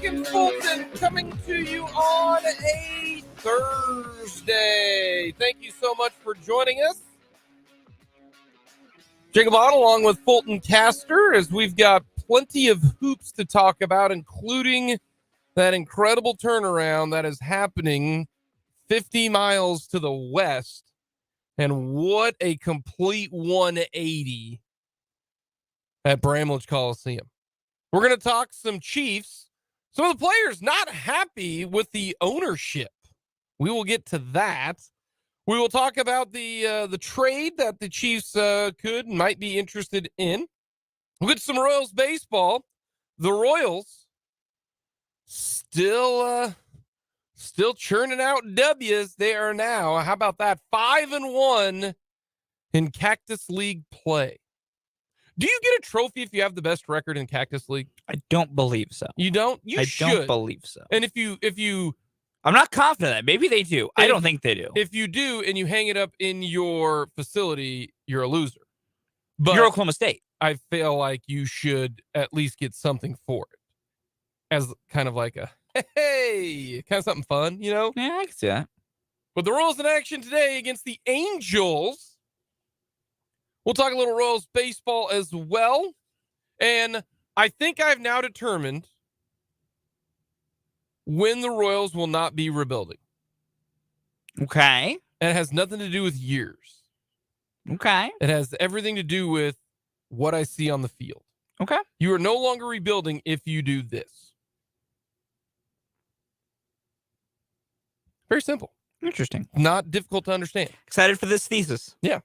Jake and Fulton coming to you on a Thursday. Thank you so much for joining us. Jacob on along with Fulton Caster, as we've got plenty of hoops to talk about, including that incredible turnaround that is happening 50 miles to the west. And what a complete 180 at Bramlage Coliseum. We're going to talk some Chiefs. Some of the players not happy with the ownership. We will get to that. We will talk about the trade that the Chiefs could and might be interested in. We'll get some Royals baseball. The Royals still churning out W's. They are now, how about that, 5-1 in Cactus League play. Do you get a trophy if you have the best record in Cactus League? I don't believe so. You don't? You should. I don't believe so. And if you I'm not confident that. Maybe they do. I don't think they do. If you do and you hang it up in your facility, you're a loser. But you're Oklahoma State. I feel like you should at least get something for it. As kind of like a, hey, kind of something fun, you know? Yeah, I can see that. But the Royals in action today against the Angels. We'll talk a little Royals baseball as well. And I think I've now determined when the Royals will not be rebuilding. Okay. And it has nothing to do with years. Okay. It has everything to do with what I see on the field. Okay. You are no longer rebuilding if you do this. Very simple. Interesting. Not difficult to understand. Excited for this thesis. Yeah.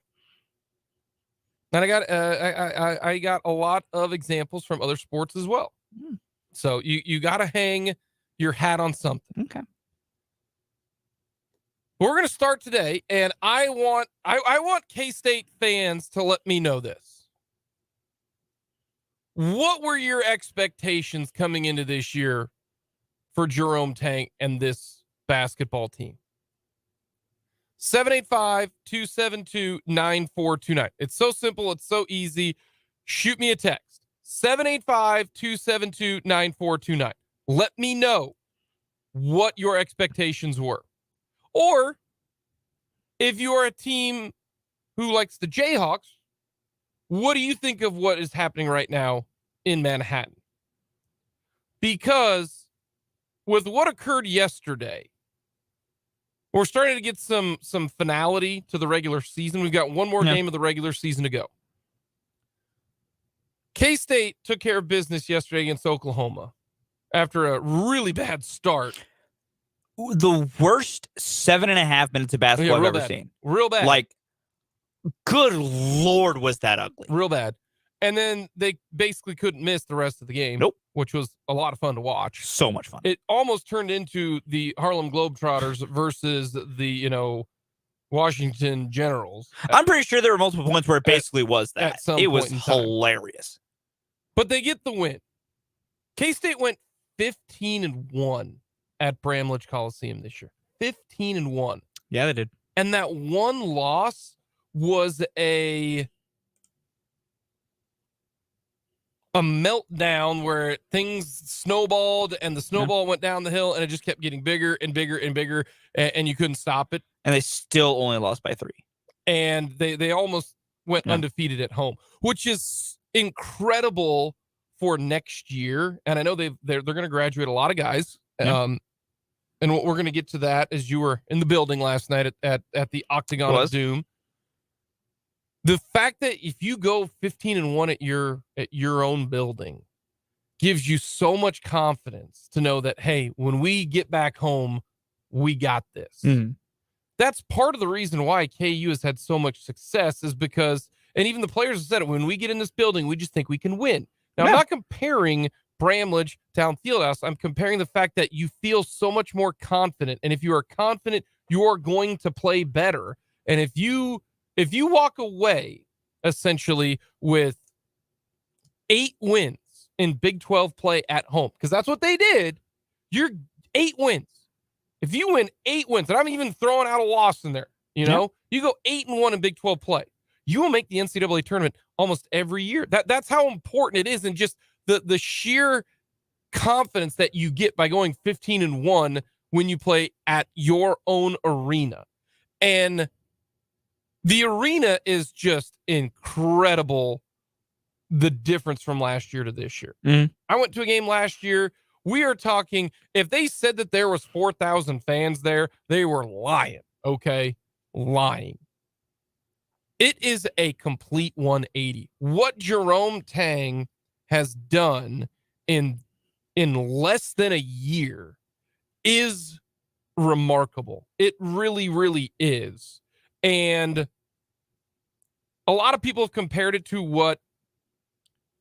And I got a lot of examples from other sports as well. So you got to hang your hat on something. Okay. We're going to start today, and I want K-State fans to let me know this. What were your expectations coming into this year for Jerome Tank and this basketball team? 785-272-9429. It's so simple. It's so easy. Shoot me a text. 785-272-9429. Let me know what your expectations were. Or if you are a team who likes the Jayhawks, what do you think of what is happening right now in Manhattan? Because with what occurred yesterday, we're starting to get some finality to the regular season. We've got one more game of the regular season to go. K-State took care of business yesterday against Oklahoma after a really bad start. The worst 7.5 minutes of basketball I've ever seen. Real bad. Like, good Lord, was that ugly. Real bad. And then they basically couldn't miss the rest of the game. Nope. Which was a lot of fun to watch. So much fun. It almost turned into the Harlem Globetrotters versus the, Washington Generals. I'm pretty sure there were multiple points where it basically was that. It was hilarious. But they get the win. K-State went 15-1 at Bramlage Coliseum this year. 15-1. Yeah, they did. And that one loss was a meltdown where things snowballed and the snowball went down the hill and it just kept getting bigger and bigger and bigger and you couldn't stop it. And they still only lost by 3. And they almost went undefeated at home, which is incredible for next year. And I know they're going to graduate a lot of guys. And we're going to get to that as you were in the building last night at the Octagon of Doom. The fact that if you go 15-1 at your own building gives you so much confidence to know that, hey, when we get back home, we got this. That's part of the reason why KU has had so much success is because, and even the players have said it, when we get in this building, we just think we can win. Now, I'm not comparing Bramlage down Fieldhouse. I'm comparing the fact that you feel so much more confident. And if you are confident, you are going to play better. And if you walk away essentially with 8 wins in Big 12 play at home, because that's what they did, you're 8 wins. If you win 8 wins, and I'm even throwing out a loss in there, you go 8-1 in Big 12 play, you will make the NCAA tournament almost every year. That's how important it is. And just the sheer confidence that you get by going 15-1 when you play at your own arena. And the arena is just incredible, the difference from last year to this year. I went to a game last year. We are talking, if they said that there was 4,000 fans there, they were lying, okay? Lying. It is a complete 180. What Jerome Tang has done in less than a year is remarkable. It really, really is. And a lot of people have compared it to what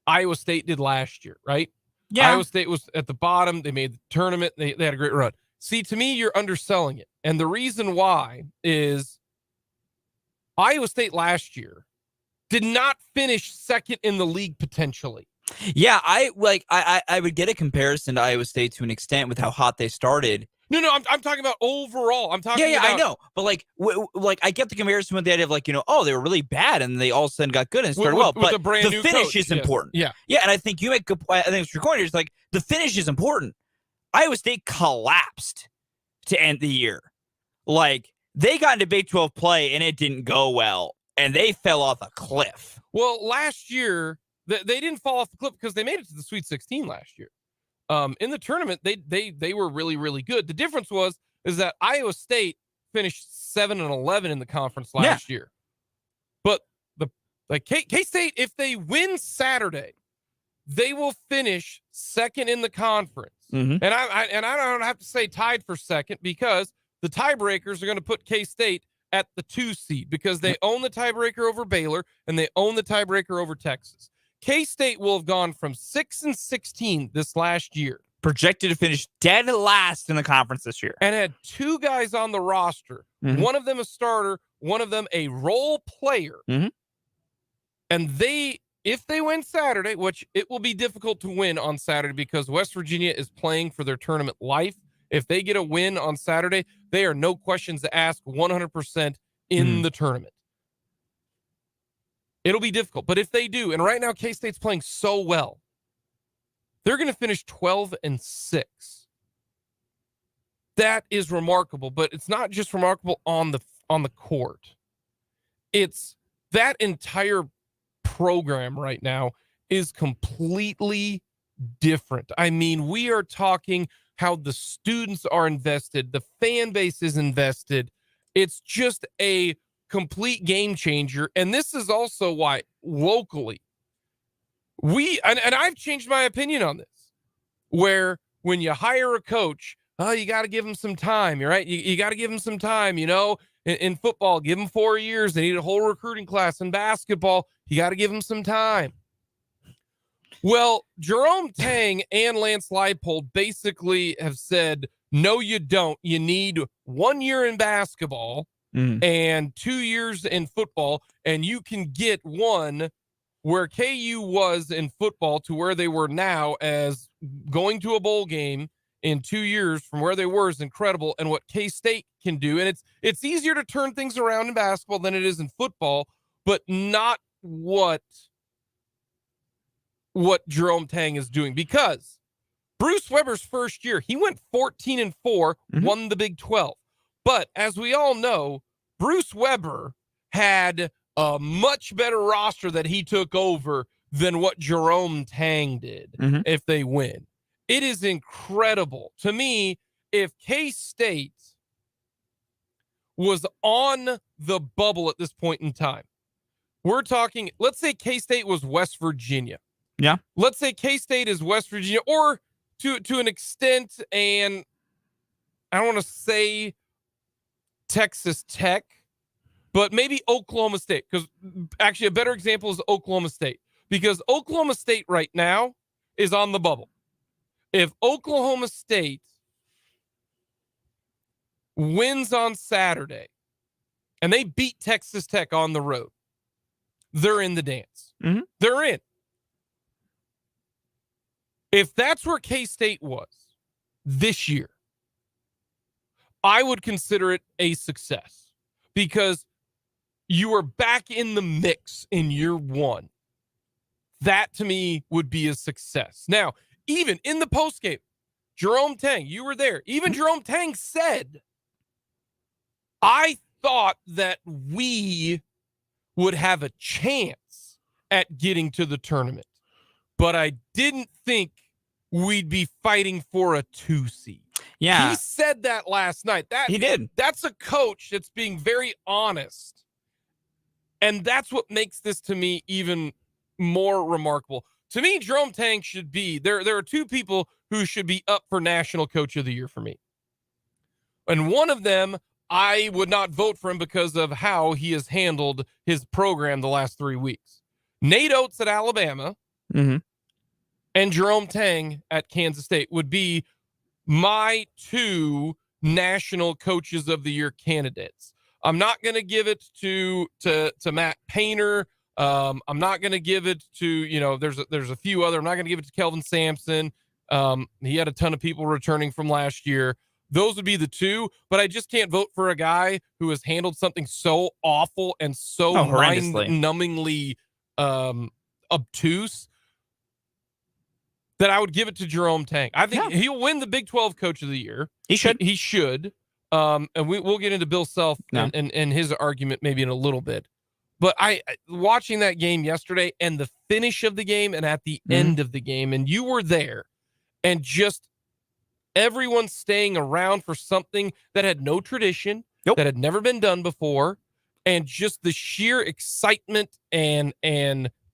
Iowa State did last year, right? Yeah. Iowa State was at the bottom. They made the tournament. They had a great run. See, to me, you're underselling it. And the reason why is Iowa State last year did not finish second in the league potentially. Yeah, I would get a comparison to Iowa State to an extent with how hot they started. No, I'm talking about overall. I'm talking about... I know. But like I get the comparison with the idea of like, they were really bad and they all of a sudden got good and started well. But the finish is important. Yeah. Yeah, and I think you make good point. I think it's your point here. It's like the finish is important. Iowa State collapsed to end the year. Like, they got into Big 12 play and it didn't go well. And they fell off a cliff. Well, last year, they didn't fall off the cliff because they made it to the Sweet 16 last year. In the tournament, they were really, really good. The difference is that Iowa State finished 7-11 in the conference last year. But K-State, if they win Saturday, they will finish second in the conference. And I don't have to say tied for second because the tiebreakers are going to put K-State at the 2 seed because they own the tiebreaker over Baylor and they own the tiebreaker over Texas. K-State will have gone from 6-16 this last year. Projected to finish dead last in the conference this year. And had 2 guys on the roster. One of them a starter, one of them a role player. And if they win Saturday, which it will be difficult to win on Saturday because West Virginia is playing for their tournament life. If they get a win on Saturday, they are no questions to ask 100% in the tournament. It'll be difficult, but if they do, and right now K-State's playing so well, they're going to finish 12-6. That is remarkable, but it's not just remarkable on the court. It's that entire program right now is completely different. I mean, we are talking how the students are invested, the fan base is invested. It's just a complete game changer. And this is also why locally and I've changed my opinion on this, where when you hire a coach, you got to give him some time. You're right. You got to give him some time, in football, give him 4 years. They need a whole recruiting class. In basketball, you got to give him some time. Well, Jerome Tang and Lance Leipold basically have said, no, you don't. You need 1 year in basketball and 2 years in football, and you can get one where KU was in football to where they were now, as going to a bowl game in 2 years from where they were is incredible, and what K-State can do. And it's easier to turn things around in basketball than it is in football, but not what Jerome Tang is doing, because Bruce Weber's first year, he went 14-4, won the Big 12. But as we all know, Bruce Weber had a much better roster that he took over than what Jerome Tang did if they win. It is incredible. To me, if K-State was on the bubble at this point in time, we're talking, let's say K-State was West Virginia. Yeah. Let's say K-State is West Virginia, or to an extent, and I don't want to say Texas Tech, but maybe Oklahoma State, because actually a better example is Oklahoma State, because Oklahoma State right now is on the bubble. If Oklahoma State wins on Saturday and they beat Texas Tech on the road, they're in the dance. They're in. If that's where K-State was this year, I would consider it a success, because you are back in the mix in year one. That to me would be a success. Now, even in the postgame, Jerome Tang, you were there. Even Jerome Tang said, I thought that we would have a chance at getting to the tournament, but I didn't think we'd be fighting for a 2 seed. Yeah. He said that last night. He did. That's a coach that's being very honest. And that's what makes this, to me, even more remarkable. To me, Jerome Tang should be, there are 2 people who should be up for National Coach of the Year for me. And one of them, I would not vote for him because of how he has handled his program the last 3 weeks. Nate Oates at Alabama and Jerome Tang at Kansas State would be my 2 National Coaches of the Year candidates. I'm not going to give it to Matt Painter. I'm not going to give it to, there's a few other. I'm not going to give it to Kelvin Sampson. He had a ton of people returning from last year. Those would be the 2, but I just can't vote for a guy who has handled something so awful and so mind-numbingly obtuse that I would give it to Jerome Tang. I think he'll win the Big 12 Coach of the Year. He should. He should. And we'll get into Bill Self and his argument maybe in a little bit. But I watching that game yesterday and the finish of the game and at the end of the game, and you were there, and just everyone staying around for something that had no tradition, that had never been done before, and just the sheer excitement and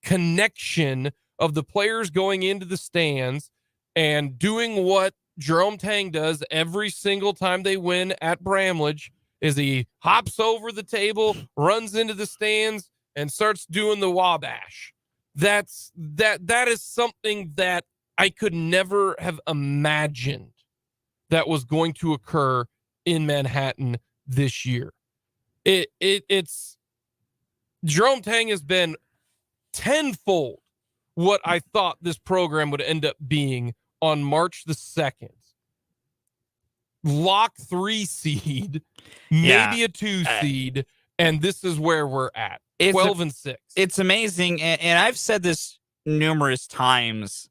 connection of the players going into the stands and doing what Jerome Tang does every single time they win at Bramlage is he hops over the table, runs into the stands, and starts doing the Wabash. That is something that I could never have imagined that was going to occur in Manhattan this year. It's Jerome Tang has been tenfold what I thought this program would end up being on March the 2nd. Lock 3 seed, maybe a 2 seed, and this is where we're at. 12-6. It's amazing, and I've said this numerous times.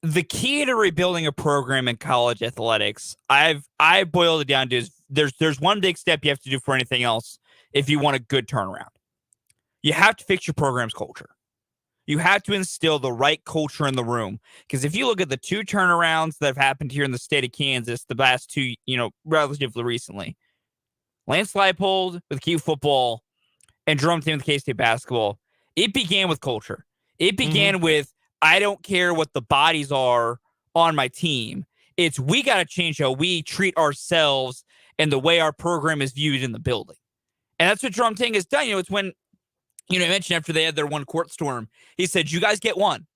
The key to rebuilding a program in college athletics, I boiled it down to is there's one big step you have to do for anything else if you want a good turnaround. You have to fix your program's culture. You have to instill the right culture in the room. Because if you look at the 2 turnarounds that have happened here in the state of Kansas, the last 2, relatively recently, Lance Leipold with KU football and Jerome Tang with K-State basketball, it began with culture. It began with, I don't care what the bodies are on my team. It's we got to change how we treat ourselves and the way our program is viewed in the building. And that's what Jerome Tang has done. It's when, I mentioned after they had their 1 court storm, he said, you guys get 1.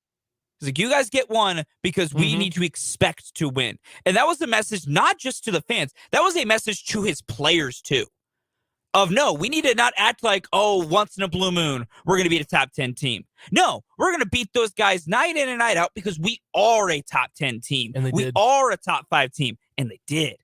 He's like, you guys get 1 because we need to expect to win. And that was the message, not just to the fans. That was a message to his players, too. Of, no, we need to not act like, once in a blue moon, we're going to be a top 10 team. No, we're going to beat those guys night in and night out because we are a top 10 team. And we are a top 5 team. And they did.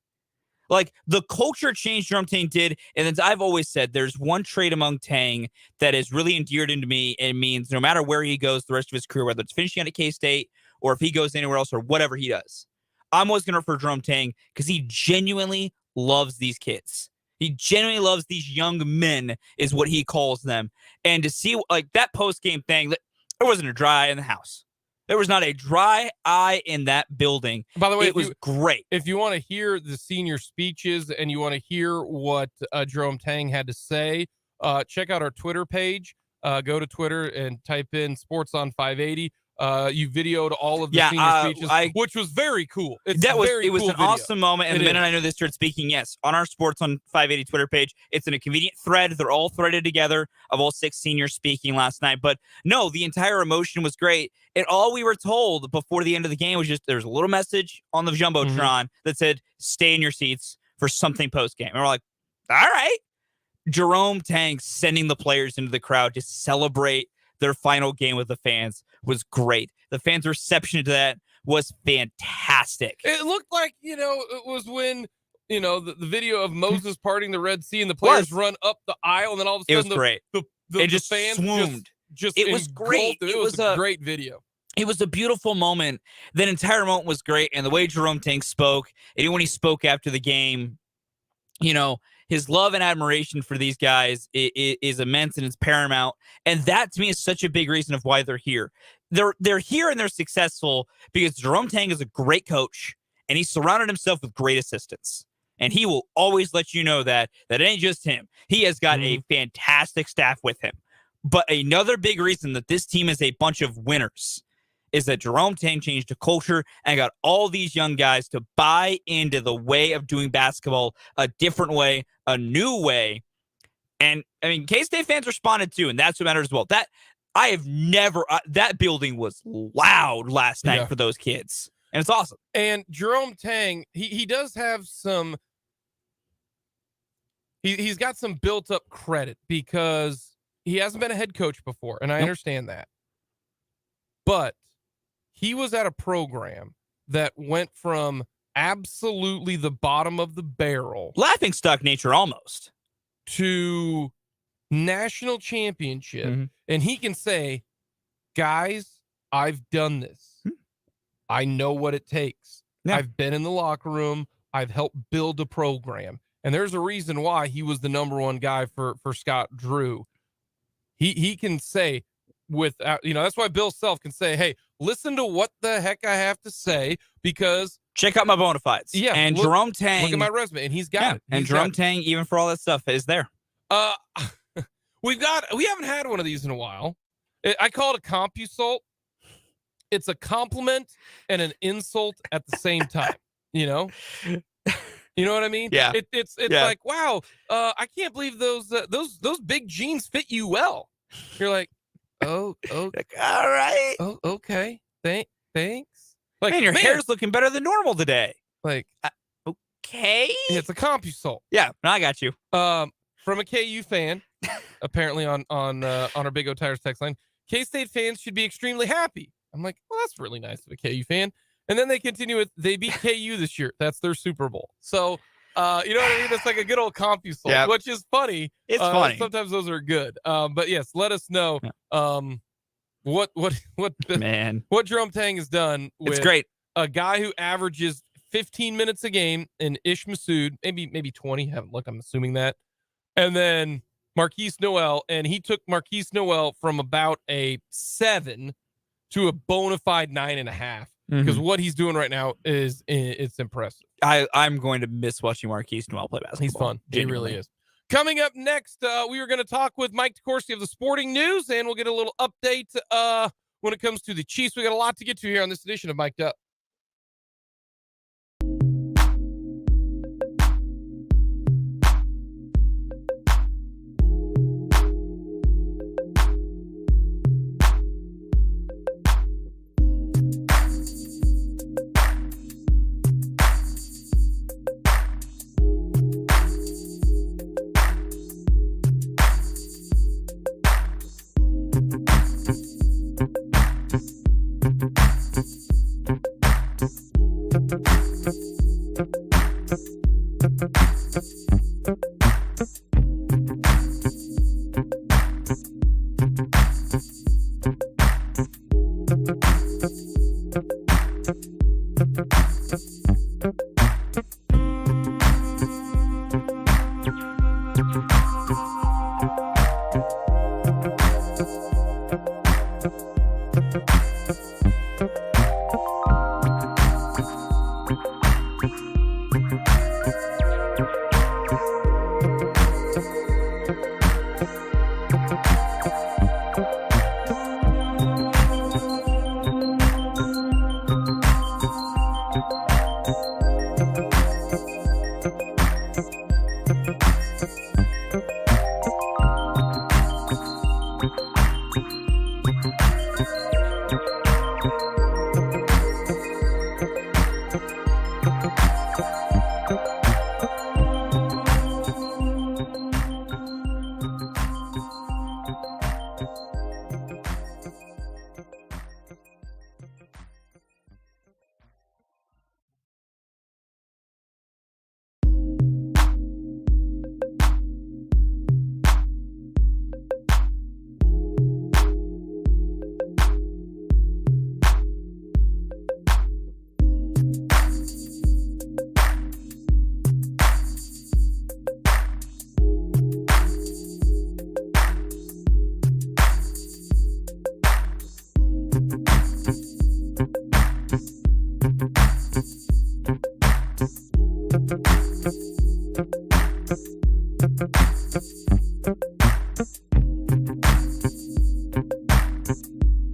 Like, the culture change Jerome Tang did, and as I've always said, there's one trait among Tang that is really endeared into me, and means no matter where he goes the rest of his career, whether it's finishing at K-State or if he goes anywhere else or whatever he does, I'm always going to refer to Jerome Tang because he genuinely loves these kids. He genuinely loves these young men, is what he calls them. And to see, that post-game thing, there wasn't a dry eye in the house. There was not a dry eye in that building. By the way, it was great. If you want to hear the senior speeches and you want to hear what Jerome Tang had to say, check out our Twitter page. Go to Twitter and type in Sports on 580. You videoed all of the senior speeches, which was very cool. It was an awesome moment. And the minute I knew they started speaking, yes, on our Sports on 580 Twitter page, it's in a convenient thread. They're all threaded together of all 6 seniors speaking last night. But no, the entire emotion was great. And all we were told before the end of the game was just there's a little message on the Jumbotron that said, stay in your seats for something post-game. And we're like, all right. Jerome Tang sending the players into the crowd to celebrate their final game with the fans was great. The fans' reception to that was fantastic. It looked like, it was when, the video of Moses parting the Red Sea and the players run up the aisle, and then all of a sudden it was great. The just fans swooned. Just it was great. It was a great video. It was a beautiful moment. That entire moment was great. And the way Jerome Tang spoke, and when he spoke after the game, his love and admiration for these guys is immense and it's paramount. And that to me is such a big reason of why they're here. They're here and they're successful because Jerome Tang is a great coach and he surrounded himself with great assistants. And he will always let you know that it ain't just him. He has got a fantastic staff with him. But another big reason that this team is a bunch of winners is that Jerome Tang changed the culture and got all these young guys to buy into the way of doing basketball, a different way, a new way. And, K-State fans responded too, and that's what matters as well. That building was loud last night for those kids, and it's awesome. And Jerome Tang, he does have some... He's got some built-up credit because he hasn't been a head coach before, and I understand that. But he was at a program that went from absolutely the bottom of the barrel, laughingstock nature almost, to national championship. And he can say, guys, I've done this. I know what it takes. I've been in the locker room. I've helped build a program. And there's a reason why he was the number one guy for Scott Drew. He can say, without, that's why Bill Self can say, hey, listen to what the heck I have to say, because check out my bona fides. Yeah. And Jerome Tang, look at my resume, and he's got it. And Jerome Tang, even for all that stuff, is there. We haven't had one of these in a while. I call it a compusult. It's a compliment and an insult at the same time. You know what I mean? Yeah. It's like, wow, I can't believe those big jeans fit you well. You're like, oh, like, all right. Oh, okay. Thanks. Like, man, your hair's looking better than normal today. Like, okay. It's a compusult. Yeah, I got you. From a KU fan, apparently on our Big O Tires text line, K-State fans should be extremely happy. I'm like, well, that's really nice of a KU fan. And then they continue with, they beat KU this year. That's their Super Bowl. So, you know what I mean? It's like a good old compusult, which is funny. It's funny. Sometimes those are good. But yes, let us know what Jerome Tang has done with it's great. A guy who averages 15 minutes a game in Ish Massoud, maybe 20. Haven't looked. I'm assuming that. And then Marquise Noel, and he took Marquise Noel from about a 7 to a bona fide 9.5. Because what he's doing right now it's impressive. I'm going to miss watching Marquise Noel play basketball. He's fun. Genuinely. He really is. Coming up next, we are going to talk with Mike DeCourcy of the Sporting News, and we'll get a little update when it comes to the Chiefs. We got a lot to get to here on this edition of Mic'd Up.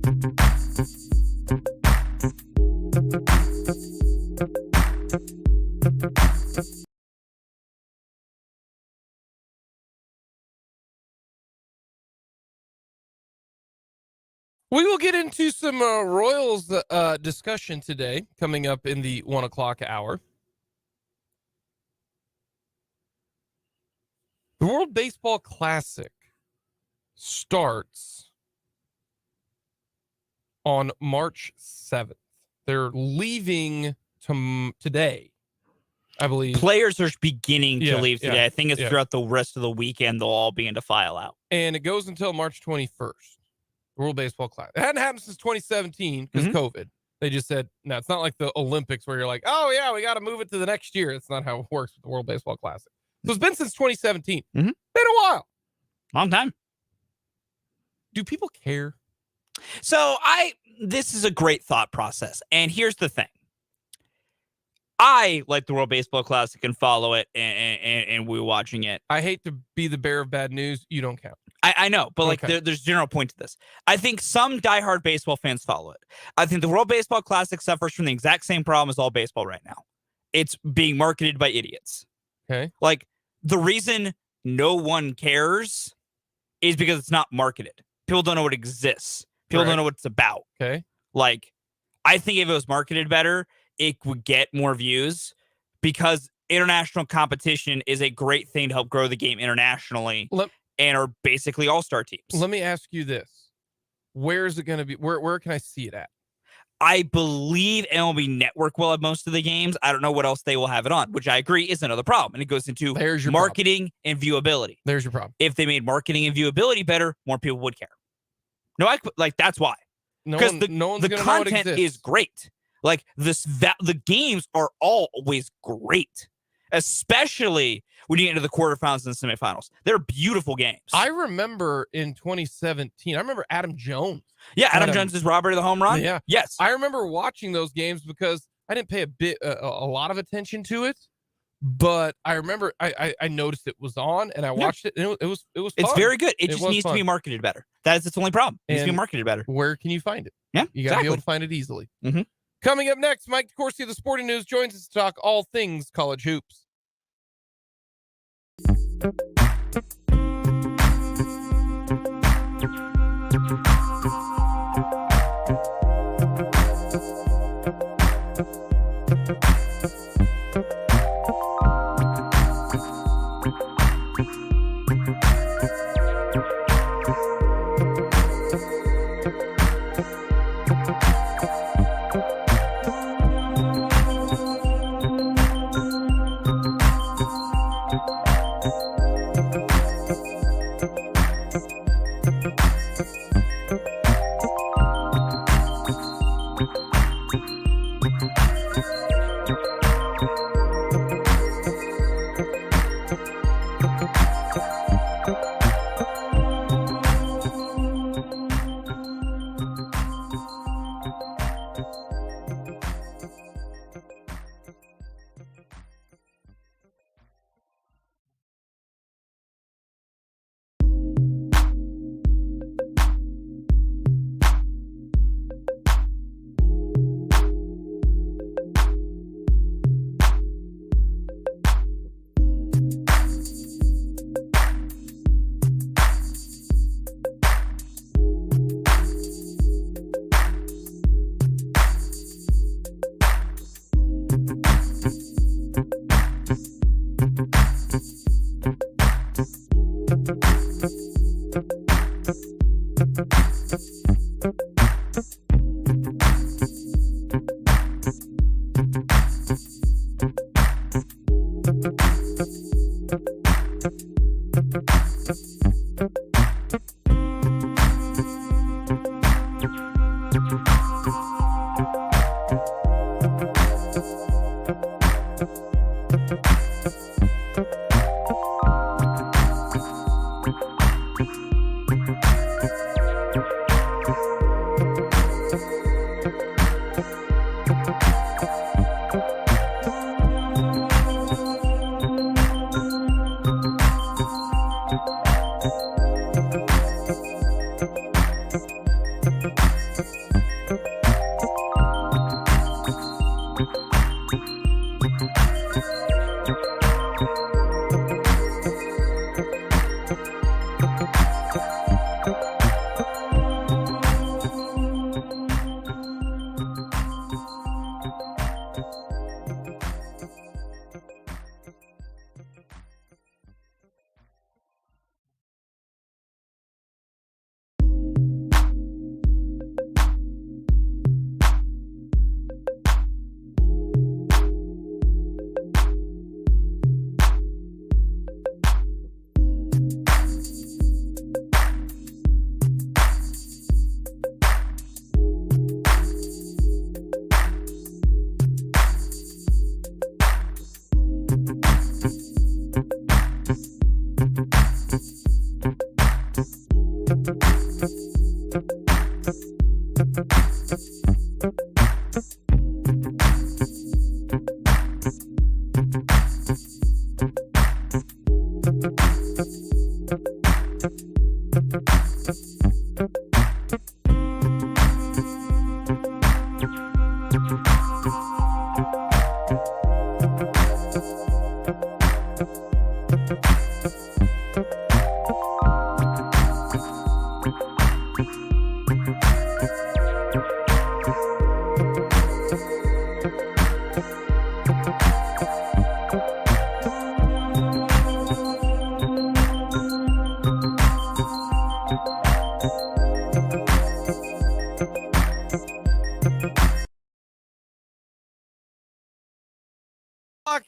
We will get into some Royals discussion today, coming up in the 1 o'clock hour. The World Baseball Classic starts on March 7th. They're leaving today, I believe. Players are beginning to leave today. Yeah, I think it's throughout the rest of the weekend they'll all begin to file out. And it goes until March 21st. The World Baseball Classic. It hadn't happened since 2017 because COVID. They just said, no, it's not like the Olympics where you're like, oh, yeah, we got to move it to the next year. It's not how it works with the World Baseball Classic. So it's been since 2017. Been a while. Long time. Do people care? So this is a great thought process. And here's the thing. I like the World Baseball Classic and follow it and we're watching it. I hate to be the bearer of bad news. You don't count. I know, but like there's general point to this. I think some diehard baseball fans follow it. I think the World Baseball Classic suffers from the exact same problem as all baseball right now. It's being marketed by idiots. Okay. Like the reason no one cares is because it's not marketed. People don't know what exists. People don't know what it's about. Okay. Like I think if it was marketed better, it would get more views because international competition is a great thing to help grow the game internationally. And are basically all-star teams. Let me ask you this. Where is it going to be? Where can I see it at? I believe MLB Network will have most of the games. I don't know what else they will have it on, which I agree is another problem. And it goes into marketing and viewability. There's your problem. If they made marketing and viewability better, more people would care. No, that's why. Because the content is great. Like the games are always great. Especially when you get into the quarterfinals and the semifinals. They're beautiful games. I remember in 2017, I remember Adam Jones. Yeah, Adam Jones is robbery of the home run. Yeah. Yes. I remember watching those games because I didn't pay a lot of attention to it, but I remember I noticed it was on and I watched it and it was fun. It's very good. It just needs to be marketed better. That is its only problem. It needs to be marketed better. Where can you find it? Yeah, you got to be able to find it easily. Coming up next, Mike DeCourcy of the Sporting News joins us to talk all things college hoops.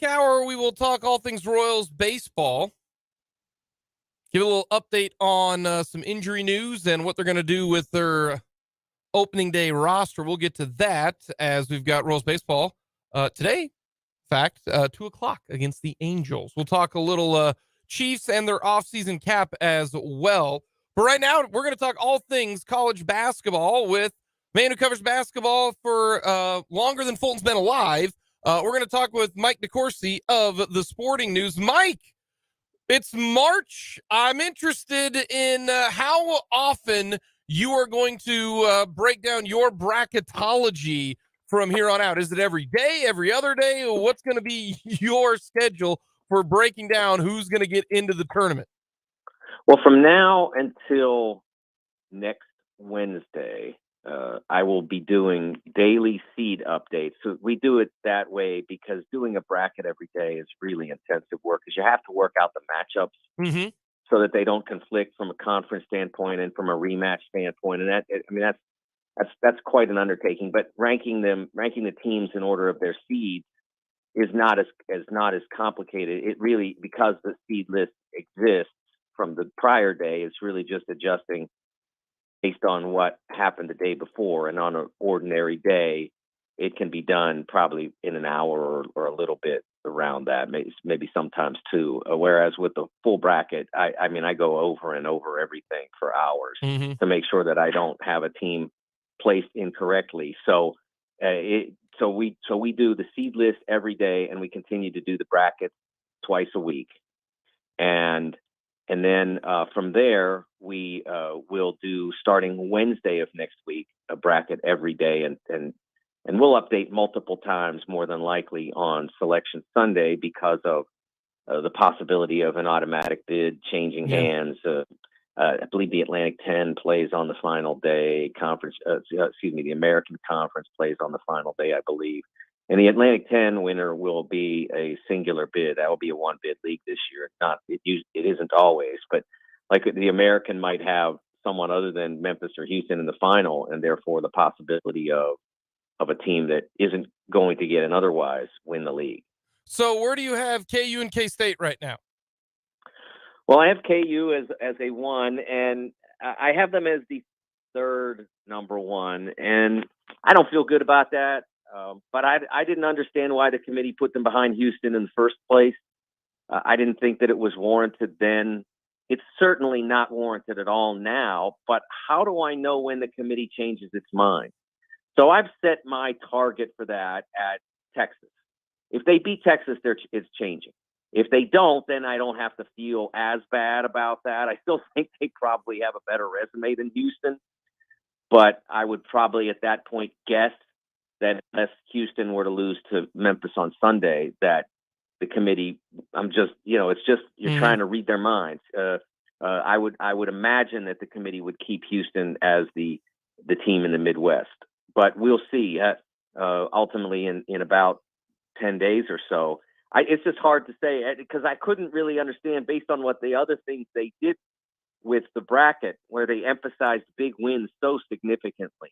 Hour, we will talk all things Royals baseball. Give a little update on some injury news and what they're going to do with their opening day roster. We'll get to that as we've got Royals baseball today. In fact, 2:00 against the Angels. We'll talk a little Chiefs and their offseason cap as well. But right now, we're going to talk all things college basketball with a man who covers basketball for longer than Fulton's been alive. We're going to talk with Mike DeCourcy of the Sporting News. Mike, it's March. I'm interested in how often you are going to break down your bracketology from here on out. Is it every day, every other day? What's going to be your schedule for breaking down who's going to get into the tournament? Well, from now until next Wednesday, I will be doing daily seed updates. So we do it that way because doing a bracket every day is really intensive work because you have to work out the matchups so that they don't conflict from a conference standpoint and from a rematch standpoint. And that's quite an undertaking. But ranking the teams in order of their seeds is not as complicated. It really, because the seed list exists from the prior day, it's really just adjusting based on what happened the day before. And on an ordinary day, it can be done probably in an hour or a little bit around that, maybe sometimes two. Whereas with the full bracket, I go over and over everything for hours to make sure that I don't have a team placed incorrectly. So we do the seed list every day, and we continue to do the brackets twice a week. And then from there, we will do, starting Wednesday of next week, a bracket every day. And we'll update multiple times, more than likely, on Selection Sunday because of the possibility of an automatic bid changing hands. I believe the Atlantic 10 plays on the final day. The American Conference plays on the final day, I believe. And the Atlantic 10 winner will be a singular bid. That will be a one-bid league this year. It isn't always, but like the American might have someone other than Memphis or Houston in the final, and therefore the possibility of a team that isn't going to get and otherwise win the league. So where do you have KU and K-State right now? Well, I have KU as a 1, and I have them as the third number 1, and I don't feel good about that. But I didn't understand why the committee put them behind Houston in the first place. I didn't think that it was warranted then. It's certainly not warranted at all now, but how do I know when the committee changes its mind? So I've set my target for that at Texas. If they beat Texas, it's changing. If they don't, then I don't have to feel as bad about that. I still think they probably have a better resume than Houston, but I would probably at that point guess that unless Houston were to lose to Memphis on Sunday, that the committee, you're trying to read their minds. I would imagine that the committee would keep Houston as the team in the Midwest, but we'll see. Ultimately, in about 10 days or so, it's just hard to say because I couldn't really understand based on what the other things they did with the bracket, where they emphasized big wins so significantly.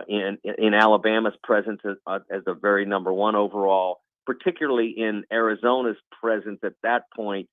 In Alabama's presence as a very number 1 overall, particularly in Arizona's presence at that point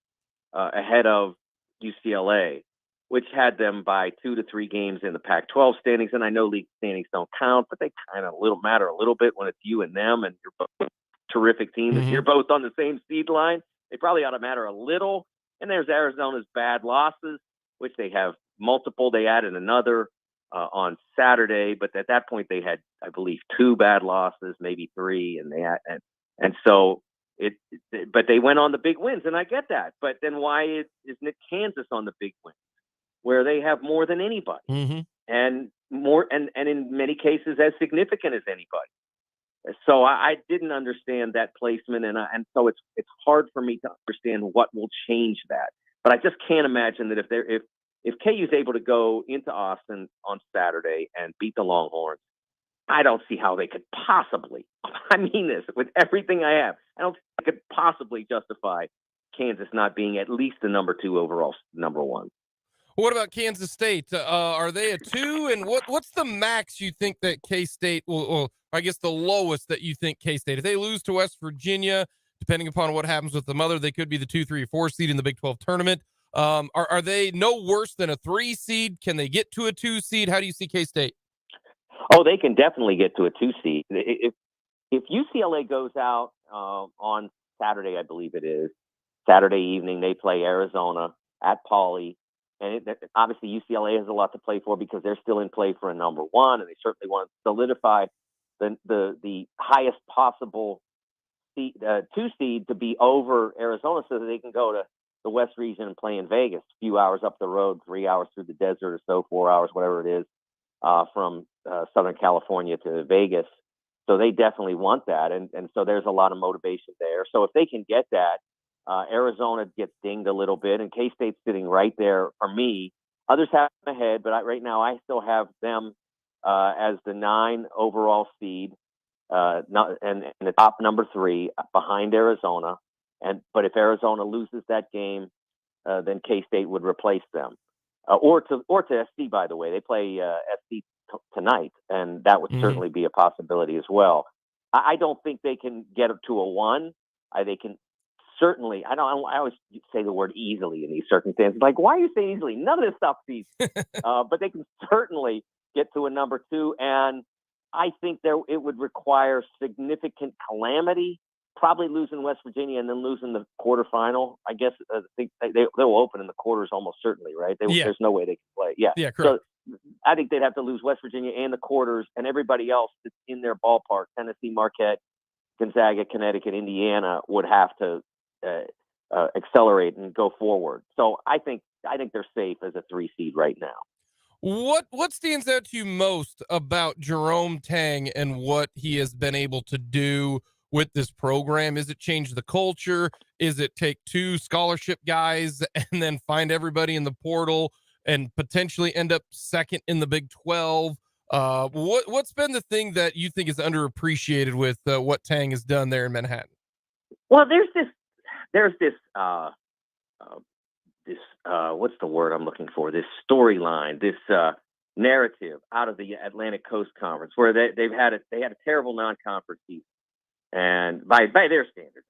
ahead of UCLA, which had them by 2 to 3 games in the Pac-12 standings. And I know league standings don't count, but they kind of matter a little bit when it's you and them, and you're both terrific teams. You're both on the same seed line. They probably ought to matter a little. And there's Arizona's bad losses, which they have multiple. They added another. on Saturday, but at that point they had, I believe, 2 bad losses, maybe 3, and they had, and so but they went on the big wins, and I get that. But then why isn't it Kansas on the big wins, where they have more than anybody, and more, and in many cases as significant as anybody? So I didn't understand that placement, and so it's hard for me to understand what will change that. But I just can't imagine that if KU is able to go into Austin on Saturday and beat the Longhorns, I don't see how they could possibly. I mean this with everything I have. I don't think I could possibly justify Kansas not being at least the number 2 overall, number 1. What about Kansas State? Are they a 2? And what's the max you think that K-State will, I guess the lowest that you think K-State, if they lose to West Virginia, depending upon what happens with the mother, they could be the 2, 3, or 4 seed in the Big 12 tournament. Are they no worse than a 3 seed? Can they get to a 2 seed? How do you see K-State? Oh, they can definitely get to a 2 seed. If UCLA goes out on Saturday, I believe it is, Saturday evening, they play Arizona at Pauley. And obviously UCLA has a lot to play for because they're still in play for a number 1, and they certainly want to solidify the highest possible seed, 2 seed to be over Arizona so that they can go to the West region and play in Vegas, a few hours up the road, 3 hours through the desert or so, 4 hours, whatever it is, from Southern California to Vegas. So they definitely want that. And so there's a lot of motivation there. So if they can get that, Arizona gets dinged a little bit, and K-State's sitting right there for me. Others have them ahead, but right now I still have them as the 9 overall seed, and the top number 3 behind Arizona. But if Arizona loses that game, then K-State would replace them, or to SC. By the way, they play SC tonight, and that would certainly be a possibility as well. I don't think they can get up to a 1. They can. Certainly, I always say the word easily in these circumstances. Like, why are you saying easily? None of this stuff's easy. But they can certainly get to a number 2, and I think it would require significant calamity, probably losing West Virginia and then losing the quarterfinal. I guess I think they'll open in the quarters almost certainly, right? There's no way they can play. Yeah, correct. So I think they'd have to lose West Virginia and the quarters, and everybody else that's in their ballpark, Tennessee, Marquette, Gonzaga, Connecticut, Indiana, would have to accelerate and go forward. So I think they're safe as a 3 seed right now. What stands out to you most about Jerome Tang and what he has been able to do with this program? Is it change the culture? Is it take 2 scholarship guys and then find everybody in the portal and potentially end up second in the Big 12? What's been the thing that you think is underappreciated with what Tang has done there in Manhattan? Well, there's this what's the word I'm looking for? This storyline, this narrative out of the Atlantic Coast Conference, where they had a terrible non-conference season, and by their standards,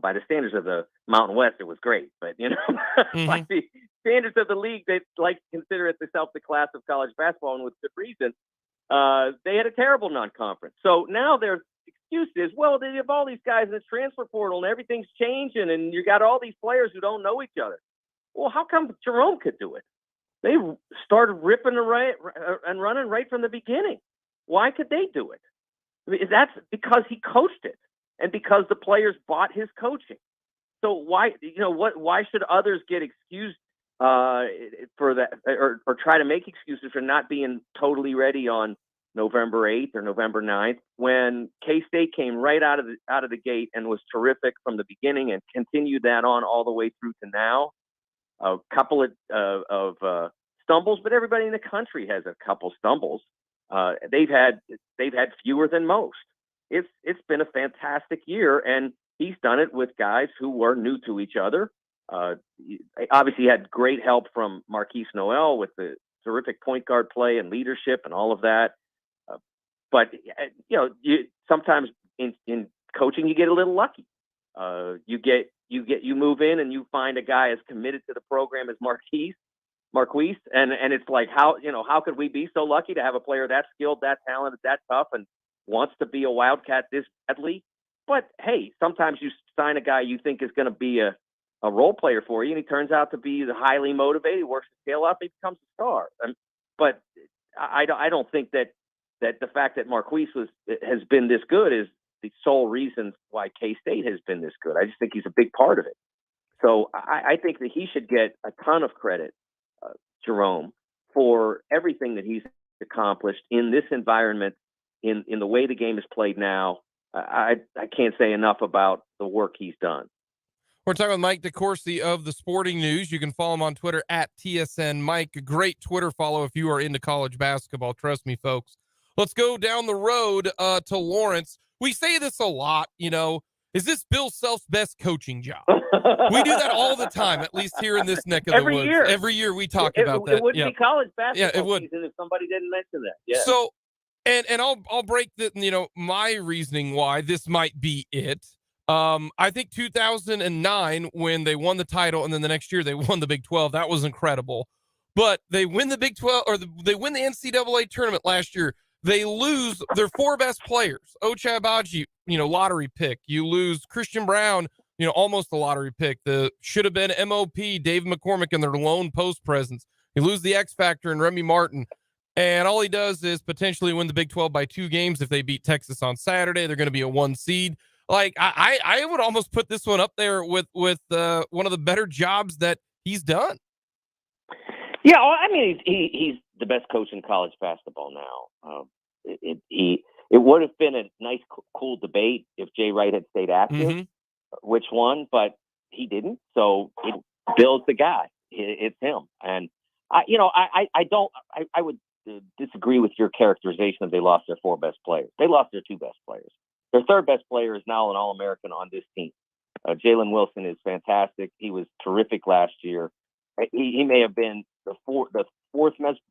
by the standards of the Mountain West, it was great, but by the standards of the league, they like to consider it the class of college basketball, and with good reason. They had a terrible non-conference, so now there's excuses. Well, they have all these guys in the transfer portal and everything's changing, and you got all these players who don't know each other. Well, how come Jerome could do it? They started ripping and running right from the beginning. Why could they do it? I mean, that's because he coached it, and because the players bought his coaching. So why should others get excused for that, or try to make excuses for not being totally ready on November 8th or November 9th, when K-State came right out of the gate and was terrific from the beginning and continued that on all the way through to now. A couple of stumbles, but everybody in the country has a couple stumbles. They've had fewer than most. It's been a fantastic year, and he's done it with guys who were new to each other. Obviously, he had great help from Marquise Noel with the terrific point guard play and leadership and all of that. But sometimes in coaching you get a little lucky. You move in and you find a guy as committed to the program as Marquise, and it's like, how could we be so lucky to have a player that skilled, that talented, that tough, and wants to be a Wildcat this badly? But hey, sometimes you sign a guy you think is going to be a role player for you, and he turns out to be highly motivated, works his tail off, he becomes a star. But I don't think that the fact that Marquise has been this good is the sole reason why K-State has been this good. I just think he's a big part of it. So I think that he should get a ton of credit, Jerome, for everything that he's accomplished in this environment, in the way the game is played now. I can't say enough about the work he's done. We're talking with Mike DeCourcy of the Sporting News. You can follow him on Twitter at TSN Mike. A great Twitter follow if you are into college basketball. Trust me, folks. Let's go down the road to Lawrence. We say this a lot, is this Bill Self's best coaching job? We do that all the time, at least here in this neck of the woods. Every year we talk about that. It wouldn't be college basketball season if somebody didn't mention that. Yeah. So, and I'll break my reasoning why this might be it. I think 2009 when they won the title and then the next year they won the Big 12, that was incredible. But they win the Big 12 or they win the NCAA tournament last year. They lose their 4 best players. Ochai Agbaji, lottery pick. You lose Christian Brown, almost a lottery pick. The should have been MOP, Dave McCormick, and their lone post presence. You lose the X Factor and Remy Martin. And all he does is potentially win the Big 12 by 2 games. If they beat Texas on Saturday, they're going to be a 1 seed. Like I would almost put this one up there with one of the better jobs that he's done. Yeah, well, I mean he's the best coach in college basketball now. It would have been a nice, cool debate if Jay Wright had stayed active, which one, but he didn't. So Bill's the guy. It's him. And I would disagree with your characterization of they lost their 4 best players. They lost their 2 best players. Their 3rd best player is now an All-American on this team. Jalen Wilson is fantastic. He was terrific last year. He may have been the fourth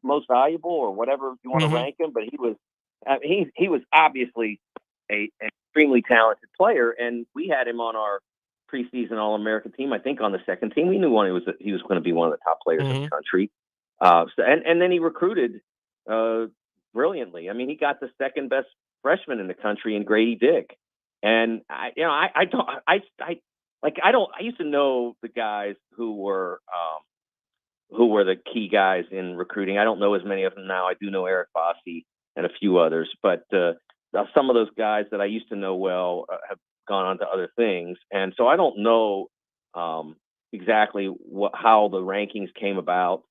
most valuable or whatever you want to rank him, but he was obviously an extremely talented player, and we had him on our preseason All-American team. I think on the 2nd team, we knew he was going to be one of the top players in the country. And then he recruited brilliantly. I mean, he got the 2nd best freshman in the country in Grady Dick. And I used to know the guys who were the key guys in recruiting. I don't know as many of them now. I do know Eric Bossi and a few others, but some of those guys that I used to know well have gone on to other things. And so I don't know exactly how the rankings came about.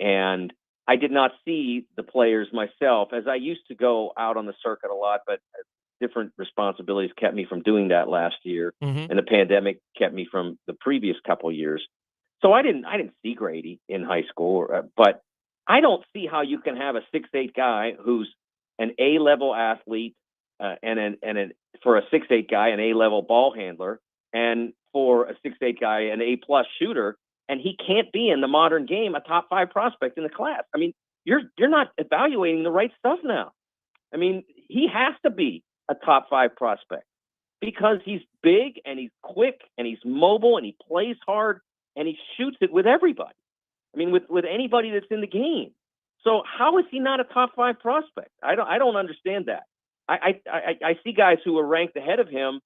And I did not see the players myself, as I used to go out on the circuit a lot, but different responsibilities kept me from doing that last year, and the pandemic kept me from the previous couple of years. So I didn't see Grady in high school, but I don't see how you can have a 6'8" guy who's an A-level athlete, and for a 6'8" guy, an A-level ball handler, and for a 6'8" guy, an A+ shooter. And he can't be in the modern game a top 5 prospect in the class. I mean, you're not evaluating the right stuff now. I mean, he has to be a top 5 prospect because he's big and he's quick and he's mobile and he plays hard and he shoots it with everybody. I mean, with anybody that's in the game. So how is he not a top 5 prospect? I don't understand that. I see guys who are ranked ahead of him.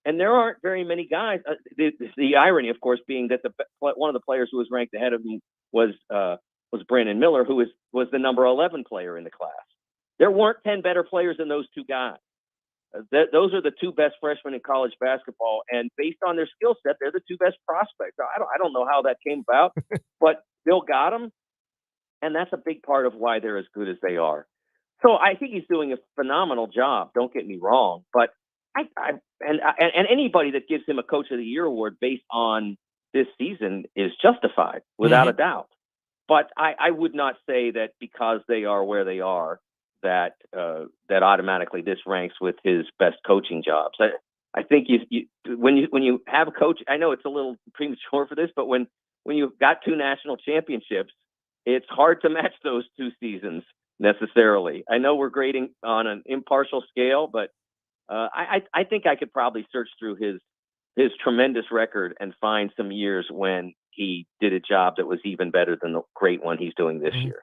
And there aren't very many guys. The irony, of course, being that one of the players who was ranked ahead of him was Brandon Miller, who was the number 11 player in the class. There weren't 10 better players than those 2 guys. Those are the 2 best freshmen in college basketball, and based on their skill set, they're the 2 best prospects. I don't know how that came about, but Bill got them, and that's a big part of why they're as good as they are. So I think he's doing a phenomenal job. Don't get me wrong, but. And anybody that gives him a Coach of the Year award based on this season is justified without a doubt. But I would not say that because they are where they are that automatically this ranks with his best coaching jobs. I think when you have a coach, I know it's a little premature for this, but when you've got 2 national championships, it's hard to match those 2 seasons necessarily. I know we're grading on an impartial scale, but I think I could probably search through his tremendous record and find some years when he did a job that was even better than the great one he's doing this year.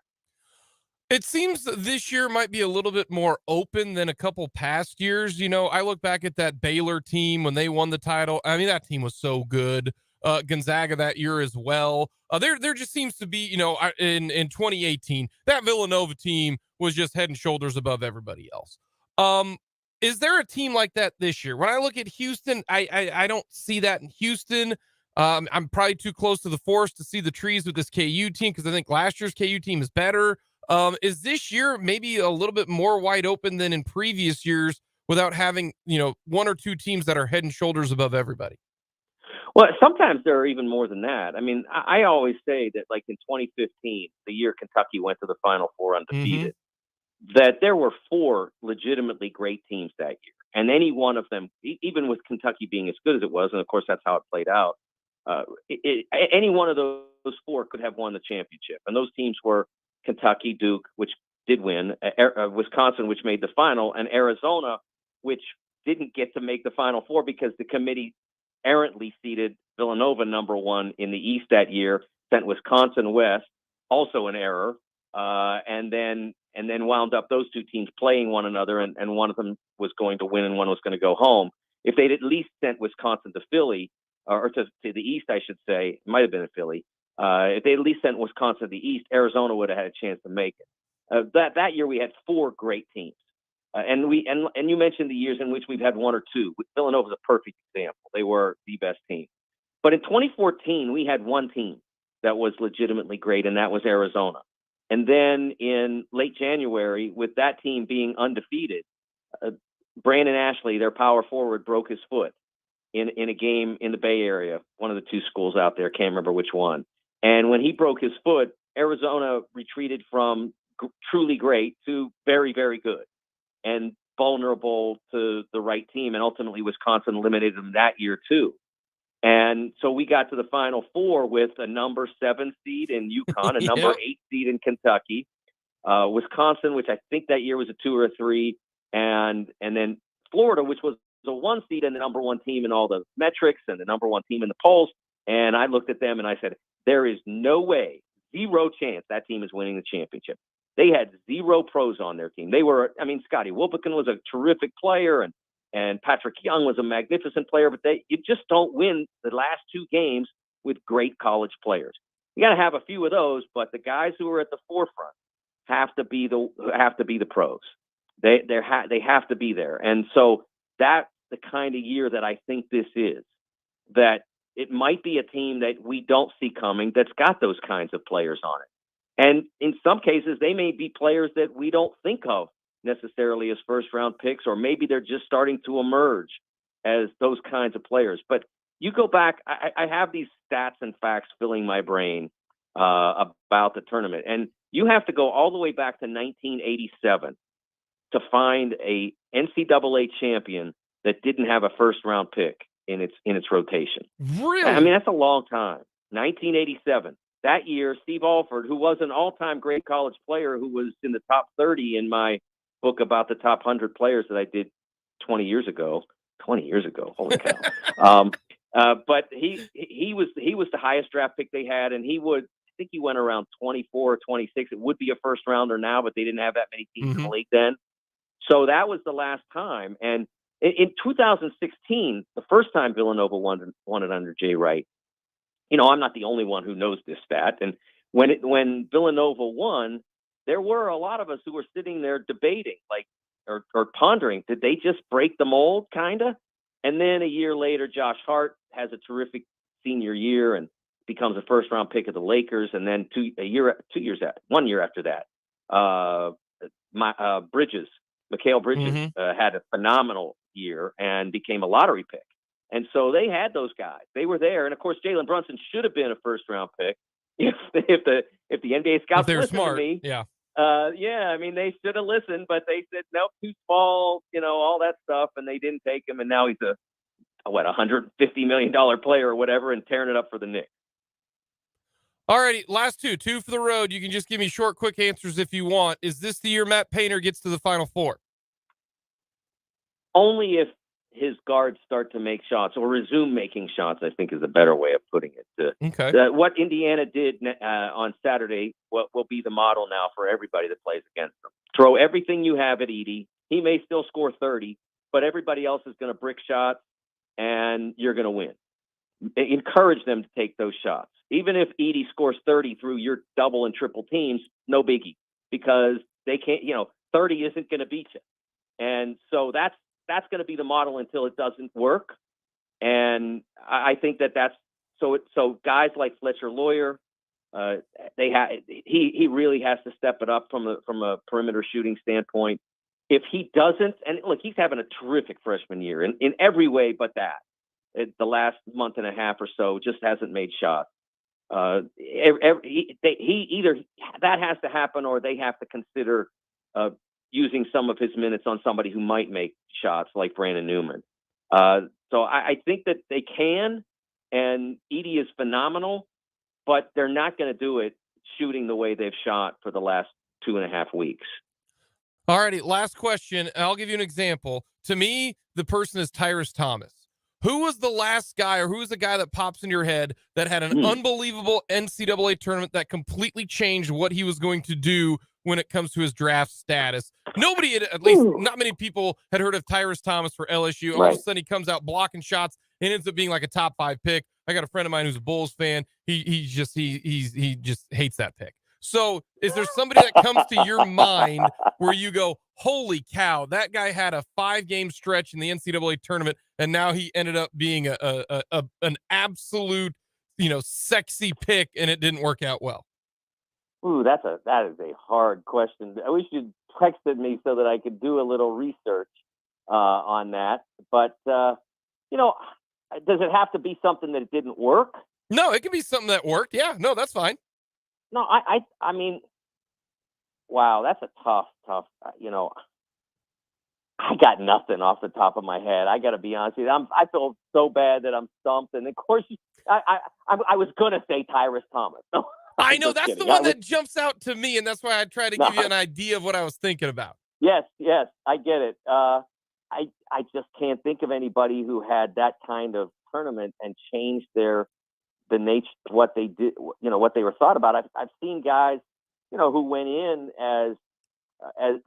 It seems that this year might be a little bit more open than a couple past years. I look back at that Baylor team when they won the title. I mean, that team was so good. Gonzaga that year as well. There just seems to be, in 2018, that Villanova team was just head and shoulders above everybody else. Is there a team like that this year? When I look at Houston, I don't see that in Houston. I'm probably too close to the forest to see the trees with this KU team because I think last year's KU team is better. Is this year maybe a little bit more wide open than in previous years without having, one or two teams that are head and shoulders above everybody? Well, sometimes there are even more than that. I mean, I always say that, like in 2015, the year Kentucky went to the Final Four undefeated, that there were 4 legitimately great teams that year. And any one of them, even with Kentucky being as good as it was, and of course that's how it played out, any one of those 4 could have won the championship. And those teams were Kentucky, Duke, which did win, Wisconsin, which made the final, and Arizona, which didn't get to make the Final Four because the committee errantly seeded Villanova number 1 in the East that year, sent Wisconsin west, also an error, and then wound up those 2 teams playing one another, and one of them was going to win and one was going to go home. If they'd at least sent Wisconsin to Philly, or to the East, I should say, it might have been in Philly. If they at least sent Wisconsin to the East, Arizona would have had a chance to make it. That year we had 4 great teams. And you mentioned the years in which we've had 1 or 2. Villanova is a perfect example. They were the best team. But in 2014, we had 1 team that was legitimately great, and that was Arizona. And then in late January, with that team being undefeated, Brandon Ashley, their power forward, broke his foot in a game in the Bay Area, one of the 2 schools out there, can't remember which one. And when he broke his foot, Arizona retreated from truly great to very, very good and vulnerable to the right team. And ultimately, Wisconsin eliminated them that year, too. And so we got to the Final Four with a number 7 seed in UConn, a number 8 seed in Kentucky, Wisconsin, which I think that year was a 2 or a 3, and then Florida, which was a 1 seed and the number 1 team in all the metrics and the number 1 team in the polls. And I looked at them and I said, there is no way, 0 chance that team is winning the championship. They had 0 pros on their team. Scotty Wilbekin was a terrific player, and Patrick Young was a magnificent player, but you just don't win the last 2 games with great college players. You got to have a few of those, but the guys who are at the forefront have to be the pros. They have to be there, and so that's the kind of year that I think this is. That it might be a team that we don't see coming that's got those kinds of players on it. And in some cases, they may be players that we don't think of necessarily as first-round picks, or maybe they're just starting to emerge as those kinds of players. But you go back, I have these stats and facts filling my brain about the tournament. And you have to go all the way back to 1987 to find a NCAA champion that didn't have a first-round pick in its rotation. Really? I mean, that's a long time. 1987. That year, Steve Alford, who was an all-time great college player, who was in the top 30 in my book about the top 100 players that I did 20 years ago. 20 years ago, holy cow! But he was the highest draft pick they had, and I think he went around 24 or 26. It would be a first rounder now, but they didn't have that many teams in the league then. So that was the last time. And in 2016, the first time Villanova won it under Jay Wright. I'm not the only one who knows this stat. And when Villanova won, there were a lot of us who were sitting there debating, or pondering, did they just break the mold, kind of? And then a year later, Josh Hart has a terrific senior year and becomes a first-round pick of the Lakers. And then 1 year after that, Mikal Bridges had a phenomenal year and became a lottery pick. And so they had those guys. They were there. And of course, Jalen Brunson should have been a first-round pick if the NBA scouts listened to me. Yeah. They should have listened, but they said, nope, too small, all that stuff. And they didn't take him. And now he's a $150 million player or whatever, and tearing it up for the Knicks. All righty. Last two for the road. You can just give me short, quick answers if you want. Is this the year Matt Painter gets to the Final Four? Only if his guards start to make shots or resume making shots, I think is a better way of putting it. Okay. What Indiana did on Saturday will be the model now for everybody that plays against them. Throw everything you have at Edey. He may still score 30, but everybody else is going to brick shots, and you're going to win. encourage them to take those shots. Even if Edey scores 30 through your double and triple teams, no biggie, because they can't, 30 isn't going to beat you. And so that's going to be the model until it doesn't work. And I think that's so guys like Fletcher Lawyer, he really has to step it up from a perimeter shooting standpoint. If he doesn't, and look, he's having a terrific freshman year in every way but that. The last month and a half or so just hasn't made shots. He either that has to happen, or they have to consider using some of his minutes on somebody who might make shots, like Brandon Newman. So I think that they can, and Edey is phenomenal, but they're not going to do it shooting the way they've shot for the last 2.5 weeks. All righty, last question. I'll give you an example. To me, the person is Tyrus Thomas. Who was the last guy, or who was the guy that pops into your head that had an unbelievable NCAA tournament that completely changed what he was going to do when it comes to his draft status? Nobody, at least not many people, had heard of Tyrus Thomas for LSU. All of a sudden, he comes out blocking shots and ends up being like a top 5 pick. I got a friend of mine who's a Bulls fan. He just hates that pick. So is there somebody that comes to your mind where you go, holy cow, that guy had a 5-game stretch in the NCAA tournament, and now he ended up being an absolute, sexy pick, and it didn't work out well? Ooh, that is a hard question. I wish you'd texted me so that I could do a little research on that. But does it have to be something that didn't work? No, it can be something that worked. Yeah, no, that's fine. No, I mean, wow, that's a tough. I got nothing off the top of my head. I got to be honest with you. I feel so bad that I'm stumped. And of course, I was gonna say Tyrus Thomas. No, I know that's the one that jumps out to me, and that's why I try to give you an idea of what I was thinking about. Yes, I get it. I just can't think of anybody who had that kind of tournament and changed the nature, what they did, what they were thought about. I've seen guys, who went in as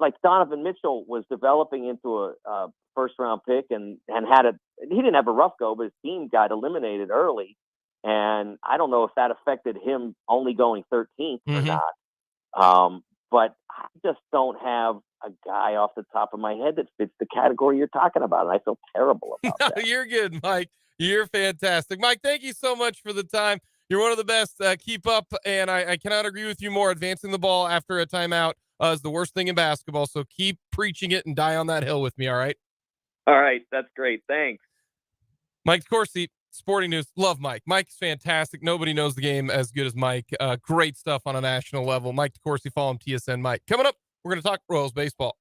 like Donovan Mitchell was developing into a first round pick and he didn't have a rough go, but his team got eliminated early. And I don't know if that affected him only going 13th or not. But I just don't have a guy off the top of my head that fits the category you're talking about. And I feel terrible about that. You're good, Mike. You're fantastic. Mike, thank you so much for the time. You're one of the best. Keep up. And I cannot agree with you more. Advancing the ball after a timeout is the worst thing in basketball. So keep preaching it and die on that hill with me. All right. All right. That's great. Thanks. Mike Corsi, Sporting News. Love Mike. Mike's fantastic. Nobody knows the game as good as Mike. Great stuff on a national level. Mike DeCourcy, follow him, TSN Mike. Coming up, we're going to talk Royals baseball.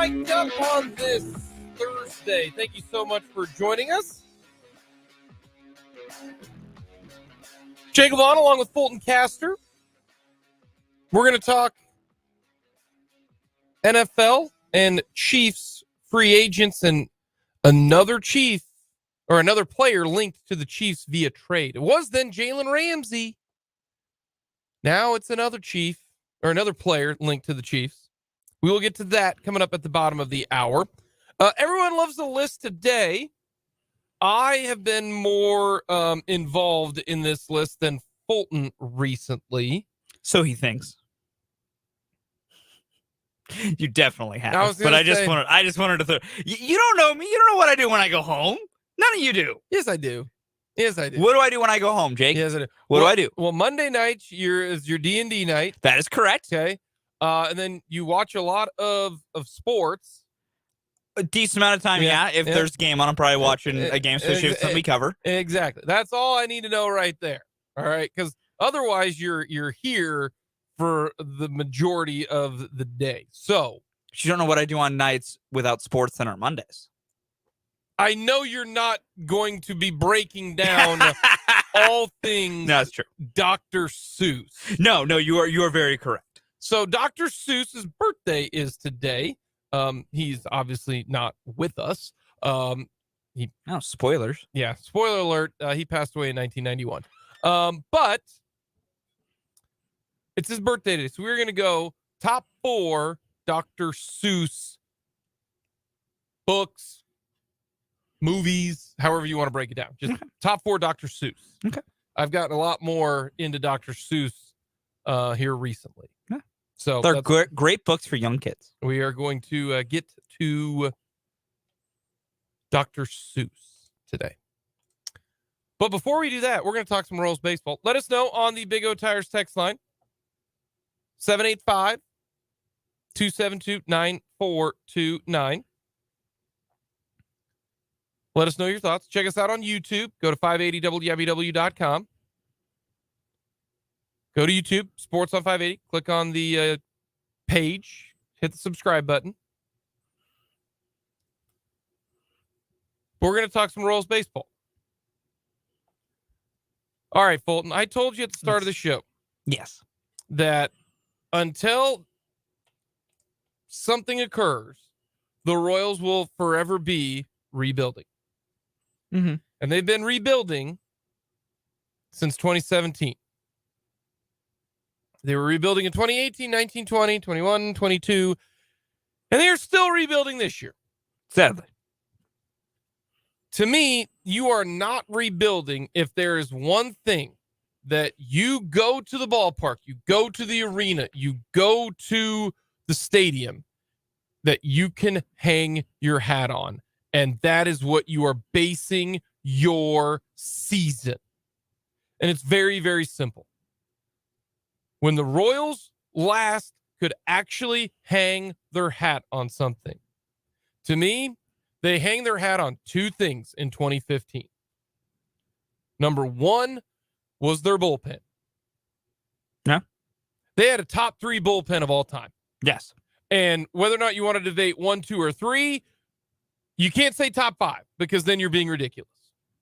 Mic'd up on this Thursday. Thank you so much for joining us. Jake and Fulton along with Fulton Caster. We're going to talk NFL and Chiefs free agents and another Chief or another player linked to the Chiefs via trade. It was then Jalen Ramsey. Now it's another Chief or another player linked to the Chiefs. We will get to that coming up at the bottom of the hour. Everyone loves the list today. I have been more involved in this list than Fulton recently. So he thinks. You definitely have. But I just wanted to throw. You don't know me. You don't know what I do when I go home. None of you do. Yes, I do. Yes, I do. What do I do when I go home, Jake? Yes, I do. What do I do? Well, Monday night is your D&D night. That is correct. Okay. And then you watch a lot of sports. A decent amount of time, yeah. If there's a game on, I'm probably watching a game, especially if it's something we cover. Exactly. That's all I need to know right there. All right. Because otherwise you're here for the majority of the day. So But you don't know what I do on nights without Sports Center Mondays. I know you're not going to be breaking down all things No, that's true. Dr. Seuss. No, you are very correct. So Dr. Seuss's birthday is today. He's obviously not with us. Spoilers. Yeah, spoiler alert. He passed away in 1991. But it's his birthday today. So we're going to go top 4 Dr. Seuss books, movies, however you want to break it down. Just top 4 Dr. Seuss. Okay. I've gotten a lot more into Dr. Seuss here recently. Yeah. So they're great books for young kids. We are going to get to Dr. Seuss today. But before we do that, we're going to talk some Royals baseball. Let us know on the Big O Tires text line. 785-272-9429. Let us know your thoughts. Check us out on YouTube. Go to 580wibw.com. Go to YouTube, Sports on 580. Click on the page. Hit the subscribe button. We're going to talk some Royals baseball. All right, Fulton. I told you at the start of the show. Yes. That until something occurs, the Royals will forever be rebuilding. Mm-hmm. And they've been rebuilding since 2017. They were rebuilding in 2018, 19, 20, 21, 22, and they are still rebuilding this year. Sadly. To me, you are not rebuilding if there is one thing that you go to the ballpark, you go to the arena, you go to the stadium that you can hang your hat on. And that is what you are basing your season. And it's very, very simple. When the Royals last could actually hang their hat on something, to me, they hang their hat on 2 things in 2015. Number 1 was their bullpen. Yeah. They had a top 3 bullpen of all time. Yes. And whether or not you want to debate 1, 2, or 3, you can't say top 5 because then you're being ridiculous.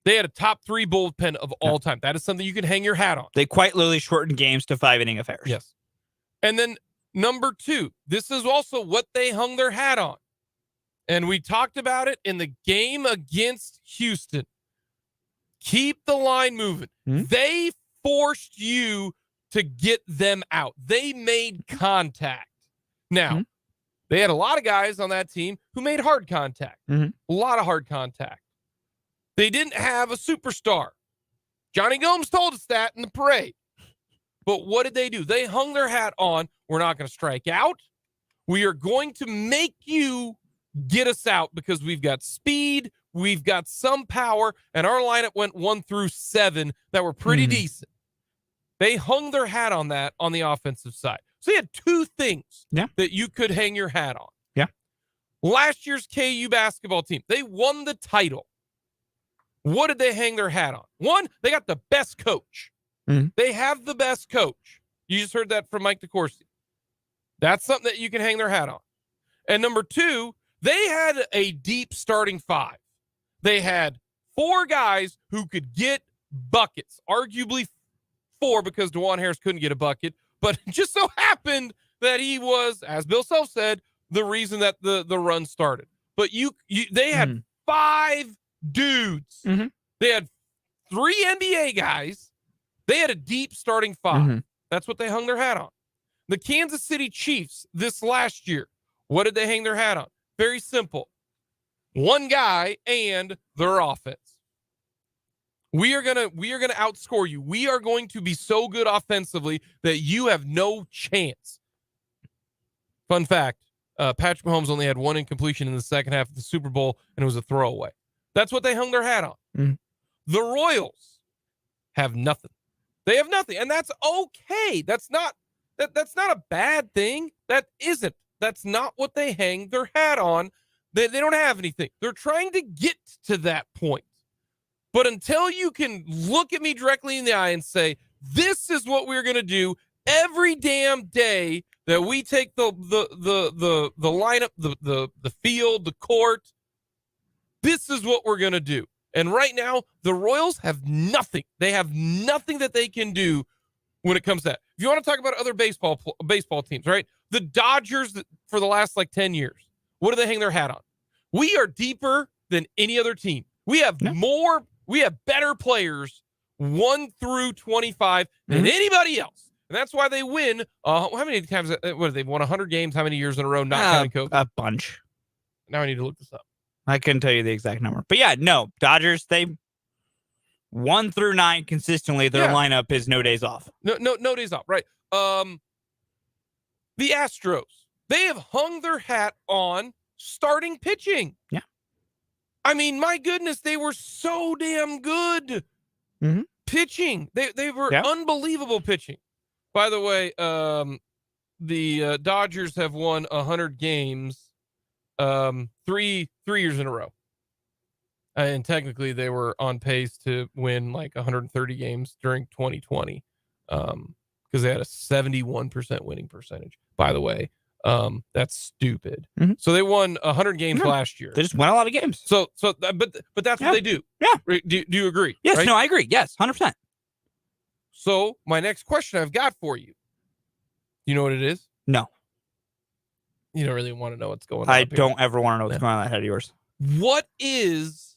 They had a top 3 bullpen of all time. That is something you can hang your hat on. They quite literally shortened games to 5-inning affairs. Yes. And then number 2, this is also what they hung their hat on. And we talked about it in the game against Houston. Keep the line moving. Mm-hmm. They forced you to get them out. They made contact. Now, they had a lot of guys on that team who made hard contact. A lot of hard contact. They didn't have a superstar. Johnny Gomes told us that in the parade. But what did they do? They hung their hat on, we're not going to strike out. We are going to make you get us out because we've got speed, we've got some power, and our lineup went 1 through 7 that were pretty decent. They hung their hat on that on the offensive side. So you had 2 things that you could hang your hat on. Yeah. Last year's KU basketball team, they won the title. What did they hang their hat on? 1, they got the best coach. They have the best coach. You just heard that from Mike DeCourcy. That's something that you can hang their hat on. And number 2, they had a deep starting 5. They had 4 guys who could get buckets, arguably 4 because DeJuan Harris couldn't get a bucket, but it just so happened that he was, as Bill Self said, the reason that the run started. But they had 5 dudes. They had 3 NBA guys. They had a deep starting 5. That's what they hung their hat on. The Kansas City Chiefs this last year, what did they hang their hat on? Very simple. 1 guy and their offense. We are gonna outscore you. We are going to be so good offensively that you have no chance. Fun fact, Patrick Mahomes only had 1 incompletion in the second half of the Super Bowl, and it was a throwaway. That's what they hung their hat on. The Royals have nothing. They have nothing, and that's okay. That's not a bad thing. That isn't. That's not what they hang their hat on. They don't have anything. They're trying to get to that point. But until you can look at me directly in the eye and say, this is what we're going to do every damn day that we take the lineup, the field, the court. This is what we're going to do. And right now, the Royals have nothing. They have nothing that they can do when it comes to that. If you want to talk about other baseball teams, right? The Dodgers for the last 10 years, what do they hang their hat on? We are deeper than any other team. We have better players 1 through 25 than anybody else. And that's why they win. How many times, they've won 100 games, how many years in a row, not counting COVID? A bunch. Now I need to look this up. I couldn't tell you the exact number. But yeah, no, Dodgers, they 1 through 9 consistently, their lineup is no days off. No days off, right. The Astros, they have hung their hat on starting pitching. Yeah. I mean, my goodness, they were so damn good pitching. They were unbelievable pitching. By the way, the Dodgers have won 100 games 3 years in a row. And technically they were on pace to win 130 games during 2020 because they had a 71% winning percentage, by the way. That's stupid. So they won 100 games last year. They just won a lot of games. But that's what they do. Yeah. Do you agree? Yes. Right? No, I agree. Yes. 100%. So my next question I've got for you, you know what it is? No. You don't really want to know what's going on. I don't ever want to know what's going on in that head of yours. What is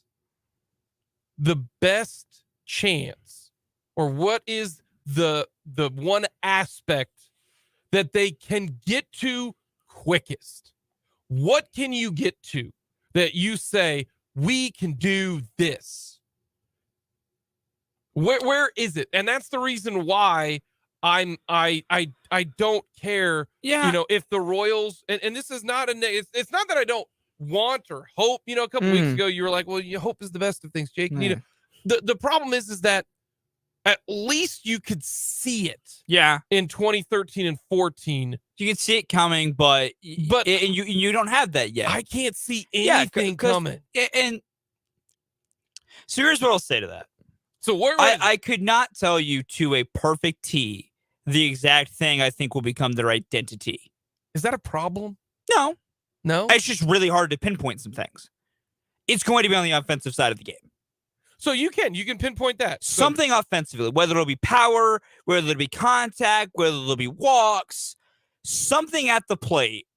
the best chance, or what is the one aspect that they can get to quickest? What can you get to that you say, we can do this? Where is it? And that's the reason why I don't care. Yeah. If the Royals, and this is not it's not that I don't want or hope. A couple weeks ago you were like, well, you hope is the best of things, Jake. The problem is that at least you could see it. Yeah. In 2013 and 14, you can see it coming, but you don't have that yet. I can't see anything coming. And so here's what I'll say to that. So I could not tell you to a perfect T the exact thing I think will become their identity. Is that a problem? No. It's just really hard to pinpoint some things. It's going to be on the offensive side of the game. So you can pinpoint that. Something offensively, whether it'll be power, whether it'll be contact, whether it'll be walks, something at the plate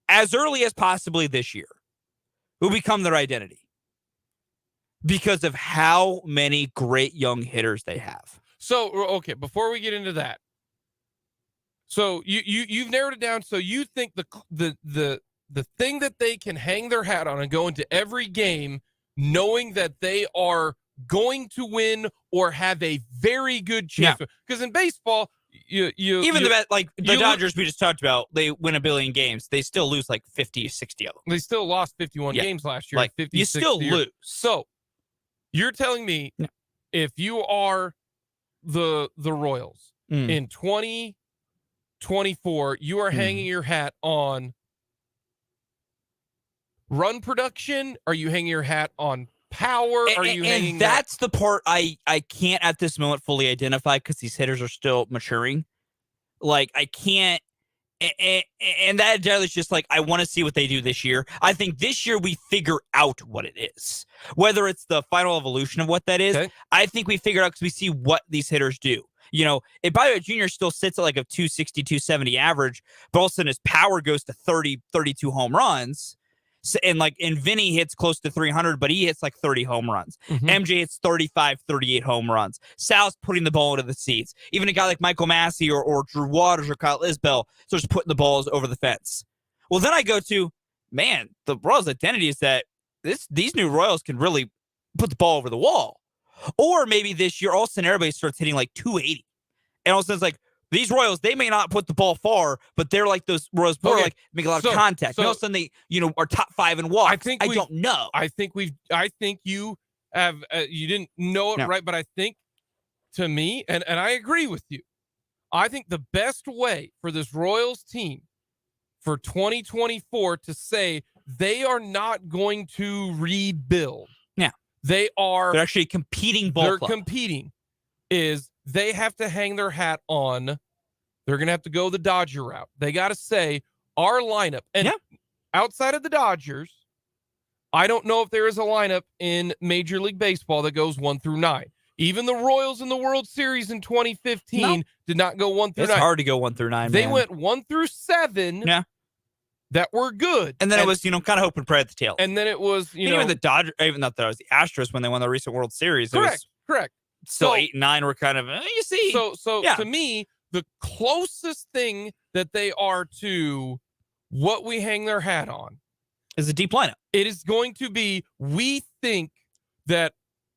as early as possibly this year will become their identity because of how many great young hitters they have. So, okay, before we get into that, so you've narrowed it down. So you think the thing that they can hang their hat on and go into every game knowing that they are going to win or have a very good chance. Because in baseball, the Dodgers we just talked about, they win a billion games. They still lose 50 or 60 of them. They still lost 51 games last year. 50, you still lose. So you're telling me if you are the Royals in 2024, you are hanging your hat on run production? Are you hanging your hat on power? Are you hanging? And that's the part I can't at this moment fully identify because these hitters are still maturing. I can't. And that is just I want to see what they do this year. I think this year we figure out what it is. Whether it's the final evolution of what that is, I think we figure out because we see what these hitters do. If Bio Jr. still sits at a 260, 270 average, but all of a sudden his power goes to 30, 32 home runs. And Vinny hits close to 300, but he hits 30 home runs. MJ hits 35, 38 home runs. Sal's putting the ball into the seats. Even a guy like Michael Massey or Drew Waters or Kyle Isbell starts putting the balls over the fence. Well, then I go to, man, the Royals' identity is that these new Royals can really put the ball over the wall. Or maybe this year, all of a sudden everybody starts hitting 280. And all of a sudden it's these Royals, they may not put the ball far, but they're like those Royals, make a lot of contact. And all of a sudden they, are top 5 in walks. I don't know. I think you have, you didn't know it right, but I think to me, and I agree with you, I think the best way for this Royals team for 2024 to say they are not going to rebuild. Yeah. They're actually competing ball club. Competing is they have to hang their hat on they're going to have to go the Dodger route. They got to say our lineup. And outside of the Dodgers, I don't know if there is a lineup in Major League Baseball that goes 1 through 9. Even the Royals in the World Series in 2015 did not go 1 through 9. It's hard to go 1 through 9, They went 1 through 7 that were good. And then it was, kind of hope and pray at the tail. And then it was, even the Dodgers, even not that it was the Astros when they won the recent World Series. Correct. So 8 and 9 were kind of, you see. So to me, the closest thing that they are to what we hang their hat on is a deep lineup. It is going to be, we think that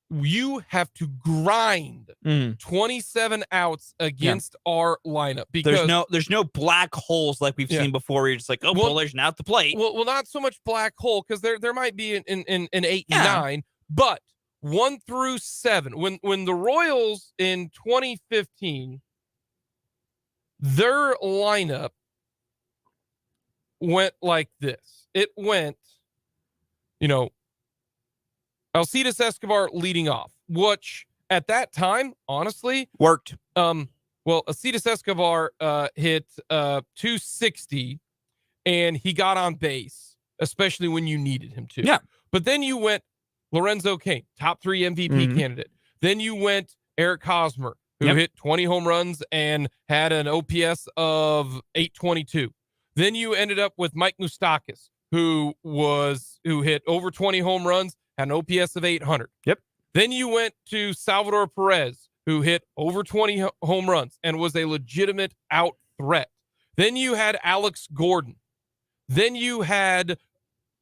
you have to grind 27 outs against our lineup, because there's no black holes like we've seen before where you're just like, there's an out the plate. Well, not so much black hole, because there might be an 8 and 9, but 1 through 7. When the Royals in 2015, their lineup went like this. It went, Alcides Escobar leading off, which at that time, honestly, worked. Well, Alcides Escobar hit 260, and he got on base, especially when you needed him to. Yeah. But then you went Lorenzo Cain, top 3 MVP candidate. Then you went Eric Hosmer, who hit 20 home runs and had an OPS of 822. Then you ended up with Mike Moustakas, who hit over 20 home runs, had an OPS of 800. Yep. Then you went to Salvador Perez, who hit over 20 home runs and was a legitimate out threat. Then you had Alex Gordon. Then you had,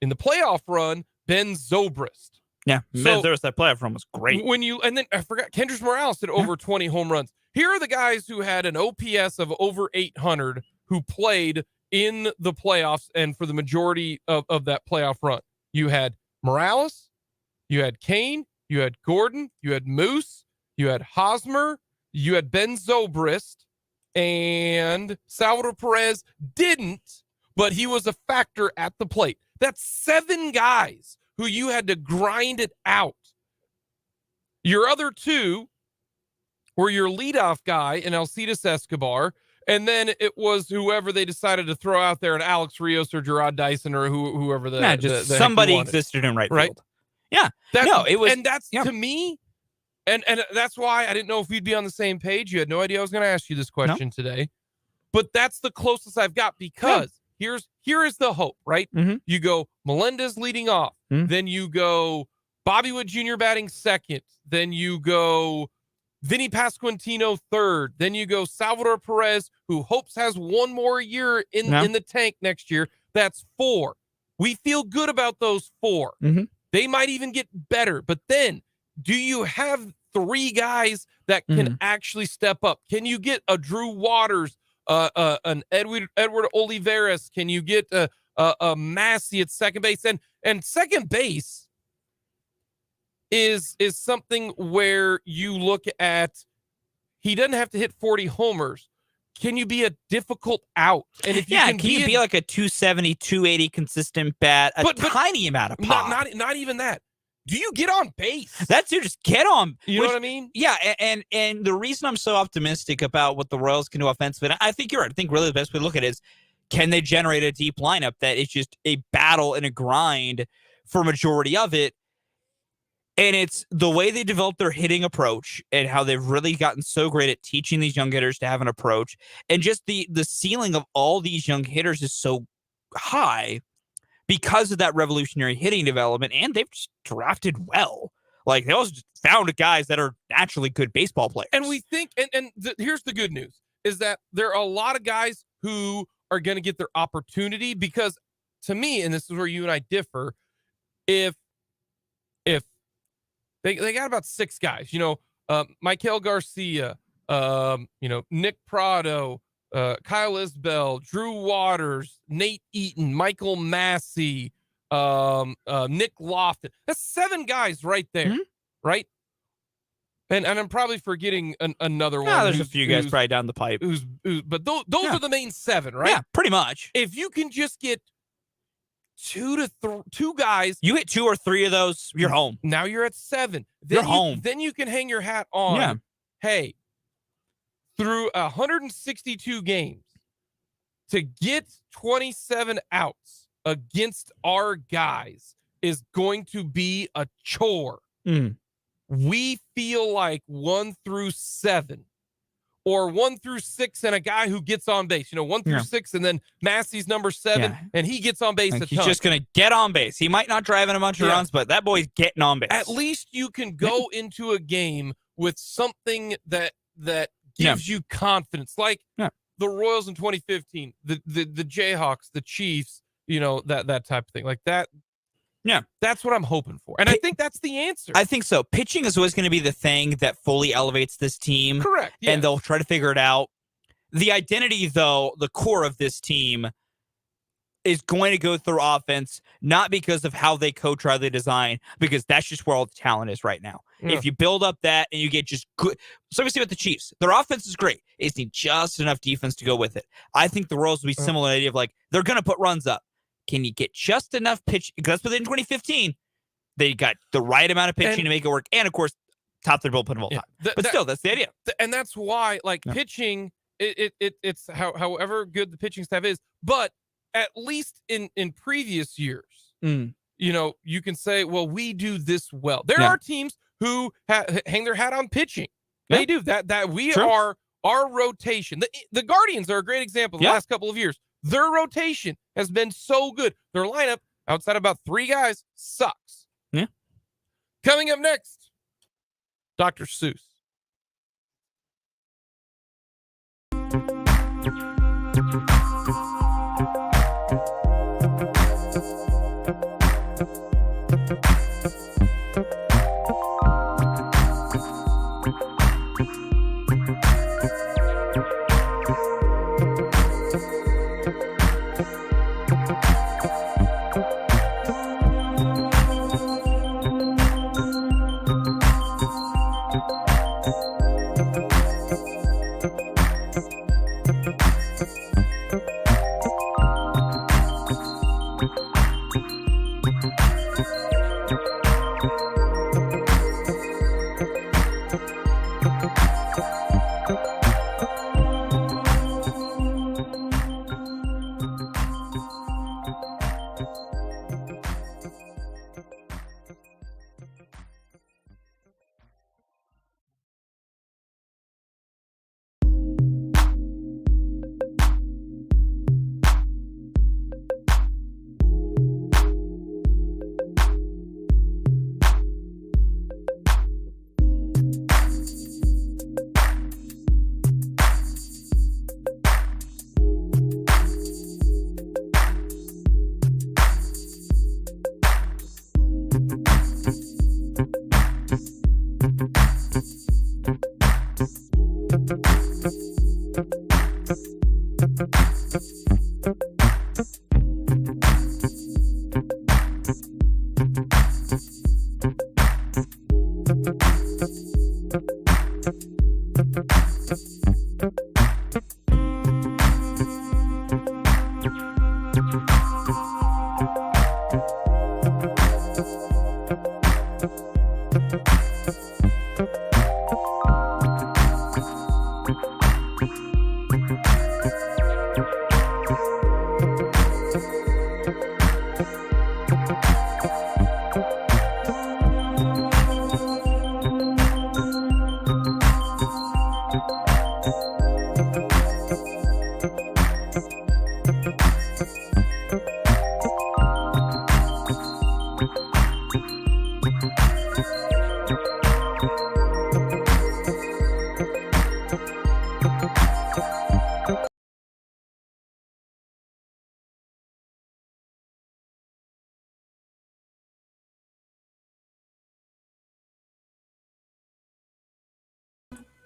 in the playoff run, Ben Zobrist. Yeah, Ben Zobrist, that playoff run was great. And then I forgot, Kendrys Morales did over 20 home runs. Here are the guys who had an OPS of over 800 who played in the playoffs and for the majority of that playoff run. You had Morales, you had Cain, you had Gordon, you had Moose, you had Hosmer, you had Ben Zobrist, and Salvador Perez didn't, but he was a factor at the plate. That's 7 guys who you had to grind it out. Your other 2 were your leadoff guy in Alcides Escobar, and then it was whoever they decided to throw out there, an Alex Rios or Gerard Dyson or whoever the somebody existed in right field. Yeah. To me, and that's why I didn't know if we'd be on the same page. You had no idea I was going to ask you this question today. But that's the closest I've got, because here is the hope, right? Mm-hmm. You go Melendez leading off. Then you go Bobby Wood Jr. batting second. Then you go Vinny Pasquantino third. Then you go Salvador Perez, who hopes has 1 more year in the tank next year. That's 4. We feel good about those 4. Mm-hmm. They might even get better. But then, do you have 3 guys that can actually step up? Can you get a Drew Waters, an Edward Olivares? Can you get a Massey at second base? And second base is something where you look at, he doesn't have to hit 40 homers. Can you be a difficult out? And if can you be like a 270, 280 consistent bat, tiny amount of pop? Not even that. Do you get on base? That's just get on. You know what I mean? Yeah, and the reason I'm so optimistic about what the Royals can do offensively, I think you're right. I think really the best way to look at it is, can they generate a deep lineup that is just a battle and a grind for majority of it? And it's the way they developed their hitting approach and how they've really gotten so great at teaching these young hitters to have an approach. And just the ceiling of all these young hitters is so high because of that revolutionary hitting development. And they've just drafted well. Like, they also just found guys that are naturally good baseball players. And we think, here's the good news, is that there are a lot of guys who are going to get their opportunity, because to me, and this is where you and I differ, if they got about 6 guys, Maikel Garcia, Nick Prado, Kyle Isbell, Drew Waters, Nate Eaton, Michael Massey, Nick Lofton. That's 7 guys right there, right? And I'm probably forgetting another one. There's a few guys probably down the pipe. But those are the main 7, right? Yeah, pretty much. If you can just get 2 guys, you hit 2 or 3 of those, you're home. Now you're at 7. You're home. Then you can hang your hat on. Yeah. Hey, through 162 games to get 27 outs against our guys is going to be a chore. We feel like 1 through 7 or 1 through 6 and a guy who gets on base, 1 through 6, and then Massey's number 7 and he gets on base a ton. He's just going to get on base. He might not drive in a bunch of runs, but that boy's getting on base. At least you can go into a game with something that gives you confidence, like the Royals in 2015, the Jayhawks, the Chiefs, that type of thing, like that. Yeah, that's what I'm hoping for, and I think that's the answer. I think so. Pitching is always going to be the thing that fully elevates this team. Correct, yes. And they'll try to figure it out. The identity, though, the core of this team is going to go through offense, not because of how they coach or how they design, because that's just where all the talent is right now. Yeah. If you build up that and you get just good, so we see with the Chiefs, their offense is great. It's need just enough defense to go with it. I think the Royals will be similar idea of like they're going to put runs up. Can you get just enough pitch? Because that's within 2015. They got the right amount of pitching to make it work. And, of course, top their bullpen of all time. But still, that's the idea. And that's why, pitching, it's however good the pitching staff is. But at least in previous years, you can say, well, we do this well. There are teams who hang their hat on pitching. They do. That we are our rotation. The Guardians are a great example the last couple of years. Their rotation has been so good. Their lineup, outside of about 3 guys, sucks. Yeah. Coming up next, Dr. Seuss.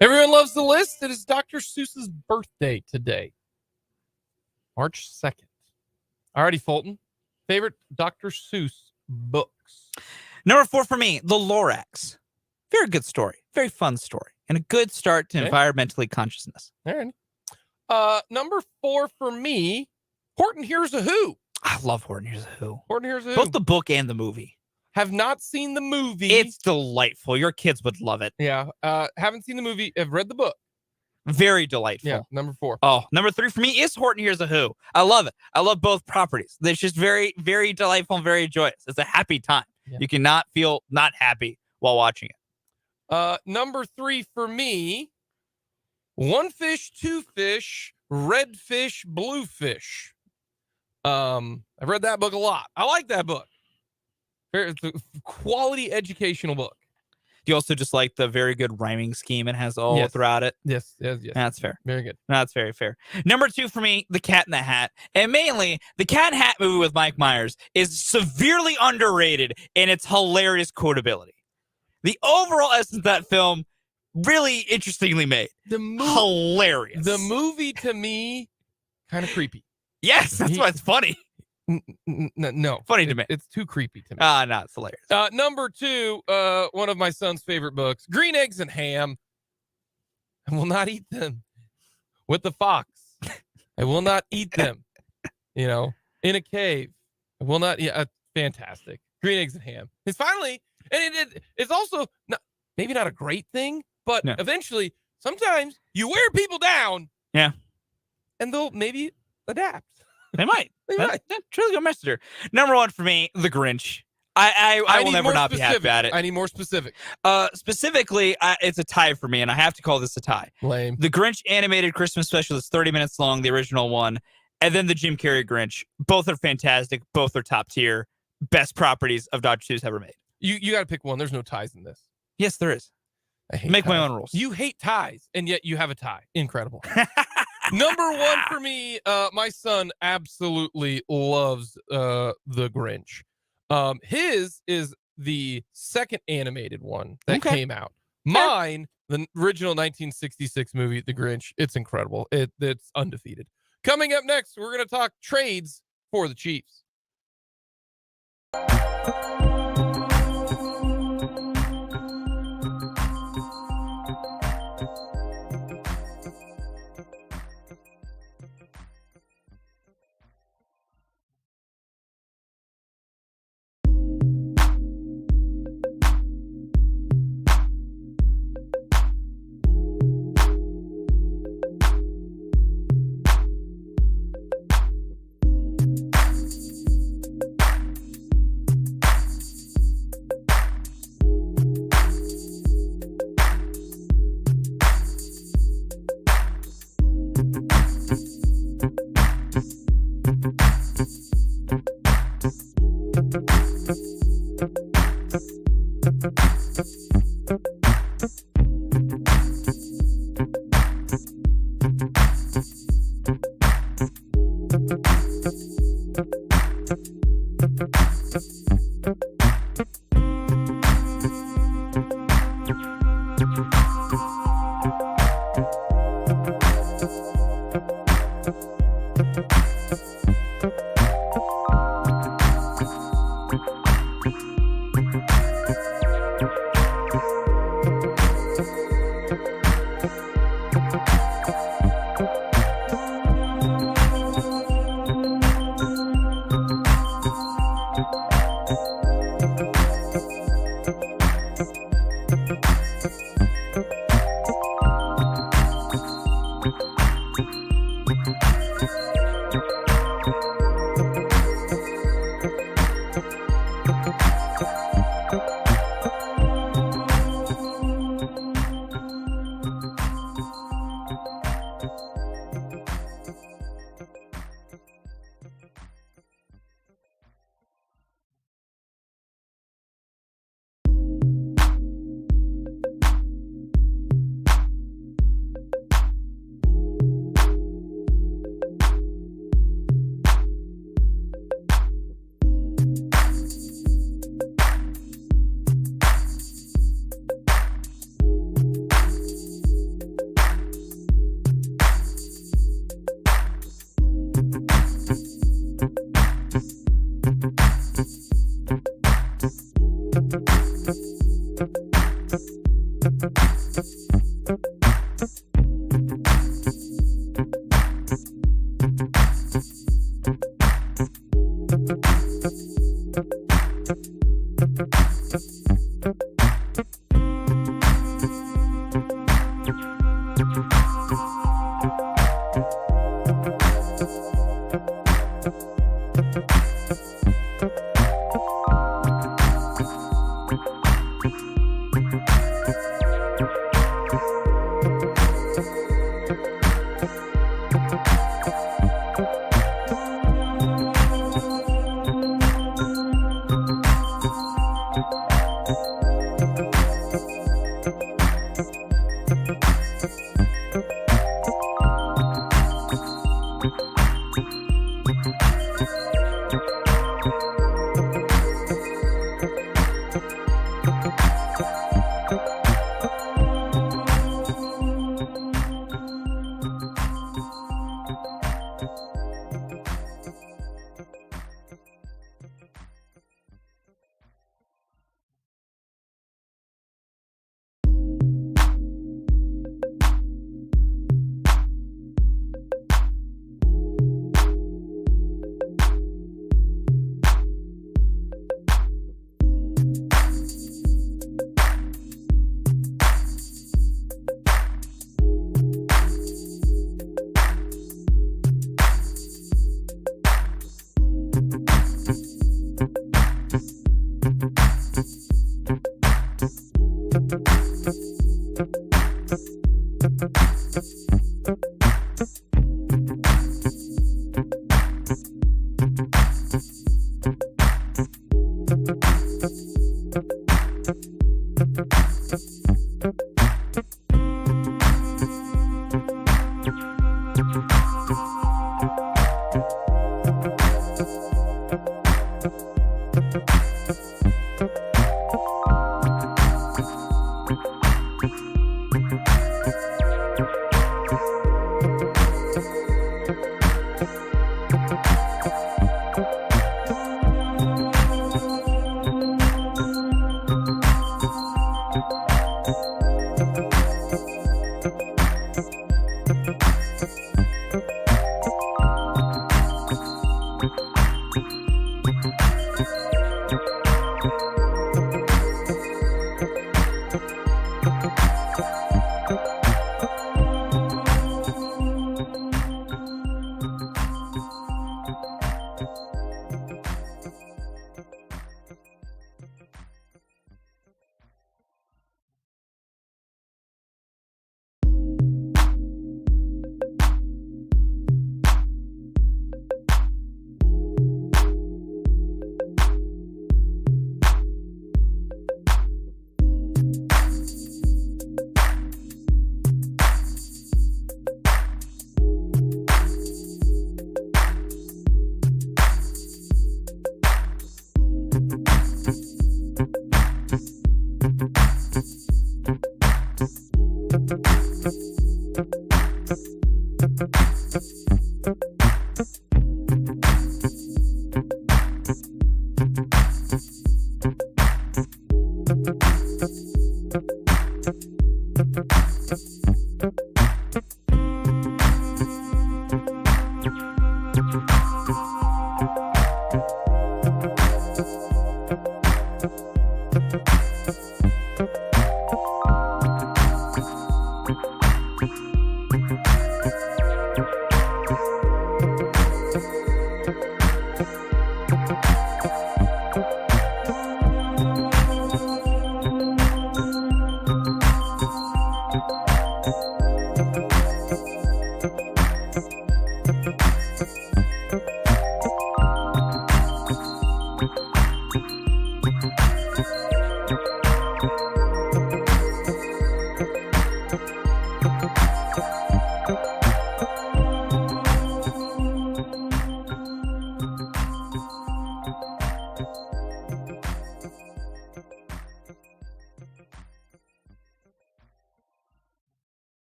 Everyone loves the list. It is Dr. Seuss's birthday today, March 2nd. Alrighty, Fulton. Favorite Dr. Seuss books? Number 4 for me, The Lorax. Very good story. Very fun story. And a good start to environmentally consciousness. All right. Number 4 for me, Horton Hears a Who. I love Horton Hears a Who. Horton Hears a Who. Both the book and the movie. Have not seen the movie. It's delightful. Your kids would love it. Yeah. Haven't seen the movie. I've read the book. Very delightful. Yeah, number 4. Oh, number 3 for me is Horton Hears a Who. I love it. I love both properties. It's just very, very delightful and very joyous. It's a happy time. Yeah. You cannot feel not happy while watching it. Number 3 for me, One Fish, Two Fish, Red Fish, Blue Fish. I've read that book a lot. I like that book. It's a quality educational book. Do you also just like the very good rhyming scheme it has all throughout it? Yes. That's fair. Very good. That's very fair. Number 2 for me, The Cat in the Hat. And mainly, the Cat in the Hat movie with Mike Myers is severely underrated in its hilarious quotability. The overall essence of that film, really interestingly made. Hilarious. The movie, to me, kind of creepy. Yes, that's why it's funny. No. Funny to me. It's too creepy to me. No, it's hilarious. Number 2, one of my son's favorite books, Green Eggs and Ham. I will not eat them with the fox. I will not eat them, in a cave. I will not. Yeah, fantastic. Green Eggs and Ham. It's finally, and it's also maybe not a great thing, but eventually, sometimes you wear people down. Yeah. And they'll maybe adapt. They might. Truly good messenger. Number 1 for me, The Grinch. I will never not be happy about it. I need more specific. Specifically, it's a tie for me, and I have to call this a tie. Lame. The Grinch animated Christmas special is 30 minutes long, the original one, and then the Jim Carrey Grinch. Both are fantastic. Both are top tier. Best properties of Dr. Seuss ever made. You got to pick one. There's no ties in this. Yes, there is. I hate Make ties. my own rules. You hate ties, and yet you have a tie. Incredible. Number 1 for me, my son absolutely loves The Grinch. His is the second animated one that came out. Mine, the original 1966 movie, The Grinch. It's incredible. It's undefeated. Coming up next, we're going to talk trades for the Chiefs.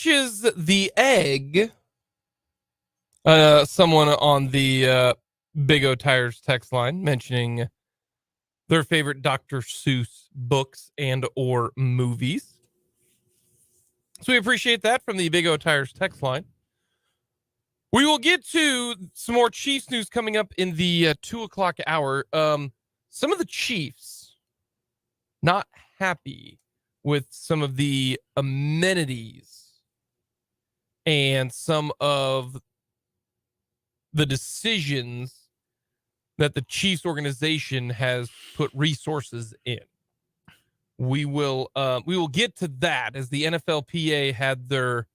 Is the egg. Someone on the Big O Tires text line mentioning their favorite Dr. Seuss books and or movies. So we appreciate that from the Big O Tires text line. We will get to some more Chiefs news coming up in the 2 o'clock hour. Some of the Chiefs not happy with some of the amenities and some of the decisions that the Chiefs organization has put resources in. We will get to that as the NFLPA had their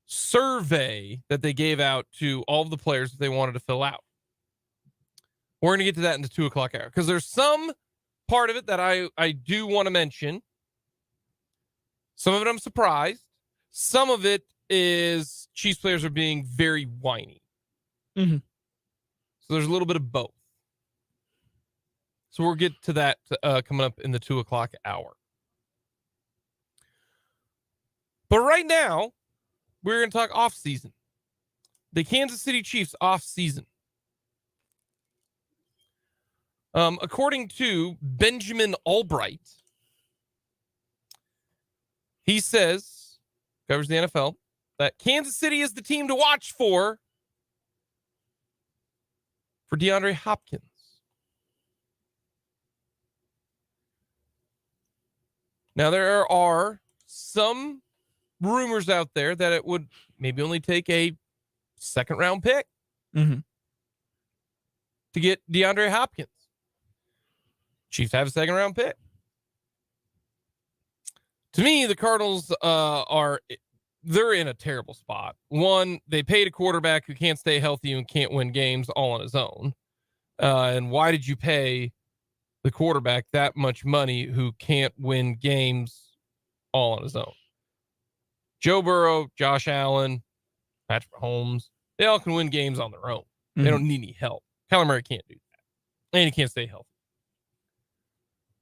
survey that they gave out to all of the players that they wanted to fill out. We're going to get to that in the 2 o'clock hour because there's some part of it that I do want to mention. Some of it I'm surprised. Some of it is Chiefs players are being very whiny. Mm-hmm. So there's a little bit of both. So we'll get to that coming up in the 2 o'clock hour. But right now, we're going to talk off season. The Kansas City Chiefs off season. According to Benjamin Albright, he says, covers the NFL, that Kansas City is the team to watch for DeAndre Hopkins. Now, there are some rumors out there that it would maybe only take a second-round pick to get DeAndre Hopkins. Chiefs have a second-round pick. To me, the Cardinals are they're in a terrible spot. One, they paid a quarterback who can't stay healthy and can't win games all on his own. And why did you pay the quarterback that much money who can't win games all on his own? Joe Burrow, Josh Allen, Patrick Mahomes, they all can win games on their own. They don't need any help. Kyler Murray can't do that. And he can't stay healthy.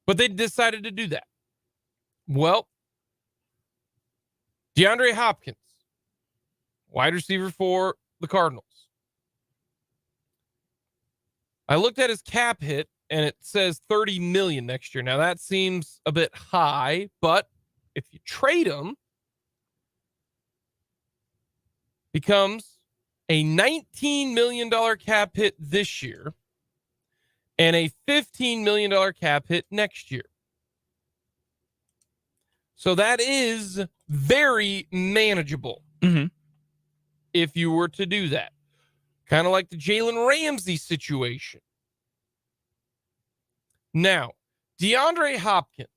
But they decided to do that. Well, DeAndre Hopkins, wide receiver for the Cardinals. I looked at his cap hit, and it says $30 million next year. Now, that seems a bit high, but if you trade him, becomes a $19 million cap hit this year and a $15 million cap hit next year. So that is very manageable if you were to do that. Kind of like the Jalen Ramsey situation. Now, DeAndre Hopkins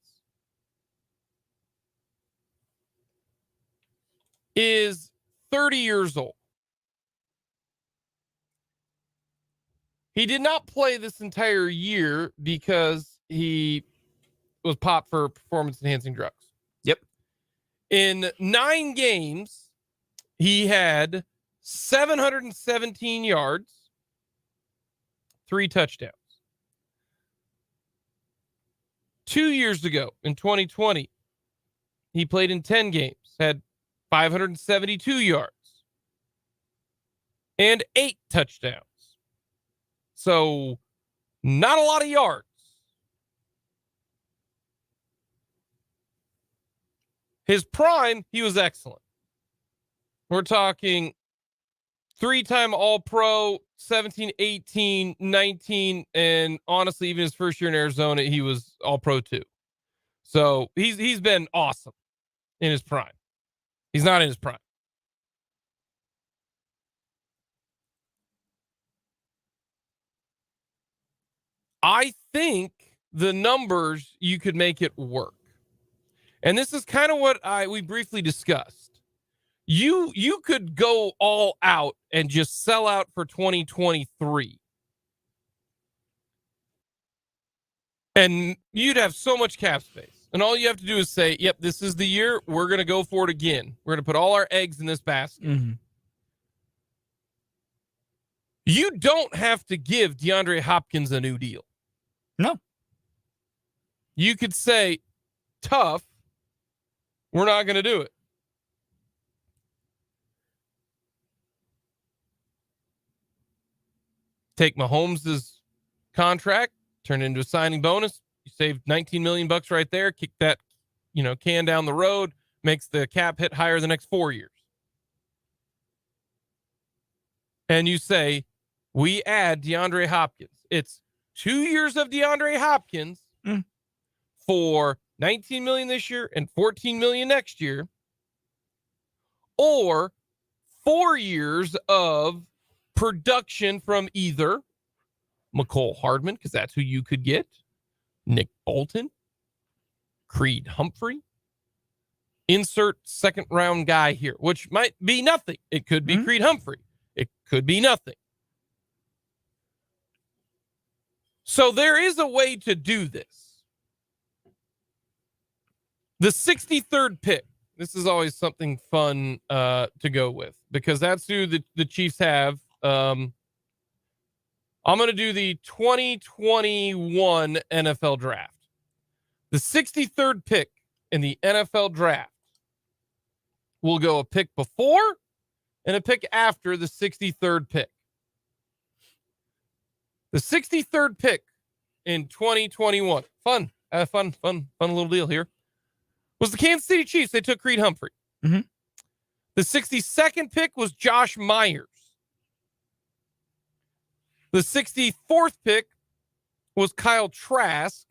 is 30 years old. He did not play this entire year because he was popped for performance-enhancing drugs. Yep. In 9 games, he had 717 yards, 3 touchdowns. 2 years ago, in 2020, he played in 10 games, had 572 yards, and 8 touchdowns. So, not a lot of yards. His prime, he was excellent. We're talking 3-time All-Pro, 17, 18, 19, and honestly, even his first year in Arizona, he was All-Pro too. So he's been awesome in his prime. He's not in his prime. I think the numbers, you could make it work. And this is kind of what we briefly discussed. You could go all out and just sell out for 2023. And you'd have so much cap space. And all you have to do is say, yep, this is the year. We're going to go for it again. We're going to put all our eggs in this basket. You don't have to give DeAndre Hopkins a new deal. No. You could say, tough, we're not going to do it. Take Mahomes' contract, turn it into a signing bonus. You save $19 million right there. Kick that, can down the road. Makes the cap hit higher the next 4 years. And you say, we add DeAndre Hopkins. It's 2 years of DeAndre Hopkins for $19 million this year and $14 million next year, or 4 years of production from either McCole Hardman, because that's who you could get, Nick Bolton, Creed Humphrey, insert second round guy here, which might be nothing. It could be Creed Humphrey. It could be nothing. So there is a way to do this. The 63rd pick. This is always something fun to go with because that's who the Chiefs have. I'm going to do the 2021 NFL draft. The 63rd pick in the NFL draft will go a pick before and a pick after the 63rd pick. The 63rd pick in 2021. Fun little deal here. Was the Kansas City Chiefs. They took Creed Humphrey. The 62nd pick was Josh Myers. The 64th pick was Kyle Trask,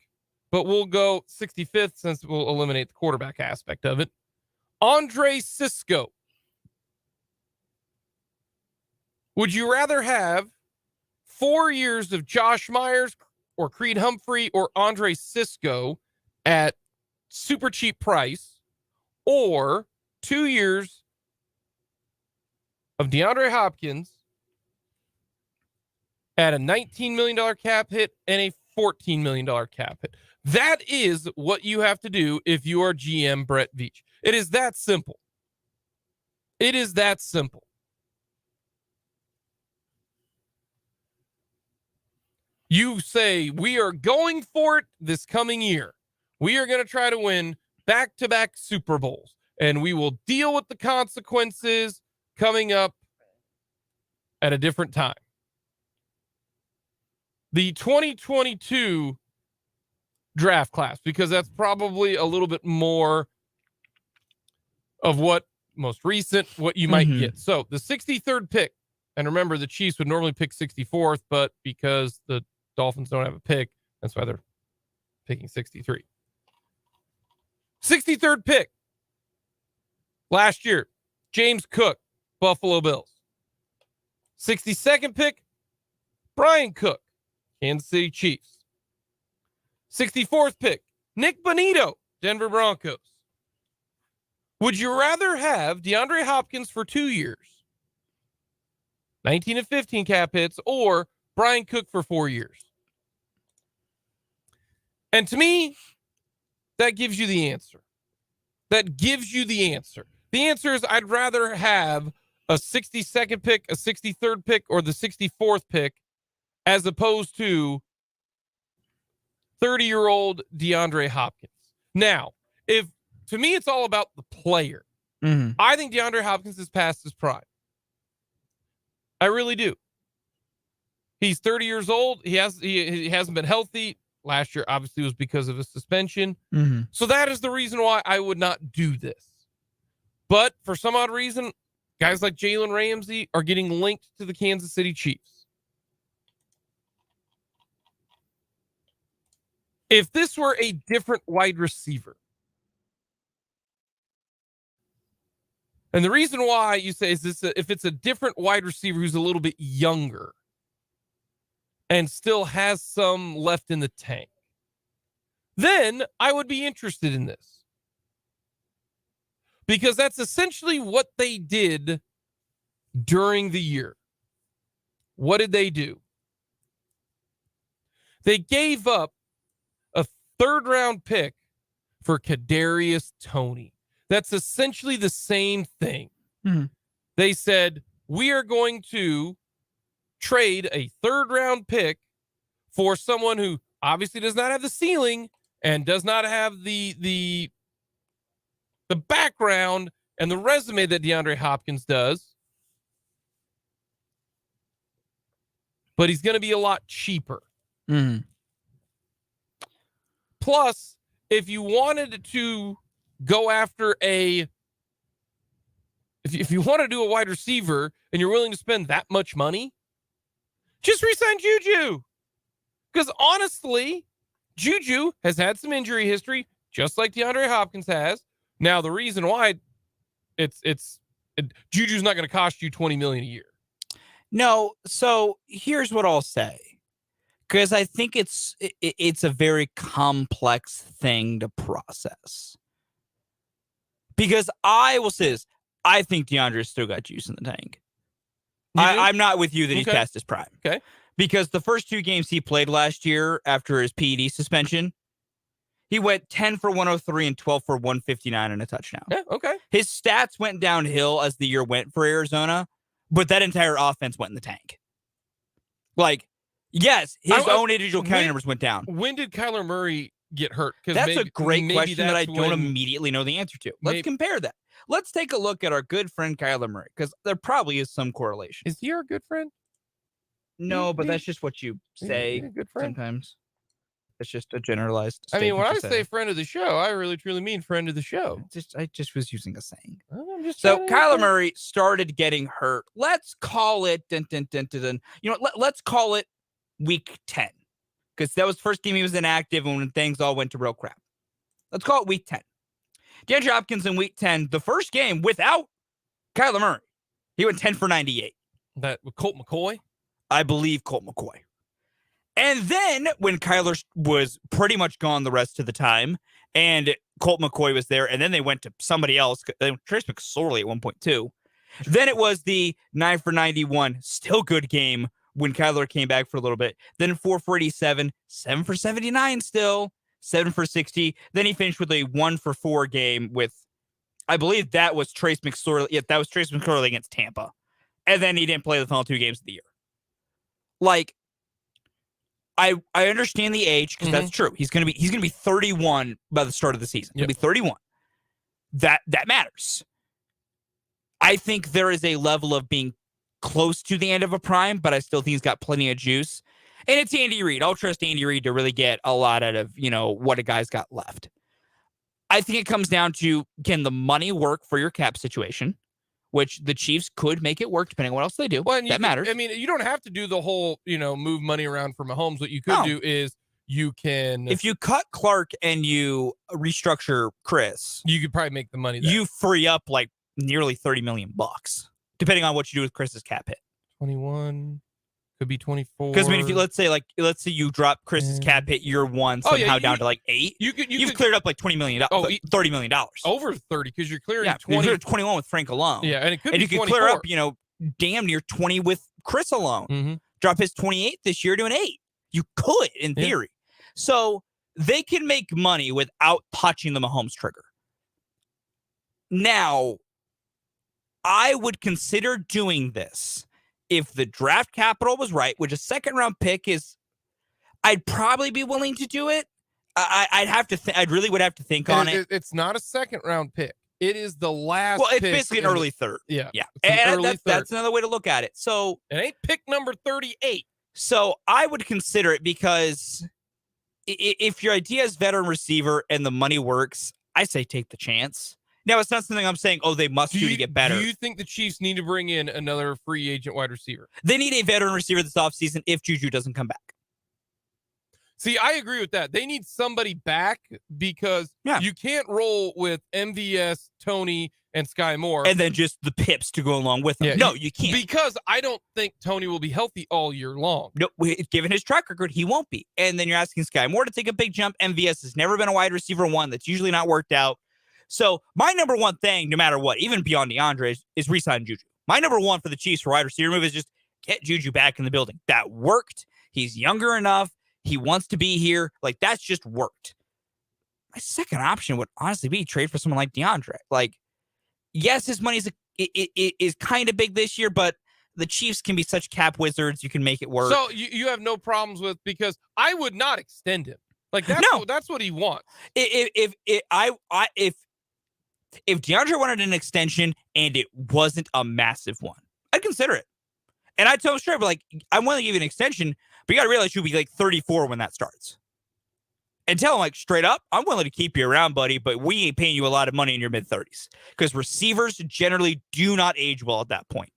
but we'll go 65th since we'll eliminate the quarterback aspect of it. Andre Cisco. Would you rather have 4 years of Josh Myers or Creed Humphrey or Andre Cisco at super cheap price, or 2 years of DeAndre Hopkins at a $19 million cap hit and a $14 million cap hit. That is what you have to do if you are GM Brett Veach. It is that simple. It is that simple. You say, we are going for it this coming year. We are going to try to win back-to-back Super Bowls, and we will deal with the consequences coming up at a different time. The 2022 draft class, because that's probably a little bit more of what most recent, what you might get. So the 63rd pick, and remember the Chiefs would normally pick 64th, but because the Dolphins don't have a pick, that's why they're picking 63. 63rd pick last year, James Cook, Buffalo Bills. 62nd pick, Brian Cook, Kansas City Chiefs. 64th pick, Nick Bonito, Denver Broncos. Would you rather have DeAndre Hopkins for 2 years, 19 and 15 cap hits, or Brian Cook for 4 years? And to me, that gives you the answer. That gives you the answer. The answer is I'd rather have a 62nd pick, a 63rd pick, or the 64th pick as opposed to 30-year-old DeAndre Hopkins. Now, to me, it's all about the player. I think DeAndre Hopkins is past his prime. I really do. He's 30 years old. He hasn't been healthy. Last year, obviously, was because of a suspension. So that is the reason why I would not do this. But for some odd reason, guys like Jalen Ramsey are getting linked to the Kansas City Chiefs. If this were a different wide receiver, and the reason why you say is this, if it's a different wide receiver who's a little bit younger and still has some left in the tank, then I would be interested in this. Because that's essentially what they did during the year. What did they do? They gave up a 3rd-round pick for Kadarius Toney. That's essentially the same thing. They said, we are going to trade a 3rd-round pick for someone who obviously does not have the ceiling and does not have the background and the resume that DeAndre Hopkins does. But he's going to be a lot cheaper. Plus, if you wanted to go after if you want to do a wide receiver and you're willing to spend that much money, just re-sign Juju. Because honestly, Juju has had some injury history, just like DeAndre Hopkins has. Now, the reason why Juju's not going to cost you $20 million a year. No, so here's what I'll say. Because I think it's a very complex thing to process. Because I will say this, I think DeAndre's still got juice in the tank. I'm not with you that he's past his prime. Okay. Because the first 2 games he played last year after his PED suspension, he went 10 for 103 and 12 for 159 and a touchdown. Yeah, okay. His stats went downhill as the year went for Arizona, but that entire offense went in the tank. Like, yes, his own individual counting numbers went down. When did Kyler Murray get hurt? That's a great question that I don't when immediately know the answer to. Let's compare that. Let's take a look at our good friend Kyler Murray, because there probably is some correlation. Is he our good friend? No, but that's just what you say good friend? sometimes. It's just a generalized I mean, when statement I say friend of the show, I really truly mean friend of the show. I just was using a saying. So Kyler Murray started getting hurt. Let's call it let's call it week 10. Because that was the first game he was inactive and when things all went to real crap. Let's call it week 10. DeAndre Hopkins in week 10, the first game without Kyler Murray. He went 10 for 98. That with Colt McCoy? I believe Colt McCoy. And then when Kyler was pretty much gone the rest of the time and Colt McCoy was there, and then they went to somebody else, Trace McSorley at one point too. Then it was the 9 for 91, still good game when Kyler came back for a little bit. Then 4 for 87, 7 for 79 still, 7 for 60. Then he finished with a 1 for 4 game with, I believe that was Trace McSorley. Yeah, that was Trace McSorley against Tampa. And then he didn't play the final 2 games of the year. Like, I understand the age because that's true. He's gonna be 31 by the start of the season. He'll be 31. That matters. I think there is a level of being close to the end of a prime, but I still think he's got plenty of juice. And it's Andy Reid. I'll trust Andy Reid to really get a lot out of, what a guy's got left. I think it comes down to, can the money work for your cap situation, which the Chiefs could make it work depending on what else they do. Well, that matters. I mean, you don't have to do the whole, move money around for Mahomes. What you could do is you can... If you cut Clark and you restructure Chris... You could probably make the money there. You free up like nearly $30 million, depending on what you do with Chris's cap hit. 21... Could be 24. Because I mean, if you let's say you drop Chris's cap hit year 1 somehow down to like 8, you've cleared up like $20 million, $30 million, over 30 because you're clearing 20. You're 21 with Frank alone. Yeah, and it could and be you can 24. clear up damn near 20 with Chris alone. Drop his 28 this year to an 8. You could in theory. So they can make money without touching the Mahomes trigger. Now, I would consider doing this if the draft capital was right, which a second round pick is, I'd probably be willing to do it. I'd really would have to think on it. It's not a second round pick. It is the last. Well, it's basically an early third. Yeah. And that's another way to look at it. So it ain't pick number 38. So I would consider it because if your idea is veteran receiver and the money works, I say take the chance. Now, it's not something I'm saying, they must do to get better. Do you think the Chiefs need to bring in another free agent wide receiver? They need a veteran receiver this offseason if Juju doesn't come back. See, I agree with that. They need somebody back because you can't roll with MVS, Tony, and Sky Moore. And then just the pips to go along with them. Yeah, no, you can't. Because I don't think Tony will be healthy all year long. No, given his track record, he won't be. And then you're asking Sky Moore to take a big jump. MVS has never been a wide receiver 1. That's usually not worked out. So my number one thing, no matter what, even beyond DeAndre, is re-sign Juju. My number one for the Chiefs for wide receiver move is just get Juju back in the building. That worked. He's younger enough. He wants to be here. Like, that's just worked. My second option would honestly be trade for someone like DeAndre. Like, yes, his money is kind of big this year, but the Chiefs can be such cap wizards. You can make it work. So you have no problems with, because I would not extend him. Like, that's what he wants. If DeAndre wanted an extension and it wasn't a massive one, I'd consider it. And I'd tell him straight, like, I'm willing to give you an extension, but you got to realize you'll be like 34 when that starts. And tell him, like, straight up, I'm willing to keep you around, buddy, but we ain't paying you a lot of money in your mid-30s. Because receivers generally do not age well at that point.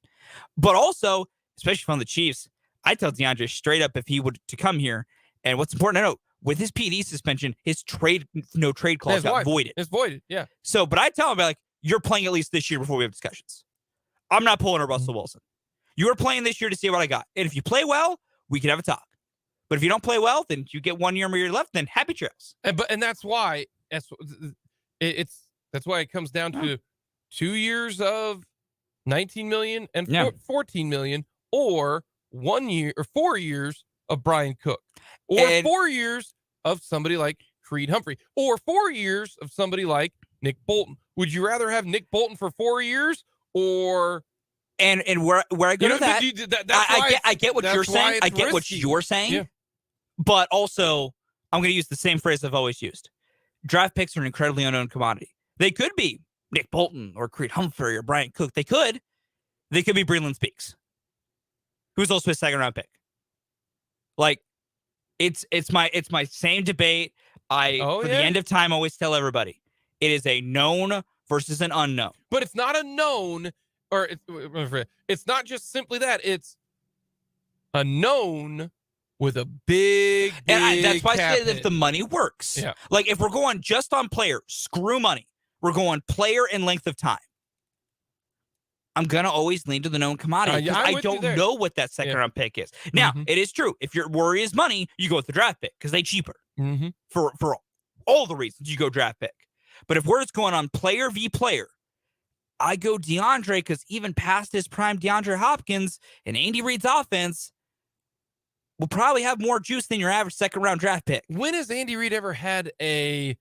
But also, especially from the Chiefs, I tell DeAndre straight up if he would to come here. And what's important to note, with his PD suspension, his no trade clause got voided. It's voided, yeah. So, but I tell him, like, you're playing at least this year before we have discussions. I'm not pulling a Russell Wilson. You are playing this year to see what I got. And if you play well, we can have a talk. But if you don't play well, then you get 1 year more left, then happy trails. And that's why that's why it comes down to 2 years of 19 million and 14 million, or 1 year or 4 years of Brian Cook, or 4 years of somebody like Creed Humphrey, or 4 years of somebody like Nick Bolton. Would you rather have Nick Bolton for 4 years, or and where I go to that? I get what you're saying. I get what you're saying. Yeah. But also, I'm going to use the same phrase I've always used. Draft picks are an incredibly unknown commodity. They could be Nick Bolton or Creed Humphrey or Brian Cook. They could be Breland Speaks, who's also a second round pick. Like, it's my same debate. For the end of time, I always tell everybody, it is a known versus an unknown. But it's not a known, or it's not just simply that. It's a known with a big and that's why I say hit. If the money works. Yeah. Like, if we're going just on player, screw money. We're going player and length of time. I'm going to always lean to the known commodity. I don't know what that second round pick is. Now, it is true. If your worry is money, you go with the draft pick because they cheaper. For all the reasons you go draft pick. But if we're just going on player v player, I go DeAndre because even past his prime, DeAndre Hopkins and Andy Reid's offense will probably have more juice than your average second-round draft pick. When has Andy Reid ever had a,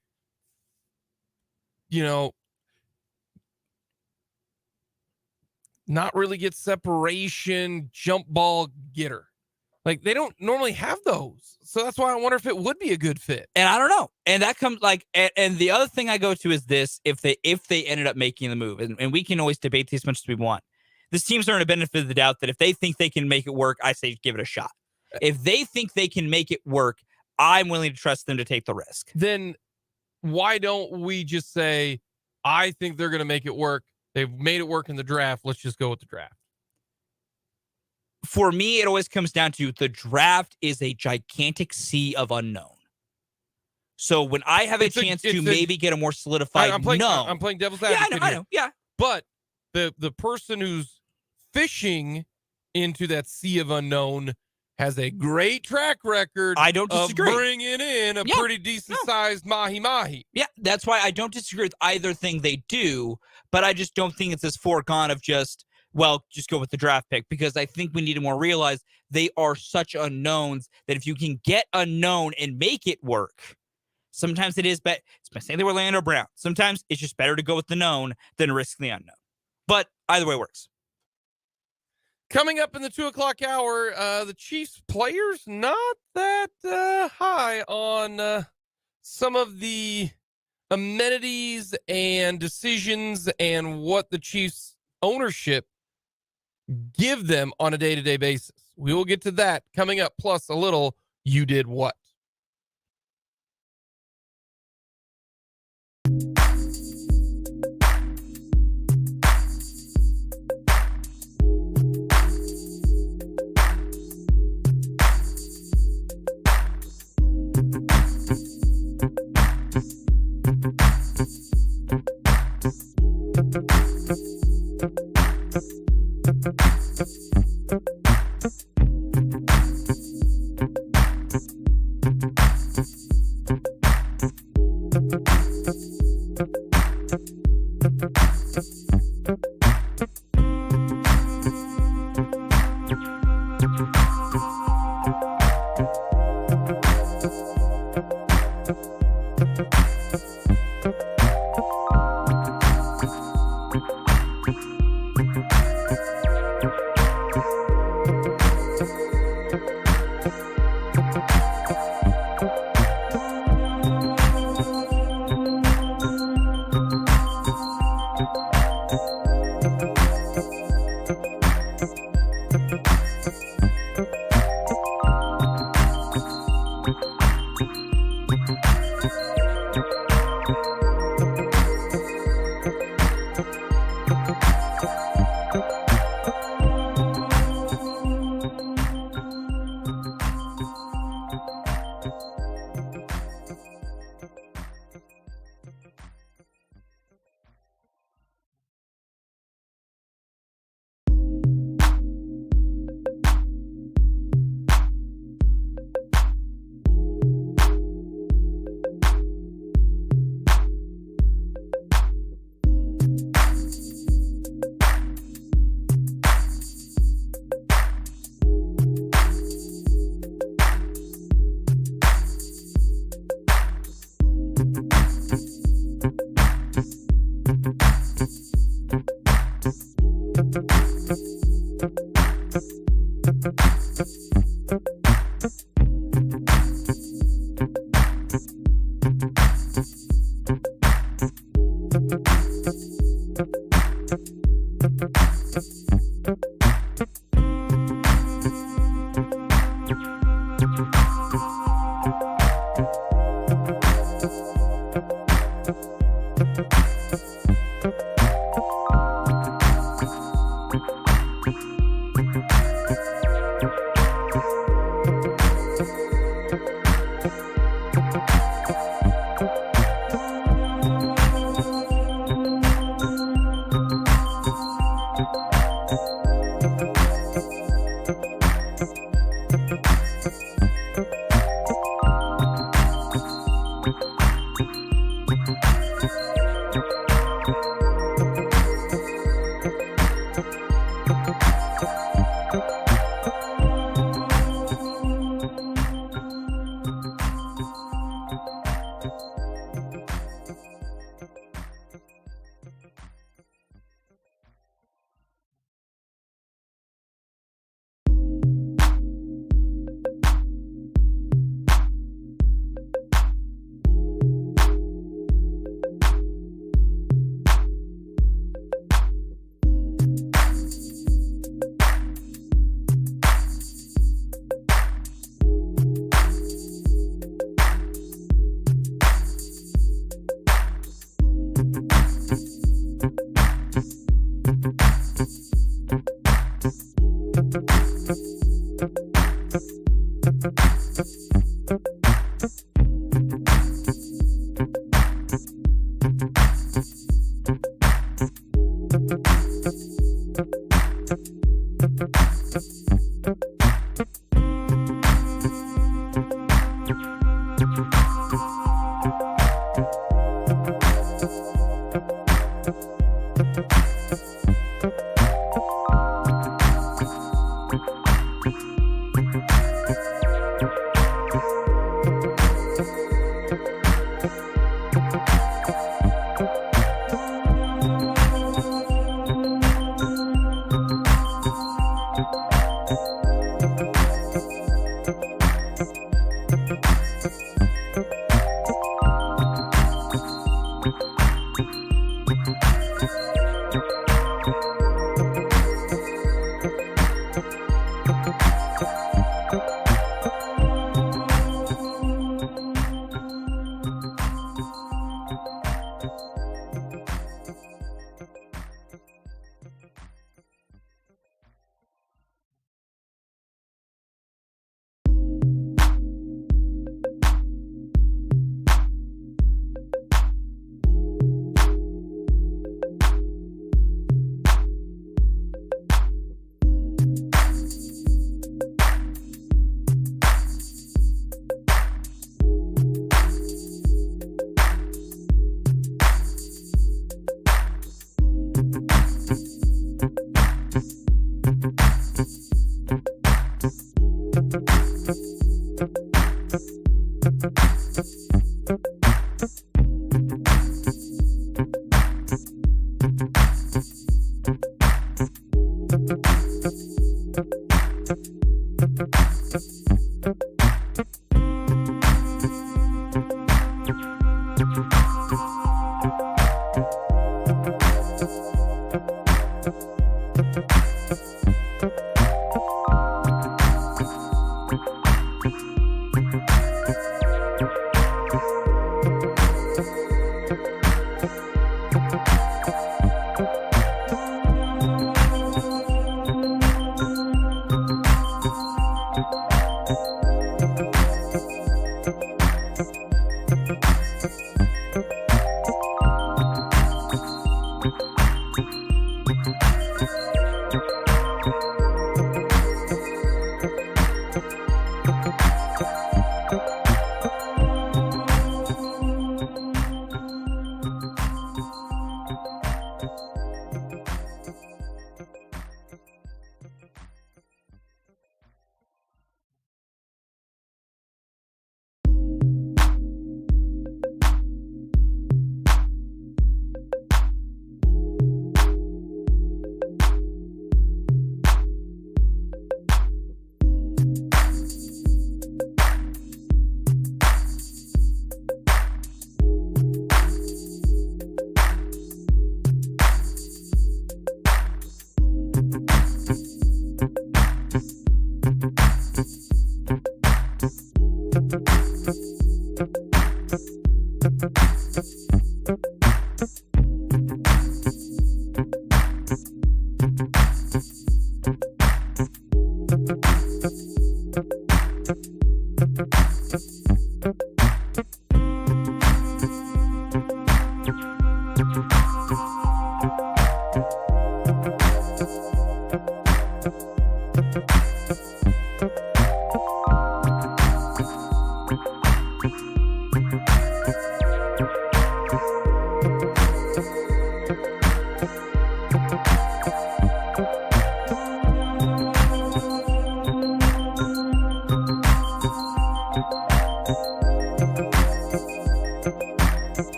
not really get separation, jump ball getter? Like, they don't normally have those. So that's why I wonder if it would be a good fit. And I don't know. And that comes and the other thing I go to is this, if they ended up making the move, and we can always debate this as much as we want. This team's earned a benefit of the doubt that if they think they can make it work, I say give it a shot. If they think they can make it work, I'm willing to trust them to take the risk. Then why don't we just say, I think they're going to make it work. They've made it work in the draft. Let's just go with the draft. For me, it always comes down to the draft is a gigantic sea of unknown. So when I have a chance to maybe get a more solidified I'm playing devil's advocate. I know. Yeah. But the person who's fishing into that sea of unknown has a great track record. I don't disagree. Of bringing in a pretty decent sized mahi. Yeah, that's why I don't disagree with either thing they do, but I just don't think it's as foregone of just go with the draft pick, because I think we need to more realize they are such unknowns that if you can get unknown and make it work, sometimes it is better. Say they were Orlando Brown. Sometimes it's just better to go with the known than risk the unknown. But either way works. Coming up in the 2:00 hour, the Chiefs players not that high on some of the amenities and decisions and what the Chiefs ownership give them on a day-to-day basis. We will get to that coming up, plus a little You Did What.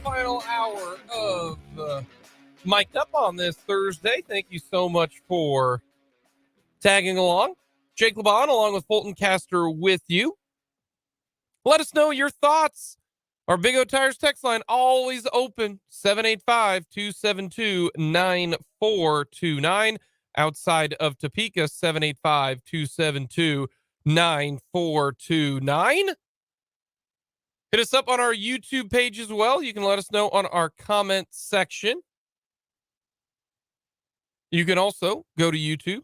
Final hour of Mic'd Up on this Thursday. Thank you so much for tagging along. Jake LeBon along with Fulton Caster with you. Let us know your thoughts. Our Big O Tires text line always open, 785-272-9429. Outside of Topeka, 785-272-9429. Hit us up on our YouTube page as well. You can let us know on our comment section. You can also go to YouTube.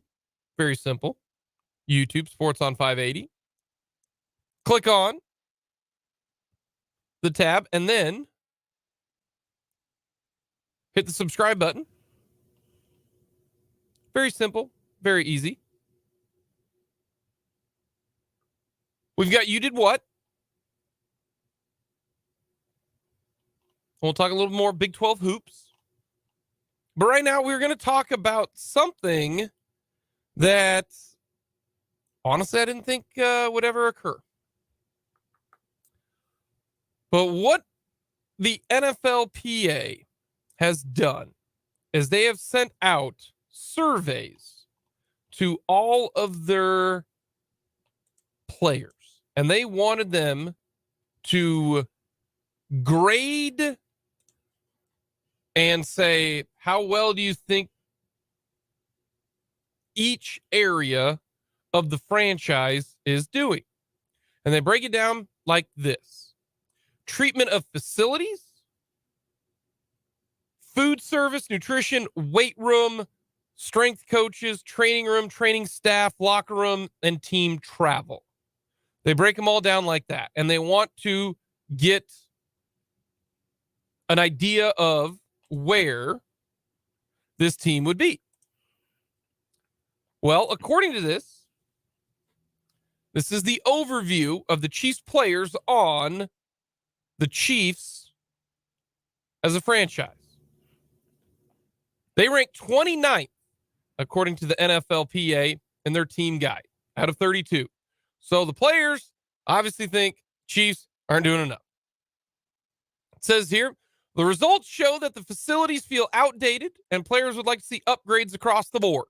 Very simple. YouTube Sports on 580. Click on the tab and then hit the subscribe button. Very simple. Very easy. We've got You Did What? We'll talk a little more Big 12 hoops. But right now, we're going to talk about something that, honestly, I didn't think would ever occur. But what the NFLPA has done is they have sent out surveys to all of their players. And they wanted them to grade and say, how well do you think each area of the franchise is doing? And they break it down like this: treatment of facilities, food service, nutrition, weight room, strength coaches, training room, training staff, locker room, and team travel. They break them all down like that. And they want to get an idea of where this team would be. Well, according to this is the overview of the Chiefs players on the Chiefs as a franchise. They rank 29th, according to the NFLPA, in their team guide out of 32. So the players obviously think Chiefs aren't doing enough. It says here, the results show that the facilities feel outdated and players would like to see upgrades across the board.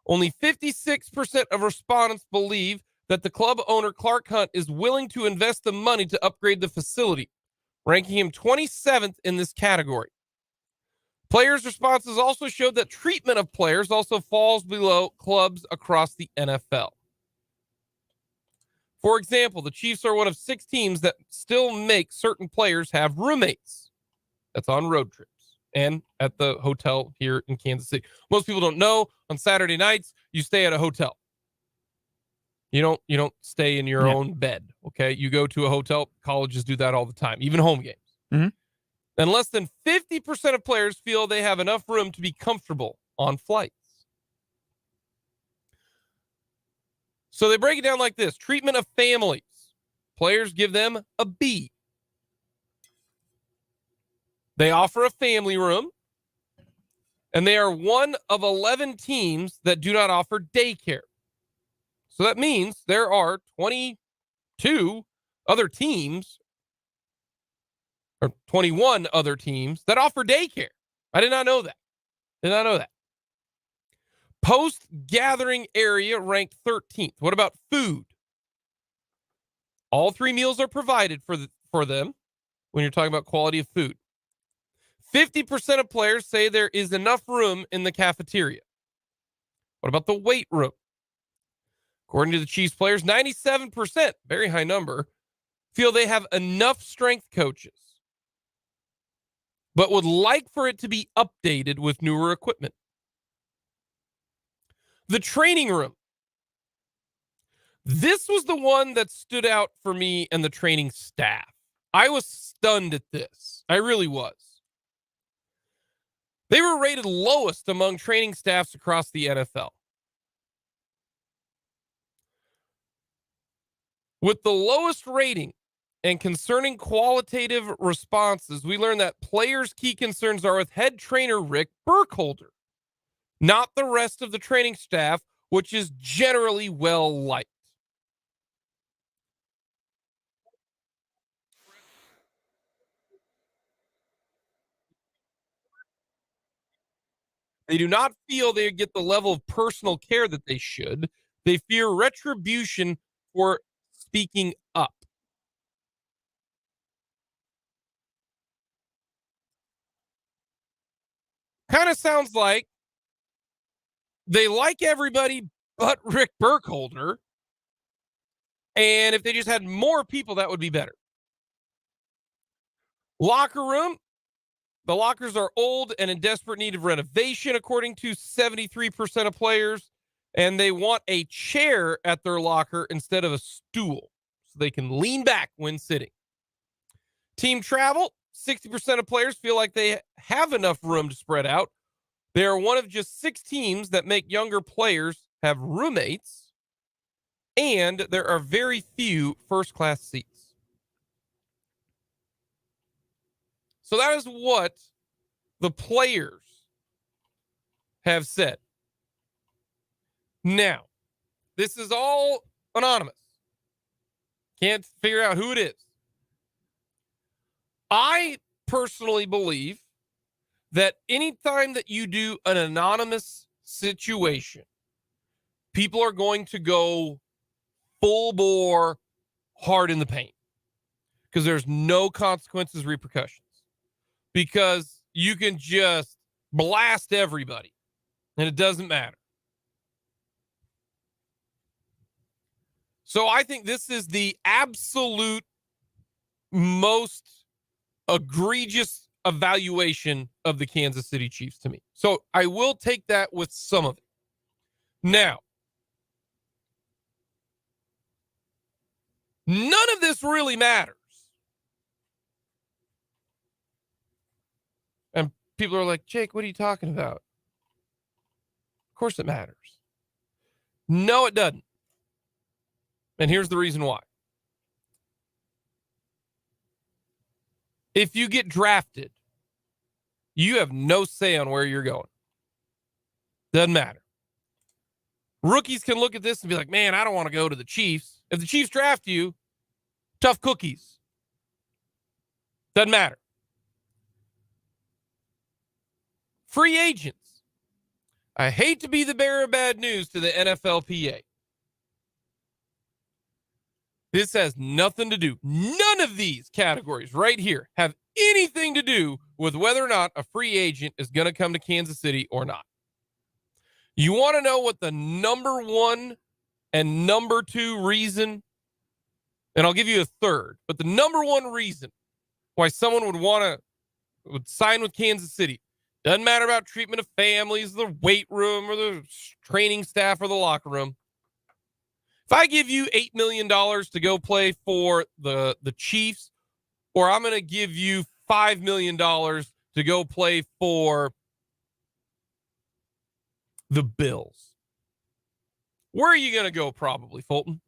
Only 56% of respondents believe that the club owner, Clark Hunt, is willing to invest the money to upgrade the facility, ranking him 27th in this category. Players' responses also showed that treatment of players also falls below clubs across the NFL. For example, the Chiefs are one of 6 teams that still make certain players have roommates. That's on road trips and at the hotel here in Kansas City. Most people don't know, on Saturday nights, you stay at a hotel. You don't stay in your own bed, okay? You go to a hotel. Colleges do that all the time, even home games. Mm-hmm. And less than 50% of players feel they have enough room to be comfortable on flights. So they break it down like this. Treatment of families. Players give them a B. They offer a family room, and they are one of 11 teams that do not offer daycare. So that means there are 22 other teams, or 21 other teams that offer daycare. I did not know that. Post-gathering area ranked 13th. What about food? All 3 meals are provided for them when you're talking about quality of food. 50% of players say there is enough room in the cafeteria. What about the weight room? According to the Chiefs players, 97%, very high number, feel they have enough strength coaches, but would like for it to be updated with newer equipment. The training room. This was the one that stood out for me and the training staff. I was stunned at this. I really was. They were rated lowest among training staffs across the NFL. With the lowest rating and concerning qualitative responses, we learned that players' key concerns are with head trainer Rick Burkholder, not the rest of the training staff, which is generally well liked. They do not feel they get the level of personal care that they should. They fear retribution for speaking up. Kind of sounds like they like everybody but Rick Burkholder. And if they just had more people, that would be better. Locker room. The lockers are old and in desperate need of renovation, according to 73% of players. And they want a chair at their locker instead of a stool so they can lean back when sitting. Team travel. 60% of players feel like they have enough room to spread out. They are one of just 6 teams that make younger players have roommates. And there are very few first-class seats. So that is what the players have said. Now, this is all anonymous. Can't figure out who it is. I personally believe that anytime that you do an anonymous situation, people are going to go full bore, hard in the paint, because there's no consequences, repercussions. Because you can just blast everybody and it doesn't matter. So I think this is the absolute most egregious evaluation of the Kansas City Chiefs to me. So I will take that with some of it. Now, none of this really matters. And people are like, Jake, what are you talking about? Of course it matters. No, it doesn't. And here's the reason why. If you get drafted, you have no say on where you're going. Doesn't matter. Rookies can look at this and be like, man, I don't want to go to the Chiefs. If the Chiefs draft you, tough cookies. Doesn't matter. Free agents. I hate to be the bearer of bad news to the NFLPA. This has nothing to do. None of these categories right here have anything to do with whether or not a free agent is going to come to Kansas City or not. You want to know what the number 1 and number 2 reason, and I'll give you a third, but the number 1 reason why someone would sign with Kansas City, doesn't matter about treatment of families, the weight room, or the training staff, or the locker room. If I give you $8 million to go play for the Chiefs, or I'm going to give you $5 million to go play for the Bills, where are you going to go probably, Fulton?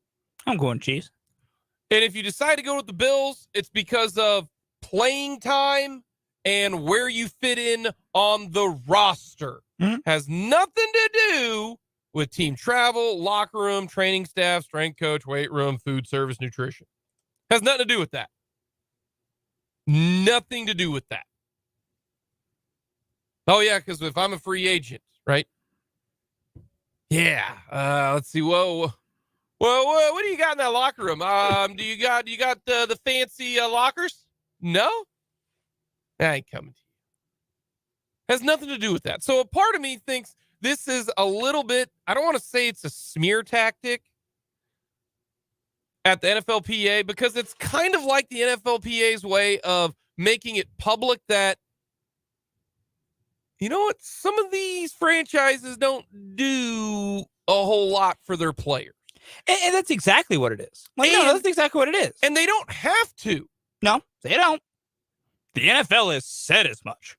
I'm going Chiefs. And if you decide to go with the Bills, it's because of playing time and where you fit in on the roster. Mm-hmm. Has nothing to do with team travel, locker room, training staff, strength coach, weight room, food service, nutrition. Has nothing to do with that. Nothing to do with that. Oh, yeah, because if I'm a free agent, right? Yeah. Let's see. Whoa. What do you got in that locker room? Do you got the fancy lockers? No? I ain't coming to you. Has nothing to do with that. So a part of me thinks this is a little bit, I don't want to say it's a smear tactic at the NFLPA, because it's kind of like the NFLPA's way of making it public that, you know what, some of these franchises don't do a whole lot for their players. And that's exactly what it is. Like, no, that's exactly what it is. And they don't have to. No, they don't. The NFL has said as much.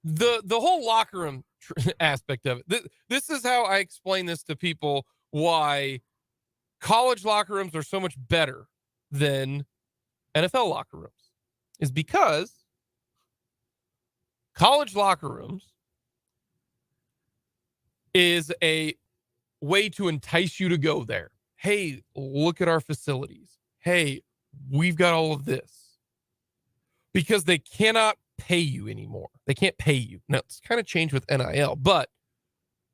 The whole locker room aspect of it. This is how I explain this to people, why college locker rooms are so much better than NFL locker rooms, is because college locker rooms is a way to entice you to go there. Hey, look at our facilities. Hey, we've got all of this. Because they cannot pay you anymore. They can't pay you. Now, it's kind of changed with NIL, but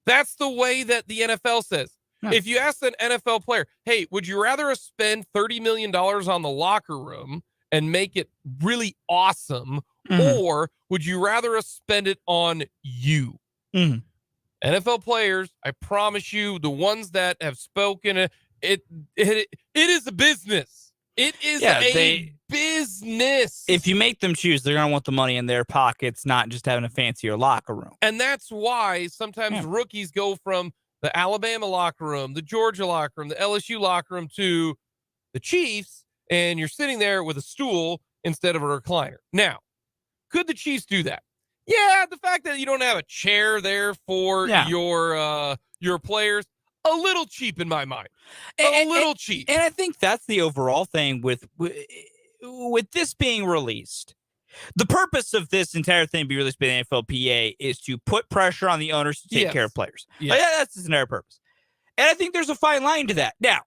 that's the way that the NFL says. If you ask an NFL player, hey, would you rather spend $30 million on the locker room and make it really awesome, or would you rather spend it on you? NFL players, I promise you, the ones that have spoken, it is a business. It is a business. If you make them choose, they're going to want the money in their pockets, not just having a fancier locker room. And that's why sometimes rookies go from the Alabama locker room, the Georgia locker room, the LSU locker room to the Chiefs, and you're sitting there with a stool instead of a recliner. Now, could the Chiefs do that? Yeah, the fact that you don't have a chair there for your players, a little cheap in my mind. A little cheap. And I think that's the overall thing with this being released. The purpose of this entire thing being released by the NFLPA is to put pressure on the owners to take care of players. Like, that's its entire purpose. And I think there's a fine line to that. Now,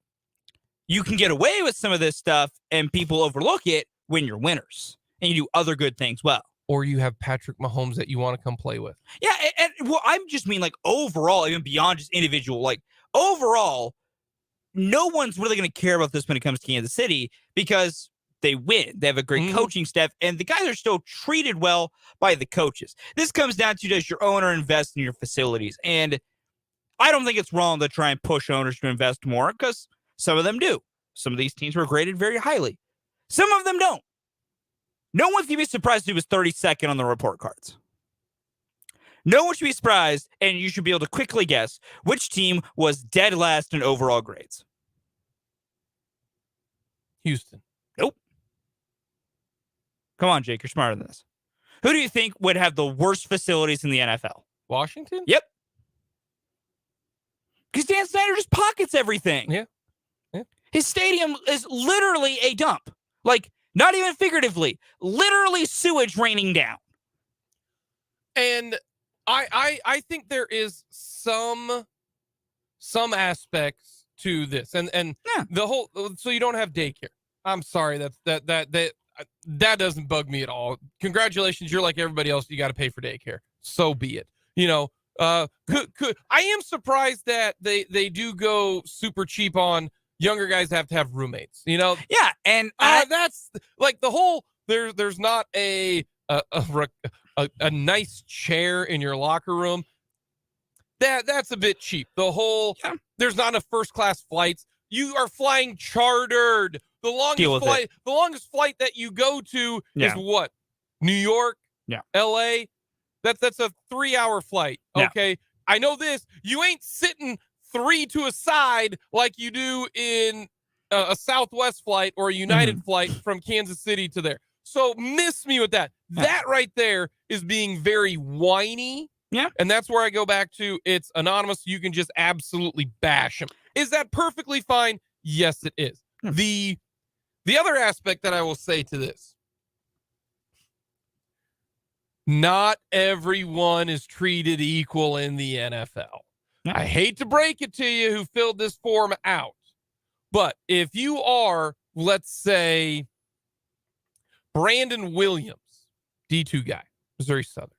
you can get away with some of this stuff and people overlook it when you're winners and you do other good things well. Or you have Patrick Mahomes that you want to come play with. Yeah, and well, I'm just mean like overall, even beyond just individual, like overall, no one's really going to care about this when it comes to Kansas City because they win. They have a great coaching staff, and the guys are still treated well by the coaches. This comes down to, does your owner invest in your facilities? And I don't think it's wrong to try and push owners to invest more, because some of them do. Some of these teams were graded very highly. Some of them don't. No one can be surprised if he was 32nd on the report cards. No one should be surprised, and you should be able to quickly guess which team was dead last in overall grades. Houston. Nope. Come on, Jake. You're smarter than this. Who do you think would have the worst facilities in the NFL? Washington? Yep. Because Dan Snyder just pockets everything. Yeah. His stadium is literally a dump. Like, not even figuratively. Literally sewage raining down. And I think there is some aspects to this. And the whole, so you don't have daycare. I'm sorry, that doesn't bug me at all. Congratulations, you're like everybody else. You got to pay for daycare. So be it. You know, I am surprised that they do go super cheap on younger guys have to have roommates. You know, yeah, and that's like the whole. There's not a nice chair in your locker room. That's a bit cheap. The whole there's not enough first class flights. You are flying chartered. The longest flight that you go to is what? New York? Yeah. LA? That's a 3-hour flight. Okay. Yeah. I know this. You ain't sitting 3 to a side like you do in a Southwest flight or a United flight from Kansas City to there. So miss me with that. Yeah. That right there is being very whiny. Yeah. And that's where I go back to, it's anonymous. You can just absolutely bash him. Is that perfectly fine? Yes, it is. The other aspect that I will say to this, not everyone is treated equal in the NFL. I hate to break it to you who filled this form out, but if you are, let's say, Brandon Williams, D2 guy, Missouri Southern,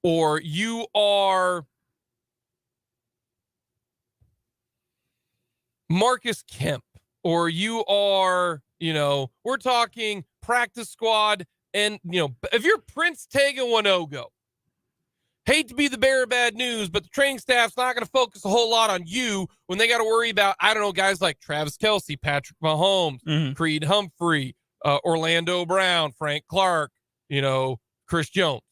or you are Marcus Kemp, or you are, we're talking practice squad, and, if you're Prince Tega Wanogo, hate to be the bearer of bad news, but the training staff's not going to focus a whole lot on you when they got to worry about, I don't know, guys like Travis Kelce, Patrick Mahomes, Creed Humphrey, Orlando Brown, Frank Clark, Chris Jones.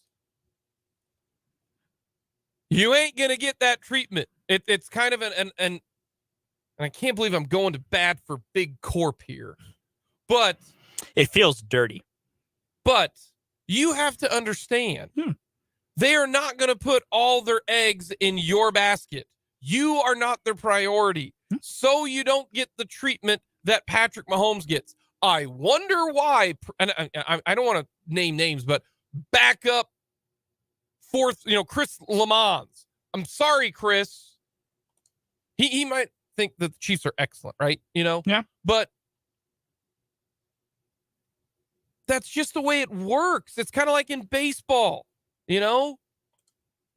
You ain't going to get that treatment. It's kind of and I can't believe I'm going to bat for Big Corp here, but it feels dirty. But you have to understand, they are not going to put all their eggs in your basket. You are not their priority. So you don't get the treatment that Patrick Mahomes gets. I wonder why, and I don't want to name names, but backup fourth, Chris Lamons. I'm sorry, Chris. He might think that the Chiefs are excellent, right? Yeah. But that's just the way it works. It's kind of like in baseball, the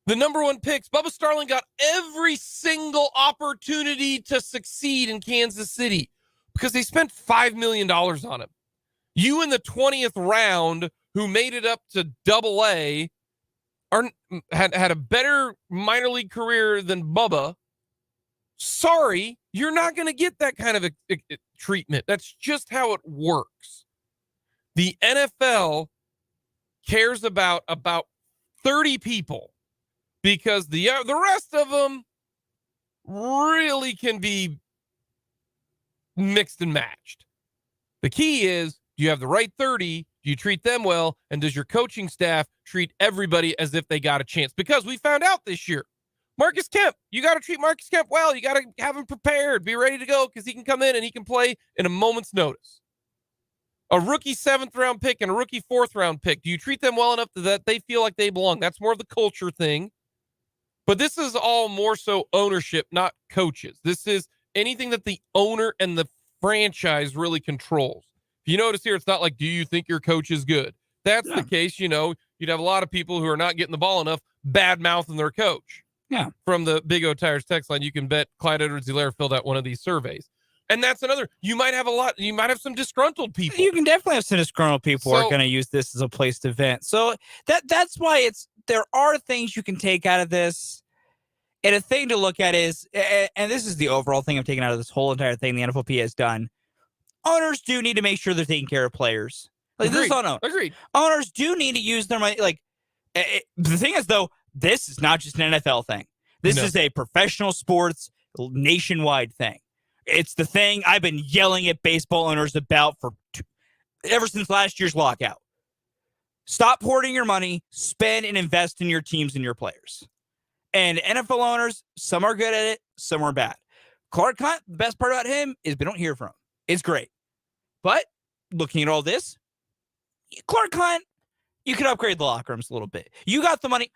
number one picks. Bubba Starling got every single opportunity to succeed in Kansas City because they spent $5 million on him. You in the 20th round, who made it up to Double-A, had a better minor league career than Bubba. Sorry, you're not going to get that kind of a treatment. That's just how it works. The NFL cares about 30 people because the rest of them really can be mixed and matched. The key is, do you have the right 30? Do you treat them well? And does your coaching staff treat everybody as if they got a chance? Because we found out this year, Marcus Kemp, you got to treat Marcus Kemp well. You got to have him prepared, be ready to go because he can come in and he can play in a moment's notice. A rookie 7th round pick and a rookie 4th round pick. Do you treat them well enough that they feel like they belong? That's more of the culture thing. But this is all more so ownership, not coaches. This is anything that the owner and the franchise really controls. If you notice here, it's not like, do you think your coach is good? That's the case, you'd have a lot of people who are not getting the ball enough bad-mouthing their coach. Yeah. From the Big O Tires text line, you can bet Clyde Edwards-Helaire filled out one of these surveys. And that's another, you might have some disgruntled people. You can definitely have some disgruntled people who are going to use this as a place to vent. So that's why there are things you can take out of this. And a thing to look at is, and this is the overall thing I'm taking out of this whole entire thing the NFLPA has done. Owners do need to make sure they're taking care of players. Like, this is on owners. Agreed. Owners do need to use their money. Like, the thing is, though, this is not just an NFL thing. This is a professional sports nationwide thing. It's the thing I've been yelling at baseball owners about ever since last year's lockout. Stop hoarding your money, spend and invest in your teams and your players. And NFL owners, some are good at it, some are bad. Clark Hunt, the best part about him is we don't hear from him. It's great. But looking at all this, Clark Hunt, you could upgrade the locker rooms a little bit. You got the money.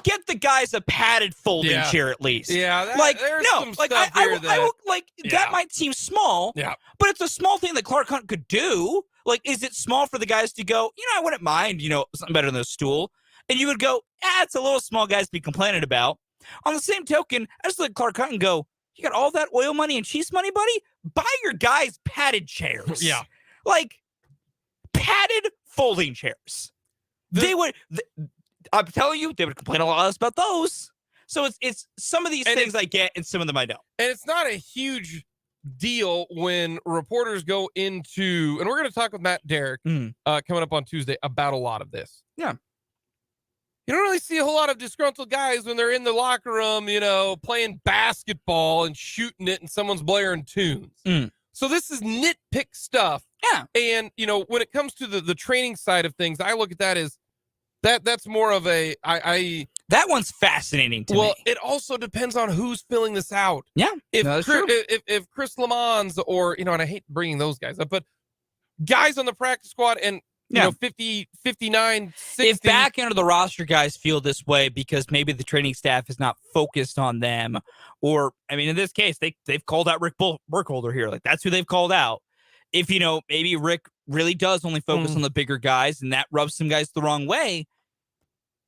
Get the guys a padded folding chair at least. Yeah, there's some stuff here that might seem small, but it's a small thing that Clark Hunt could do. Like, is it small for the guys to go, I wouldn't mind, something better than a stool. And you would go, it's a little small guys to be complaining about. On the same token, I just let Clark Hunt and go, you got all that oil money and Chiefs money, buddy? Buy your guys padded chairs. Yeah. Like, padded folding chairs. I'm telling you, they would complain a lot less about those. So it's some of these things I get and some of them I don't. And it's not a huge deal when reporters go into, and we're going to talk with Matt Derrick coming up on Tuesday about a lot of this. Yeah. You don't really see a whole lot of disgruntled guys when they're in the locker room, playing basketball and shooting it and someone's blaring tunes. So this is nitpick stuff. Yeah. And, when it comes to the training side of things, I look at that as that's more of that one's fascinating to me. Well, it also depends on who's filling this out. Yeah. If Chris Lamons or, and I hate bringing those guys up, but guys on the practice squad and, 50, 59, 60. If back end of the roster guys feel this way because maybe the training staff is not focused on them, or, in this case, they've called out Rick Burkholder here. Like, that's who they've called out. If, maybe Rick really does only focus on the bigger guys and that rubs some guys the wrong way,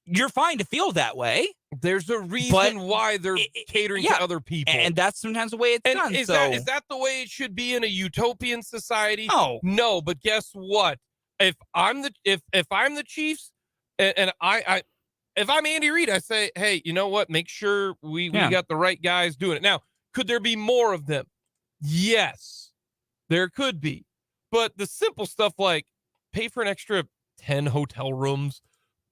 you're fine to feel that way. There's a reason why they're catering to other people. And that's sometimes the way it's done. Is that the way it should be in a utopian society? No, but guess what? If I'm the Chiefs and I if I'm Andy Reid, I say, hey, you know what? Make sure we got the right guys doing it. Now, could there be more of them? Yes, there could be. But the simple stuff like pay for an extra 10 hotel rooms,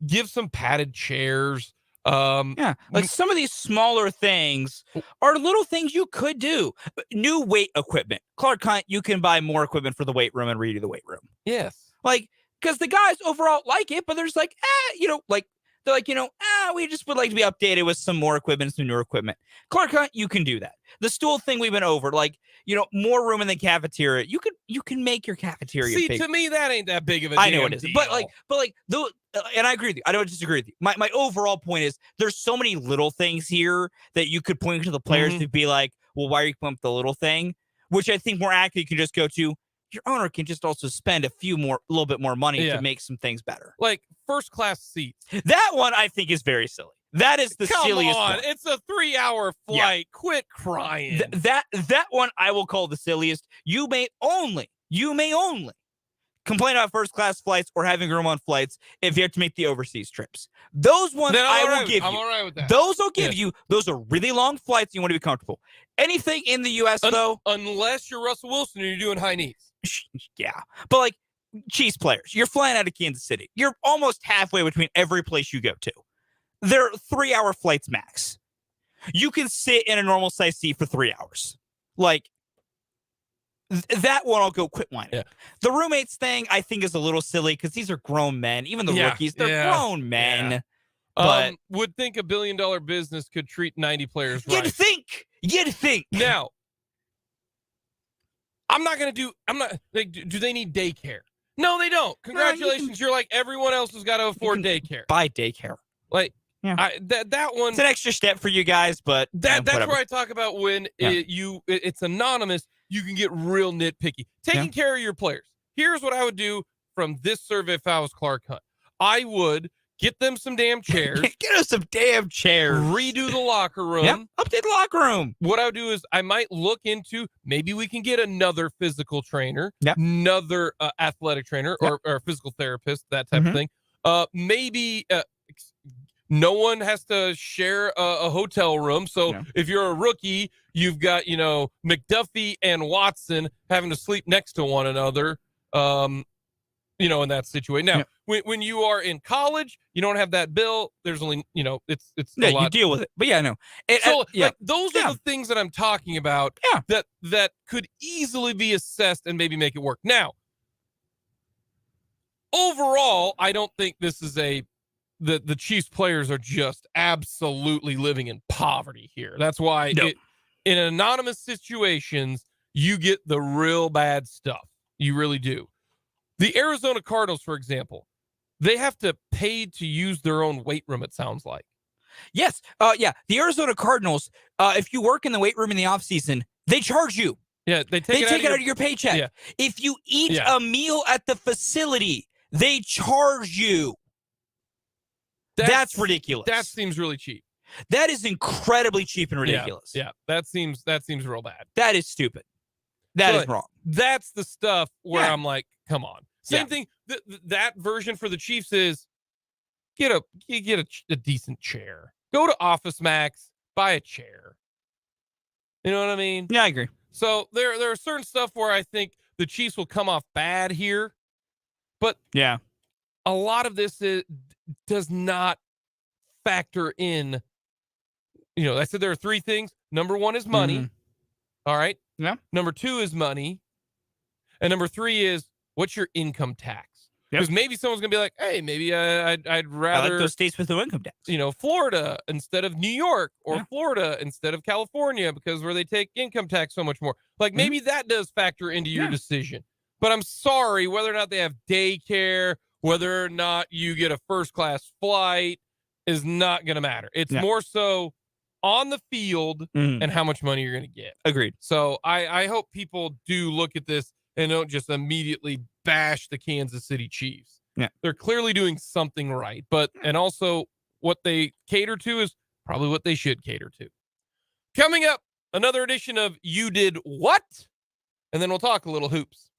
give some padded chairs. Like some of these smaller things are little things you could do. New weight equipment. Clark Hunt, you can buy more equipment for the weight room and redo the weight room. Yes. Like, because the guys overall like it, but there's like, they're like, we just would like to be updated with some more equipment, some newer equipment. Clark Hunt, you can do that. The stool thing we've been over, like, more room in the cafeteria. You can make your cafeteria. See, big. to me, that ain't that big of a I know it isn't, deal. but though, and I agree with you. I don't disagree with you. My overall point is there's so many little things here that you could point to the players to be like, well, why are you putting up the little thing? Which I think more accurately can just go to, your owner can just also spend a little bit more money to make some things better. Like first class seats. That one I think is very silly. That is the silliest one. one. It's a 3-hour flight. Yeah. Quit crying. That one I will call the silliest. You may only complain about first class flights or having room on flights if you have to make the overseas trips. Those ones I will give you. I'm all right with that. Those I'll give you. Those are really long flights. You want to be comfortable. Anything in the U.S. though, unless you're Russell Wilson and you're doing high knees. Yeah, but like Chiefs players, you're flying out of Kansas City. You're almost halfway between every place you go to. They're 3-hour flights max. You can sit in a normal size seat for 3 hours. Like that one, I'll go quit whining. Yeah. The roommates thing, I think, is a little silly because these are grown men. Even the rookies, they're grown men. Yeah. But would think $1 billion business could treat 90 players right. You'd think. Now, do they need daycare? No, they don't. Congratulations. You're like everyone else who's got to afford daycare. Buy daycare. Like, that one. It's an extra step for you guys, but that's where I talk about when it's anonymous, you can get real nitpicky. Taking care of your players. Here's what I would do from this survey if I was Clark Hunt. I would get them some damn chairs. Get us some damn chairs. Redo the locker room. Yep. Update the locker room. What I would do is I might look into maybe we can get another physical trainer, another athletic trainer or physical therapist, that type of thing. Maybe no one has to share a hotel room. So if you're a rookie, you've got, McDuffie and Watson having to sleep next to one another. In that situation. Now, when you are in college, you don't have that bill. There's only, it's a lot. You deal with it. But no. Those are the things that I'm talking about that could easily be assessed and maybe make it work. Now, overall, I don't think this is the Chiefs players are just absolutely living in poverty here. That's why in anonymous situations, you get the real bad stuff. You really do. The Arizona Cardinals, for example, they have to pay to use their own weight room, it sounds like. Yes. The Arizona Cardinals, if you work in the weight room in the offseason, they charge you. Yeah, they take it out of your paycheck. Yeah. If you eat a meal at the facility, they charge you. That's ridiculous. That seems really cheap. That is incredibly cheap and ridiculous. Yeah. That seems real bad. That is stupid. That is wrong. That's the stuff where I'm like, come on. Same thing. That version for the Chiefs is get a decent chair. Go to Office Max, buy a chair. You know what I mean? Yeah, I agree. So there are certain stuff where I think the Chiefs will come off bad here, but a lot of this does not factor in. I said there are 3 things. Number 1 is money. All right. Yeah. Number 2 is money, and number 3 is what's your income tax? Because maybe someone's gonna be like, hey, maybe I'd rather I like those states with no income tax. Florida instead of New York, or Florida instead of California, because where they take income tax so much more. Like maybe that does factor into your decision. But I'm sorry, whether or not they have daycare, whether or not you get a first class flight is not gonna matter. It's more so on the field and how much money you're gonna get. Agreed. So I hope people do look at this and don't just immediately bash the Kansas City Chiefs. Yeah. They're clearly doing something right, and also what they cater to is probably what they should cater to. Coming up, another edition of You Did What? And then we'll talk a little hoops.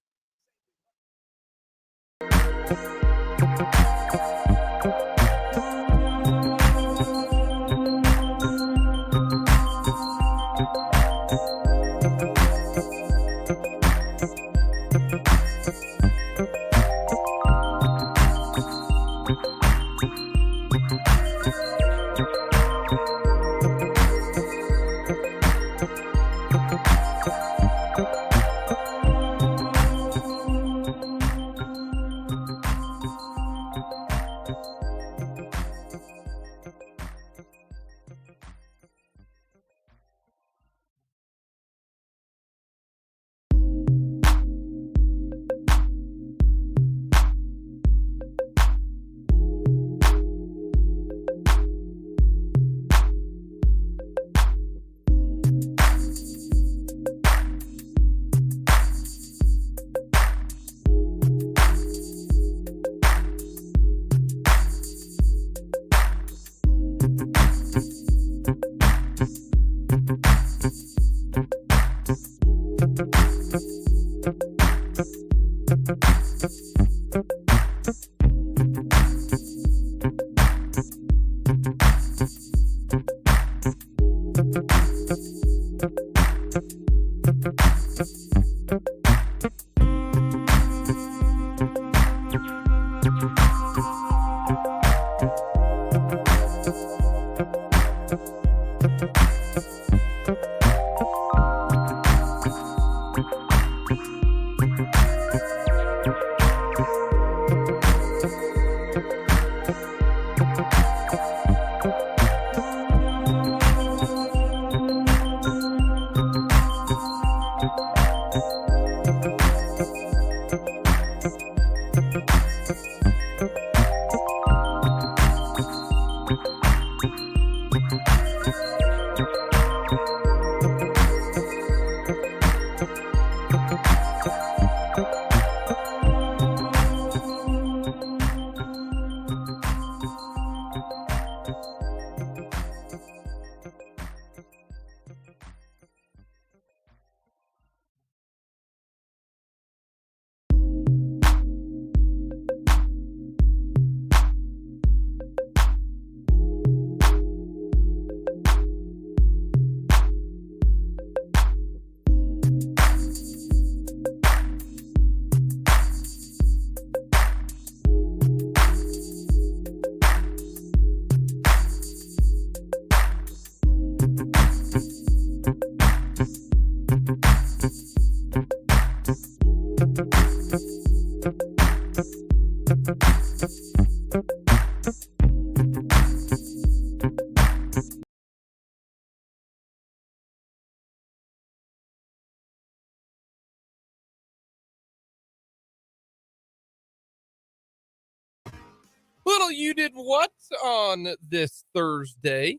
Little you did what on this Thursday?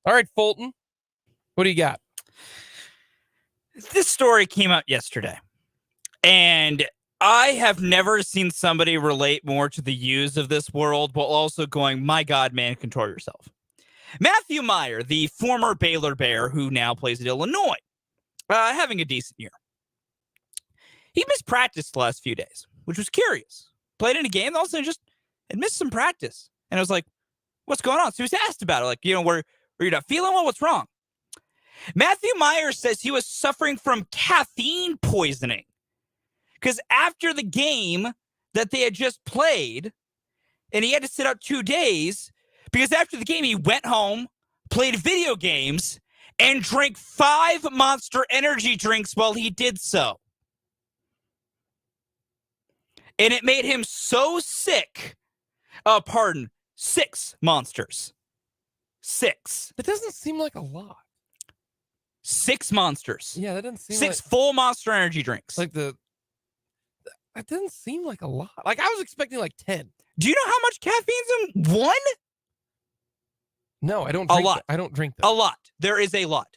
All right, Fulton, what do you got? This story came out yesterday, and I have never seen somebody relate more to the use of this world while also going, my God, man, control yourself. Matthew Meyer, the former Baylor Bear who now plays at Illinois, having a decent year. He missed practice the last few days, which was curious. Played in a game, also just had missed some practice. And I was like, what's going on? So he was asked about it, like, were you not feeling well? What's wrong? Matthew Meyer says he was suffering from caffeine poisoning because after the game that they had just played, and he had to sit out 2 days, because after the game, he went home, played video games, and drank 5 Monster energy drinks while he did so. And it made him so sick. 6 Monsters. 6. That doesn't seem like a lot. 6 Monsters. Yeah, that doesn't seem 6 full Monster energy drinks. that doesn't seem like a lot. Like, I was expecting like 10. Do you know how much caffeine's in one? No, I don't drink a lot. I don't drink that. A lot. There is a lot.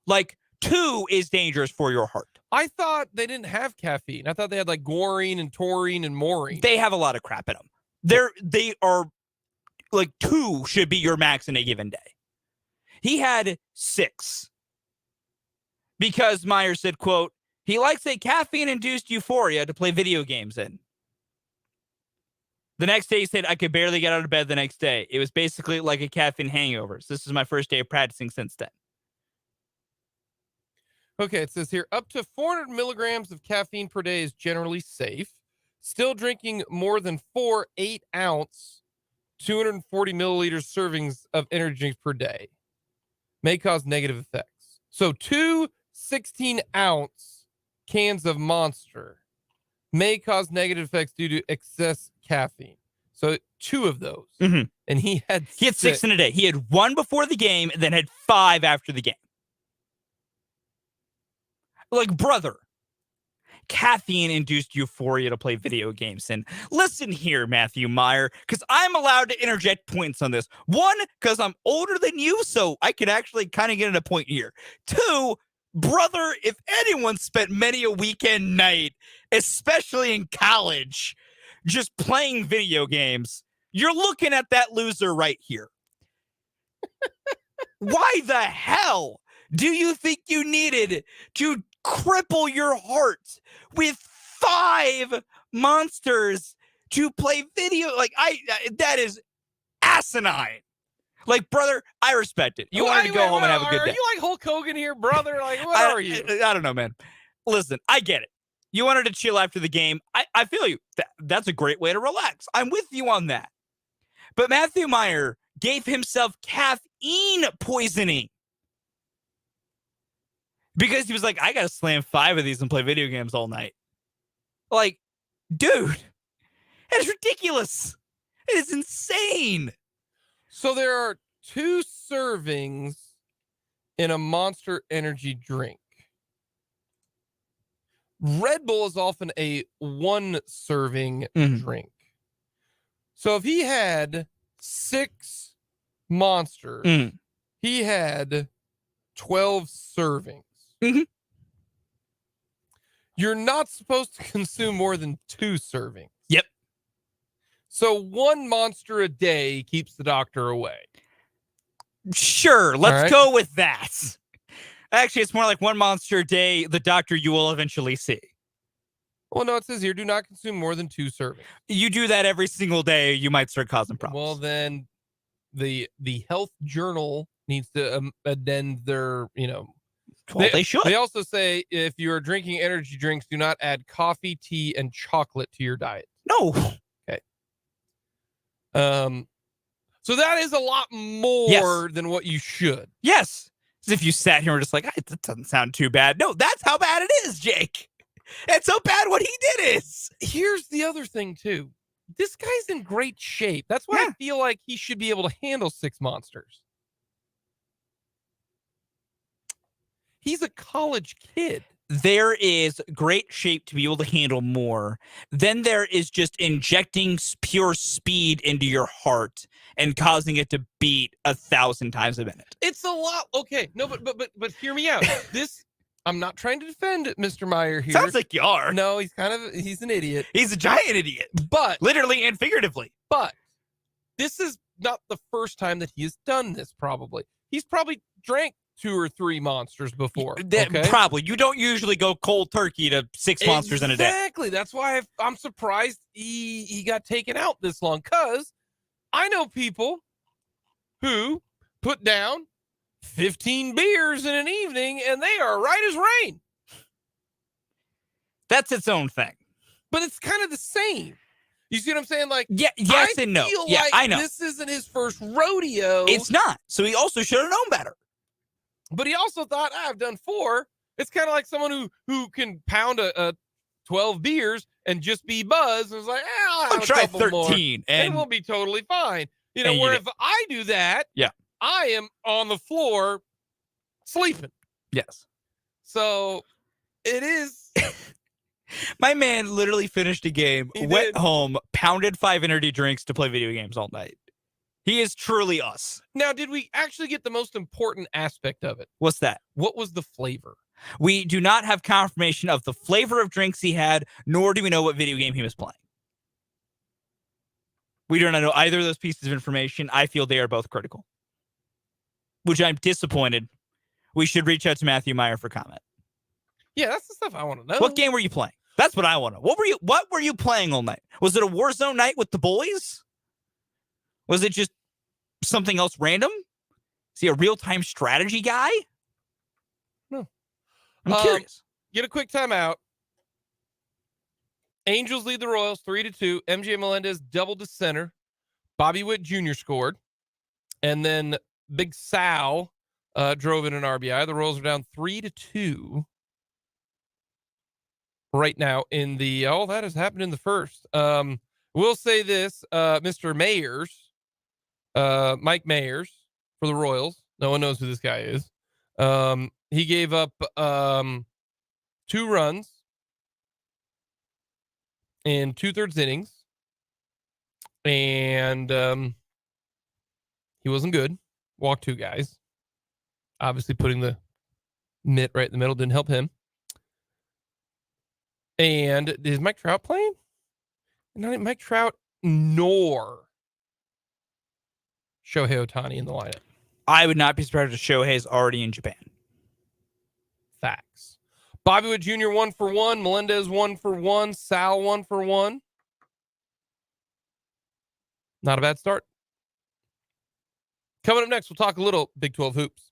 Like 2 is dangerous for your heart. I thought they didn't have caffeine. I thought they had like guarine and taurine and maurine. They have a lot of crap in them. They are like 2 should be your max in a given day. He had 6 because Meyer said, quote, he likes a caffeine-induced euphoria to play video games in. The next day, he said, I could barely get out of bed the next day. It was basically like a caffeine hangover. So this is my first day of practicing since then. Okay, it says here, up to 400 milligrams of caffeine per day is generally safe. Still drinking more than 4 8-ounce, 240 milliliters servings of energy drinks per day may cause negative effects. So 2 16-ounce cans of Monster may cause negative effects due to excess caffeine. So 2 of those. Mm-hmm. And he had 6 in a day. He had 1 before the game and then had 5 after the game. Like, brother, caffeine-induced euphoria to play video games. And listen here, Matthew Meyer, because I'm allowed to interject points on this. 1, because I'm older than you, so I can actually kind of get in a point here. 2, brother, if anyone spent many a weekend night, especially in college, just playing video games, you're looking at that loser right here. Why the hell do you think you needed to cripple your heart with 5 Monsters to play video? Like, that is asinine. Like, brother, I respect it. You wanted to go home and have a good day. Are you like Hulk Hogan here, brother? Like, what are you? I don't know, man. Listen, I get it. You wanted to chill after the game. I feel you. That's a great way to relax. I'm with you on that. But Matthew Meyer gave himself caffeine poisoning Because he was like, I got to slam 5 of these and play video games all night. Like, dude, that is ridiculous. It is insane. So there are 2 servings in a Monster Energy drink. Red Bull is often a 1 serving drink. So if he had 6 Monsters, he had 12 servings. You're not supposed to consume more than 2 servings. Yep. So 1 Monster a day keeps the doctor away. Sure, let's go with that. Actually, it's more like 1 Monster a day, the doctor you will eventually see. Well, no, it says here, do not consume more than 2 servings. You do that every single day, you might start causing problems. Well, then the health journal needs to addend their, well, they should. They also say if you're drinking energy drinks, do not add coffee, tea, and chocolate to your diet. No. Okay. So that is a lot more than what you should. Yes. As if you sat here and were just like, that doesn't sound too bad. No, that's how bad it is, Jake. It's so bad what he did is. Here's the other thing, too. This guy's in great shape. That's why I feel like he should be able to handle 6 Monsters. He's a college kid. There is great shape to be able to handle more. Then there is just injecting pure speed into your heart and causing it to beat 1,000 times a minute. It's a lot. Okay, no, but hear me out. I'm not trying to defend Mr. Meyer here. Sounds like you are. No, he's an idiot. He's a giant idiot. But literally and figuratively. But this is not the first time that he has done this, probably. He's probably drank 2 or 3 Monsters before. Probably. You don't usually go cold turkey to 6 Monsters in a day. Exactly. That's why I'm surprised he got taken out this long, because I know people who put down 15 beers in an evening and they are right as rain. That's its own thing. But it's kind of the same. You see what I'm saying? Like, yes and no. Yeah, like I know. This isn't his first rodeo. It's not. So he also should have known better. But he also thought, I've done 4. It's kind of like someone who can pound a 12 beers and just be buzzed and is like, I'll try a couple 13 more, and we'll be totally fine. Where if I do that, I am on the floor sleeping. Yes. So it is. My man literally finished a game, went home, pounded 5 energy drinks to play video games all night. He is truly us. Now, did we actually get the most important aspect of it? What's that? What was the flavor? We do not have confirmation of the flavor of drinks he had, nor do we know what video game he was playing. We do not know either of those pieces of information. I feel they are both critical, which I'm disappointed. We should reach out to Matthew Meyer for comment. Yeah, that's the stuff I want to know. What game were you playing? That's what I want to know. What were you playing all night? Was it a Warzone night with the boys? Was it just something else random? Is he a real-time strategy guy? No. I'm curious. Get a quick timeout. Angels lead the Royals 3-2. MJ Melendez doubled to center. Bobby Witt Jr. scored. And then Big Sal drove in an RBI. The Royals are down 3-2 right now in the... Oh, that has happened in the first. We'll say this. Mr. Mayers, Mike Mayers for the Royals. No one knows who this guy is. He gave up 2 runs in 2/3 innings, and he wasn't good. Walked 2 guys. Obviously, putting the mitt right in the middle didn't help him. And is Mike Trout playing? Not Mike Trout nor Shohei Ohtani in the lineup. I would not be surprised if Shohei is already in Japan. Facts. Bobby Witt Jr. 1 for 1. Melendez 1 for 1. Sal 1 for 1. Not a bad start. Coming up next, we'll talk a little Big 12 hoops.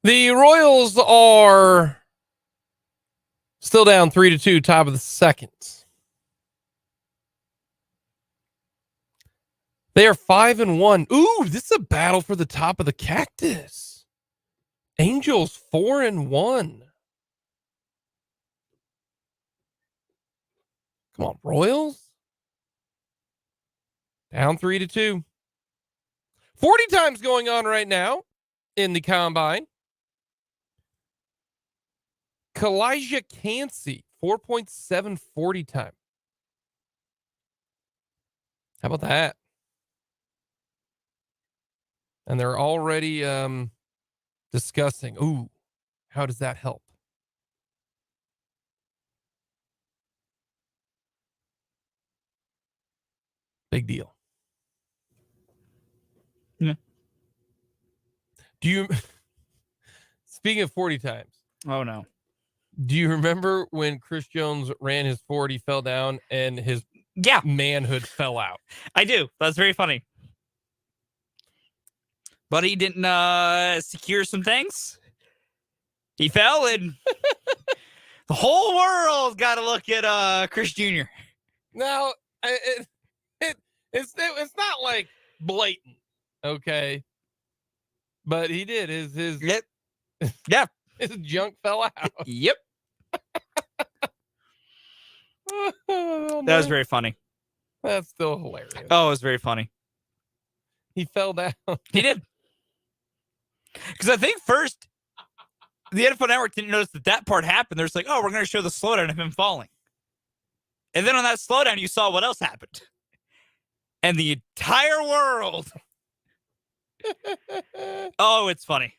The Royals are still down 3-2, top of the second. They are 5-1. Ooh, this is a battle for the top of the cactus. Angels 4-1. Come on, Royals. Down 3-2. 40 times going on right now in the combine. Kalijah Cansey, 4.7 40 time. How about that? And they're already discussing, ooh, how does that help? Big deal. Yeah. Do you, speaking of 40 times. Oh, no. Do you remember when Chris Jones ran his 40, fell down, and his manhood fell out? I do. That's very funny. But he didn't secure some things. He fell, and the whole world got to look at Chris Jr. Now, it's not like blatant, okay? But he did. His Yep. His junk fell out. Yep. Oh, that was very funny. That's still hilarious. Oh, it was very funny. He fell down. He did. Because I think first, the NFL Network didn't notice that part happened. They're just like, oh, we're going to show the slowdown of him falling. And then on that slowdown, you saw what else happened. And the entire world. Oh, it's funny.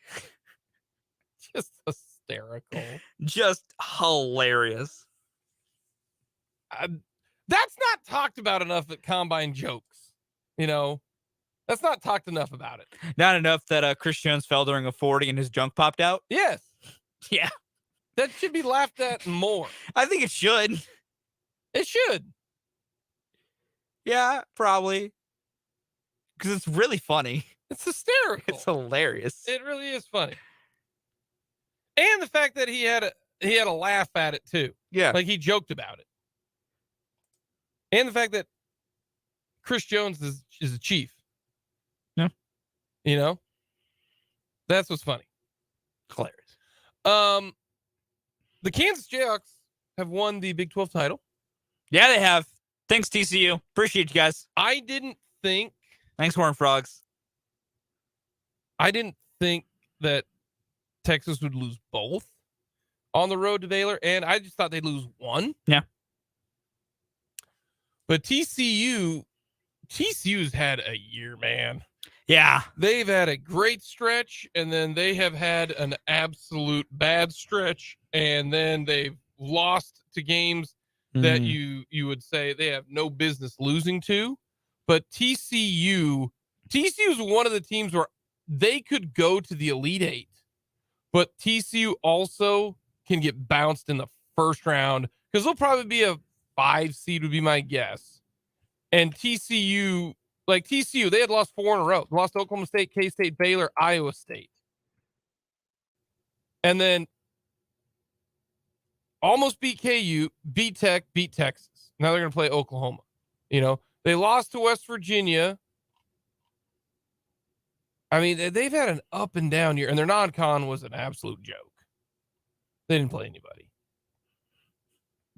Just hysterical. Just hilarious. That's not talked about enough at combine jokes. You know, that's not talked enough about it. Not enough that Chris Jones fell during a 40 and his junk popped out? Yes. Yeah. That should be laughed at more. I think it should. It should. Yeah, probably. Because it's really funny. It's hysterical. It's hilarious. It really is funny. And the fact that he had a laugh at it too. Yeah. Like he joked about it. And the fact that Chris Jones is a chief. Yeah. You know? That's what's funny. Hilarious. The Kansas Jayhawks have won the Big 12 title. Yeah, they have. Thanks, TCU. Appreciate you guys. I didn't think. Thanks, Horned Frogs. I didn't think that Texas would lose both on the road to Baylor, and I just thought they'd lose one. Yeah. But TCU's had a year, man. Yeah. They've had a great stretch, and then they have had an absolute bad stretch, and then they've lost to games that you would say they have no business losing to. But TCU is one of the teams where they could go to the Elite Eight, but TCU also can get bounced in the first round because they'll probably be a 5 seed would be my guess. And TCU, they had lost 4 in a row. They lost to Oklahoma State, K-State, Baylor, Iowa State. And then almost beat KU, beat Tech, beat Texas. Now they're going to play Oklahoma. You know, they lost to West Virginia. I mean, they've had an up and down year, and their non-con was an absolute joke. They didn't play anybody.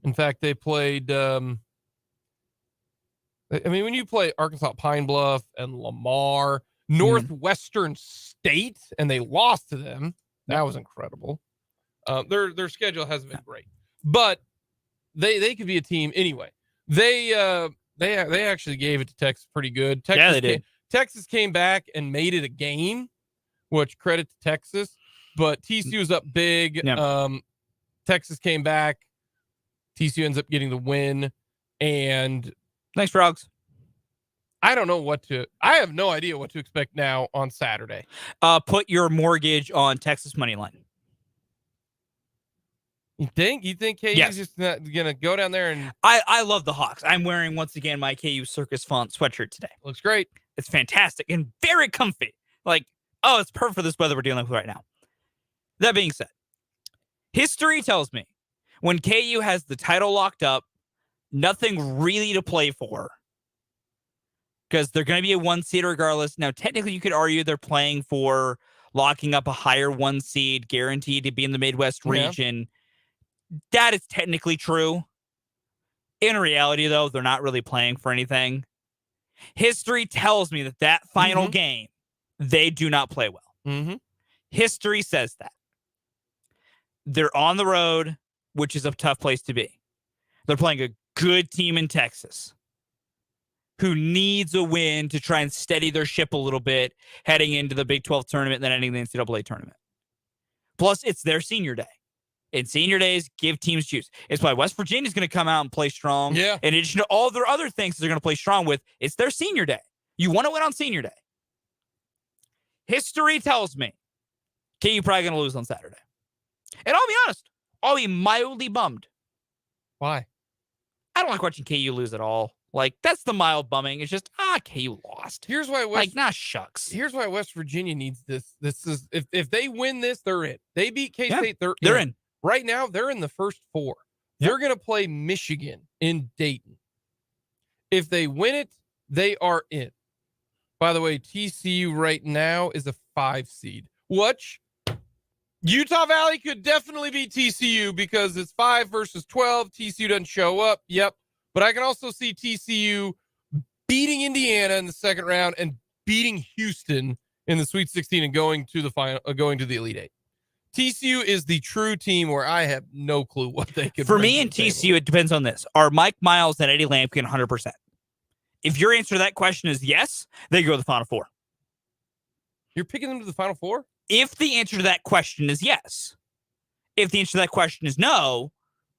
In fact, they played, I mean, when you play Arkansas Pine Bluff and Lamar, Northwestern State, and they lost to them, that was incredible. Their schedule hasn't been great, but they could be a team anyway. They actually gave it to Texas pretty good. Texas, they did. Texas came back and made it a game, which credit to Texas. But TCU was up big. Yeah. Texas came back. TCU ends up getting the win. And thanks, Frogs. I don't know I have no idea what to expect now on Saturday. Put your mortgage on Texas money line. You think KU's just not gonna go down there and I love the Hawks. I'm wearing once again my KU Circus font sweatshirt today. Looks great. It's fantastic and very comfy. Like, oh, it's perfect for this weather we're dealing with right now. That being said, history tells me when KU has the title locked up, nothing really to play for. Because they're going to be a 1 seed regardless. Now, technically, you could argue they're playing for locking up a higher 1 seed, guaranteed to be in the Midwest region. That is technically true. In reality, though, they're not really playing for anything. History tells me that final game, they do not play well. History says that. They're on the road, which is a tough place to be. They're playing a good team in Texas who needs a win to try and steady their ship a little bit heading into the Big 12 tournament and then ending the NCAA tournament. Plus, it's their senior day. And senior days give teams juice. It's why West Virginia's going to come out and play strong. Yeah. In addition to all their other things they're going to play strong with, it's their senior day. You want to win on senior day. History tells me KU probably going to lose on Saturday. And I'll be honest, I'll be mildly bummed. Why? I don't like watching KU lose at all. Like, that's the mild bumming. It's just, KU lost. Here's why shucks. Here's why West Virginia needs this. This is if they win this, they're in. They beat K-State, they're in. Right now, they're in the first 4. Yep. They're gonna play Michigan in Dayton. If they win it, they are in. By the way, TCU right now is a 5 seed. Which Utah Valley could definitely beat TCU because it's 5 versus 12. TCU doesn't show up. Yep. But I can also see TCU beating Indiana in the second round and beating Houston in the Sweet 16 and going to the final, going to the Elite 8. TCU is the true team where I have no clue what they could. For me and TCU, it depends on this: are Mike Miles and Eddie Lampkin 100%? If your answer to that question is yes, they go to the Final Four. You're picking them to the Final Four? If the answer to that question is yes, if the answer to that question is no,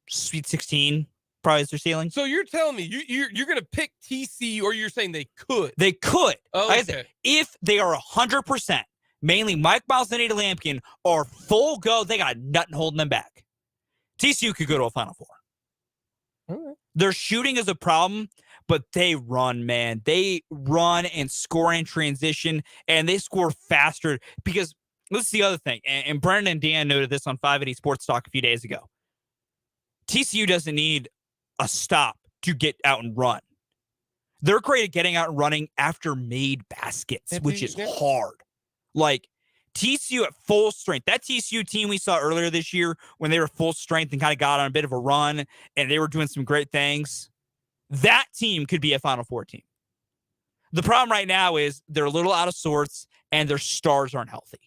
Sweet 16. Probably is their ceiling. So you're telling me you're going to pick TCU, or you're saying they could? They could. Oh, okay. If they are 100%, mainly Mike Miles and Eddie Lampkin are full go, they got nothing holding them back. TCU could go to a Final Four. Okay. Their shooting is a problem, but they run, man. They run and score in transition, and they score faster because this is the other thing. And Brendan and Dan noted this on 580 Sports Talk a few days ago. TCU doesn't need a stop to get out and run. They're great at getting out and running after made baskets, which is hard. Like TCU at full strength. That TCU team we saw earlier this year when they were full strength and kind of got on a bit of a run and they were doing some great things. That team could be a Final Four team. The problem right now is they're a little out of sorts and their stars aren't healthy.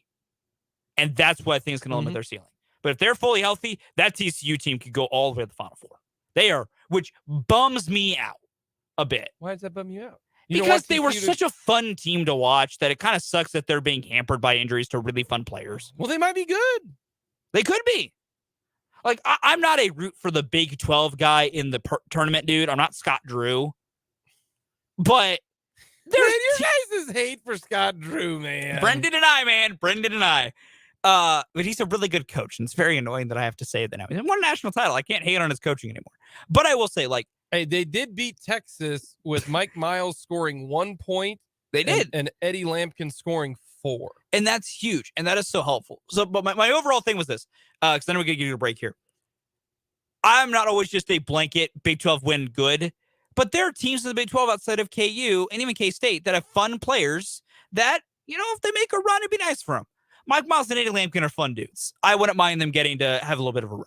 And that's what I think is going to limit their ceiling. But if they're fully healthy, that TCU team could go all the way to the Final Four. They are, which bums me out a bit. Why does that bum you out? Because they were such a fun team to watch that it kind of sucks that they're being hampered by injuries to really fun players. Well, they might be good. They could be. Like, I'm not a root for the Big 12 guy in the tournament, dude. I'm not Scott Drew. But there's your guys' hate for Scott Drew, man. Brendan and I. But he's a really good coach, and it's very annoying that I have to say that now. He won a national title. I can't hate on his coaching anymore. But I will say, like, hey, they did beat Texas with Mike Miles scoring 1 point. They did. And Eddie Lampkin scoring 4. And that's huge. And that is so helpful. So, but my overall thing was this, because then we're going to give you a break here. I'm not always just a blanket Big 12 win good, but there are teams in the Big 12 outside of KU and even K-State that have fun players that, if they make a run, it'd be nice for them. Mike Miles and Eddie Lampkin are fun dudes. I wouldn't mind them getting to have a little bit of a run.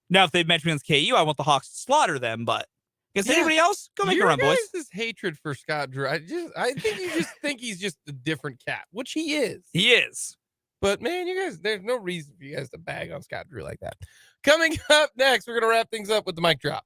Now, if they match me against KU, I want the Hawks to slaughter them, but against anybody else, go make a run, boys. This hatred for Scott Drew, I think you just think he's just a different cat, which he is. He is. But man, you guys, there's no reason for you guys to bag on Scott Drew like that. Coming up next, we're going to wrap things up with the mic drop.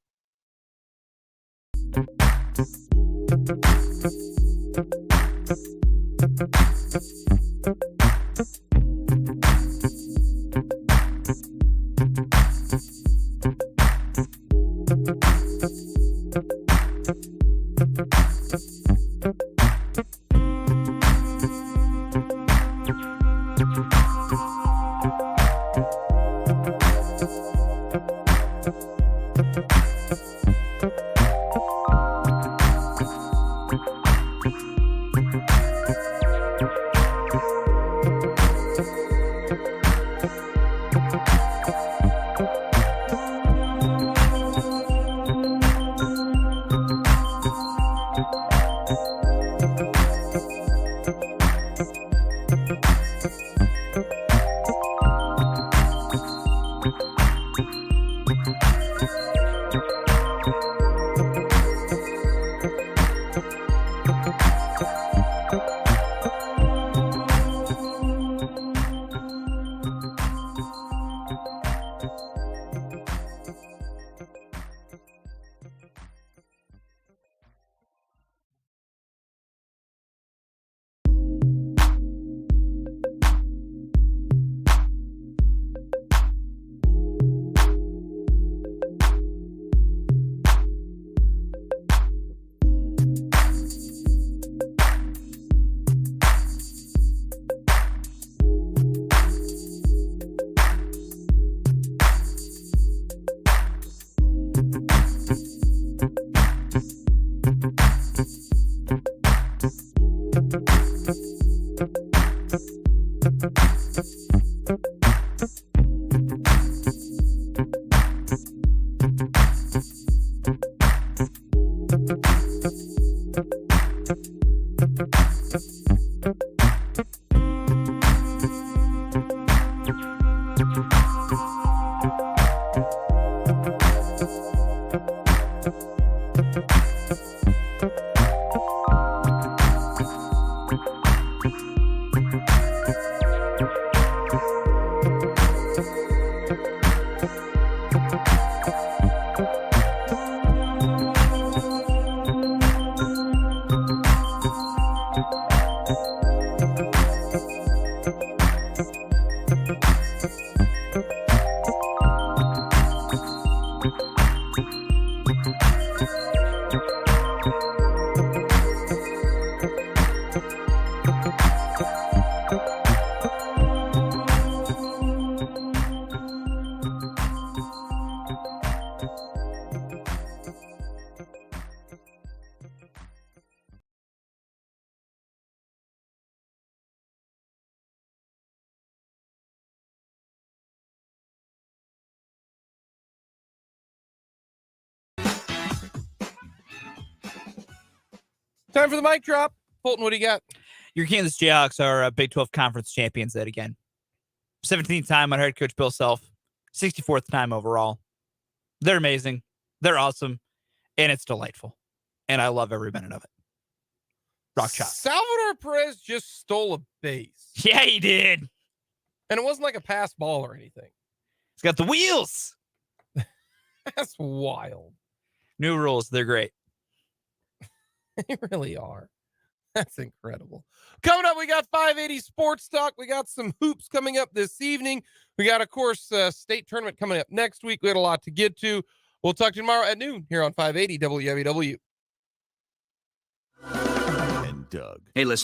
Time for the mic drop. Fulton, what do you got? Your Kansas Jayhawks are Big 12 Conference champions yet again. 17th time on head coach Bill Self. 64th time overall. They're amazing. They're awesome. And it's delightful. And I love every minute of it. Rock chop. Salvador Perez just stole a base. Yeah, he did. And it wasn't like a pass ball or anything. He's got the wheels. That's wild. New rules. They're great. They really are. That's incredible. Coming up, we got 580 Sports Talk. We got some hoops coming up this evening. We got, of course, state tournament coming up next week. We had a lot to get to. We'll talk to you tomorrow at noon here on 580 WWW. And Doug. Hey, listen.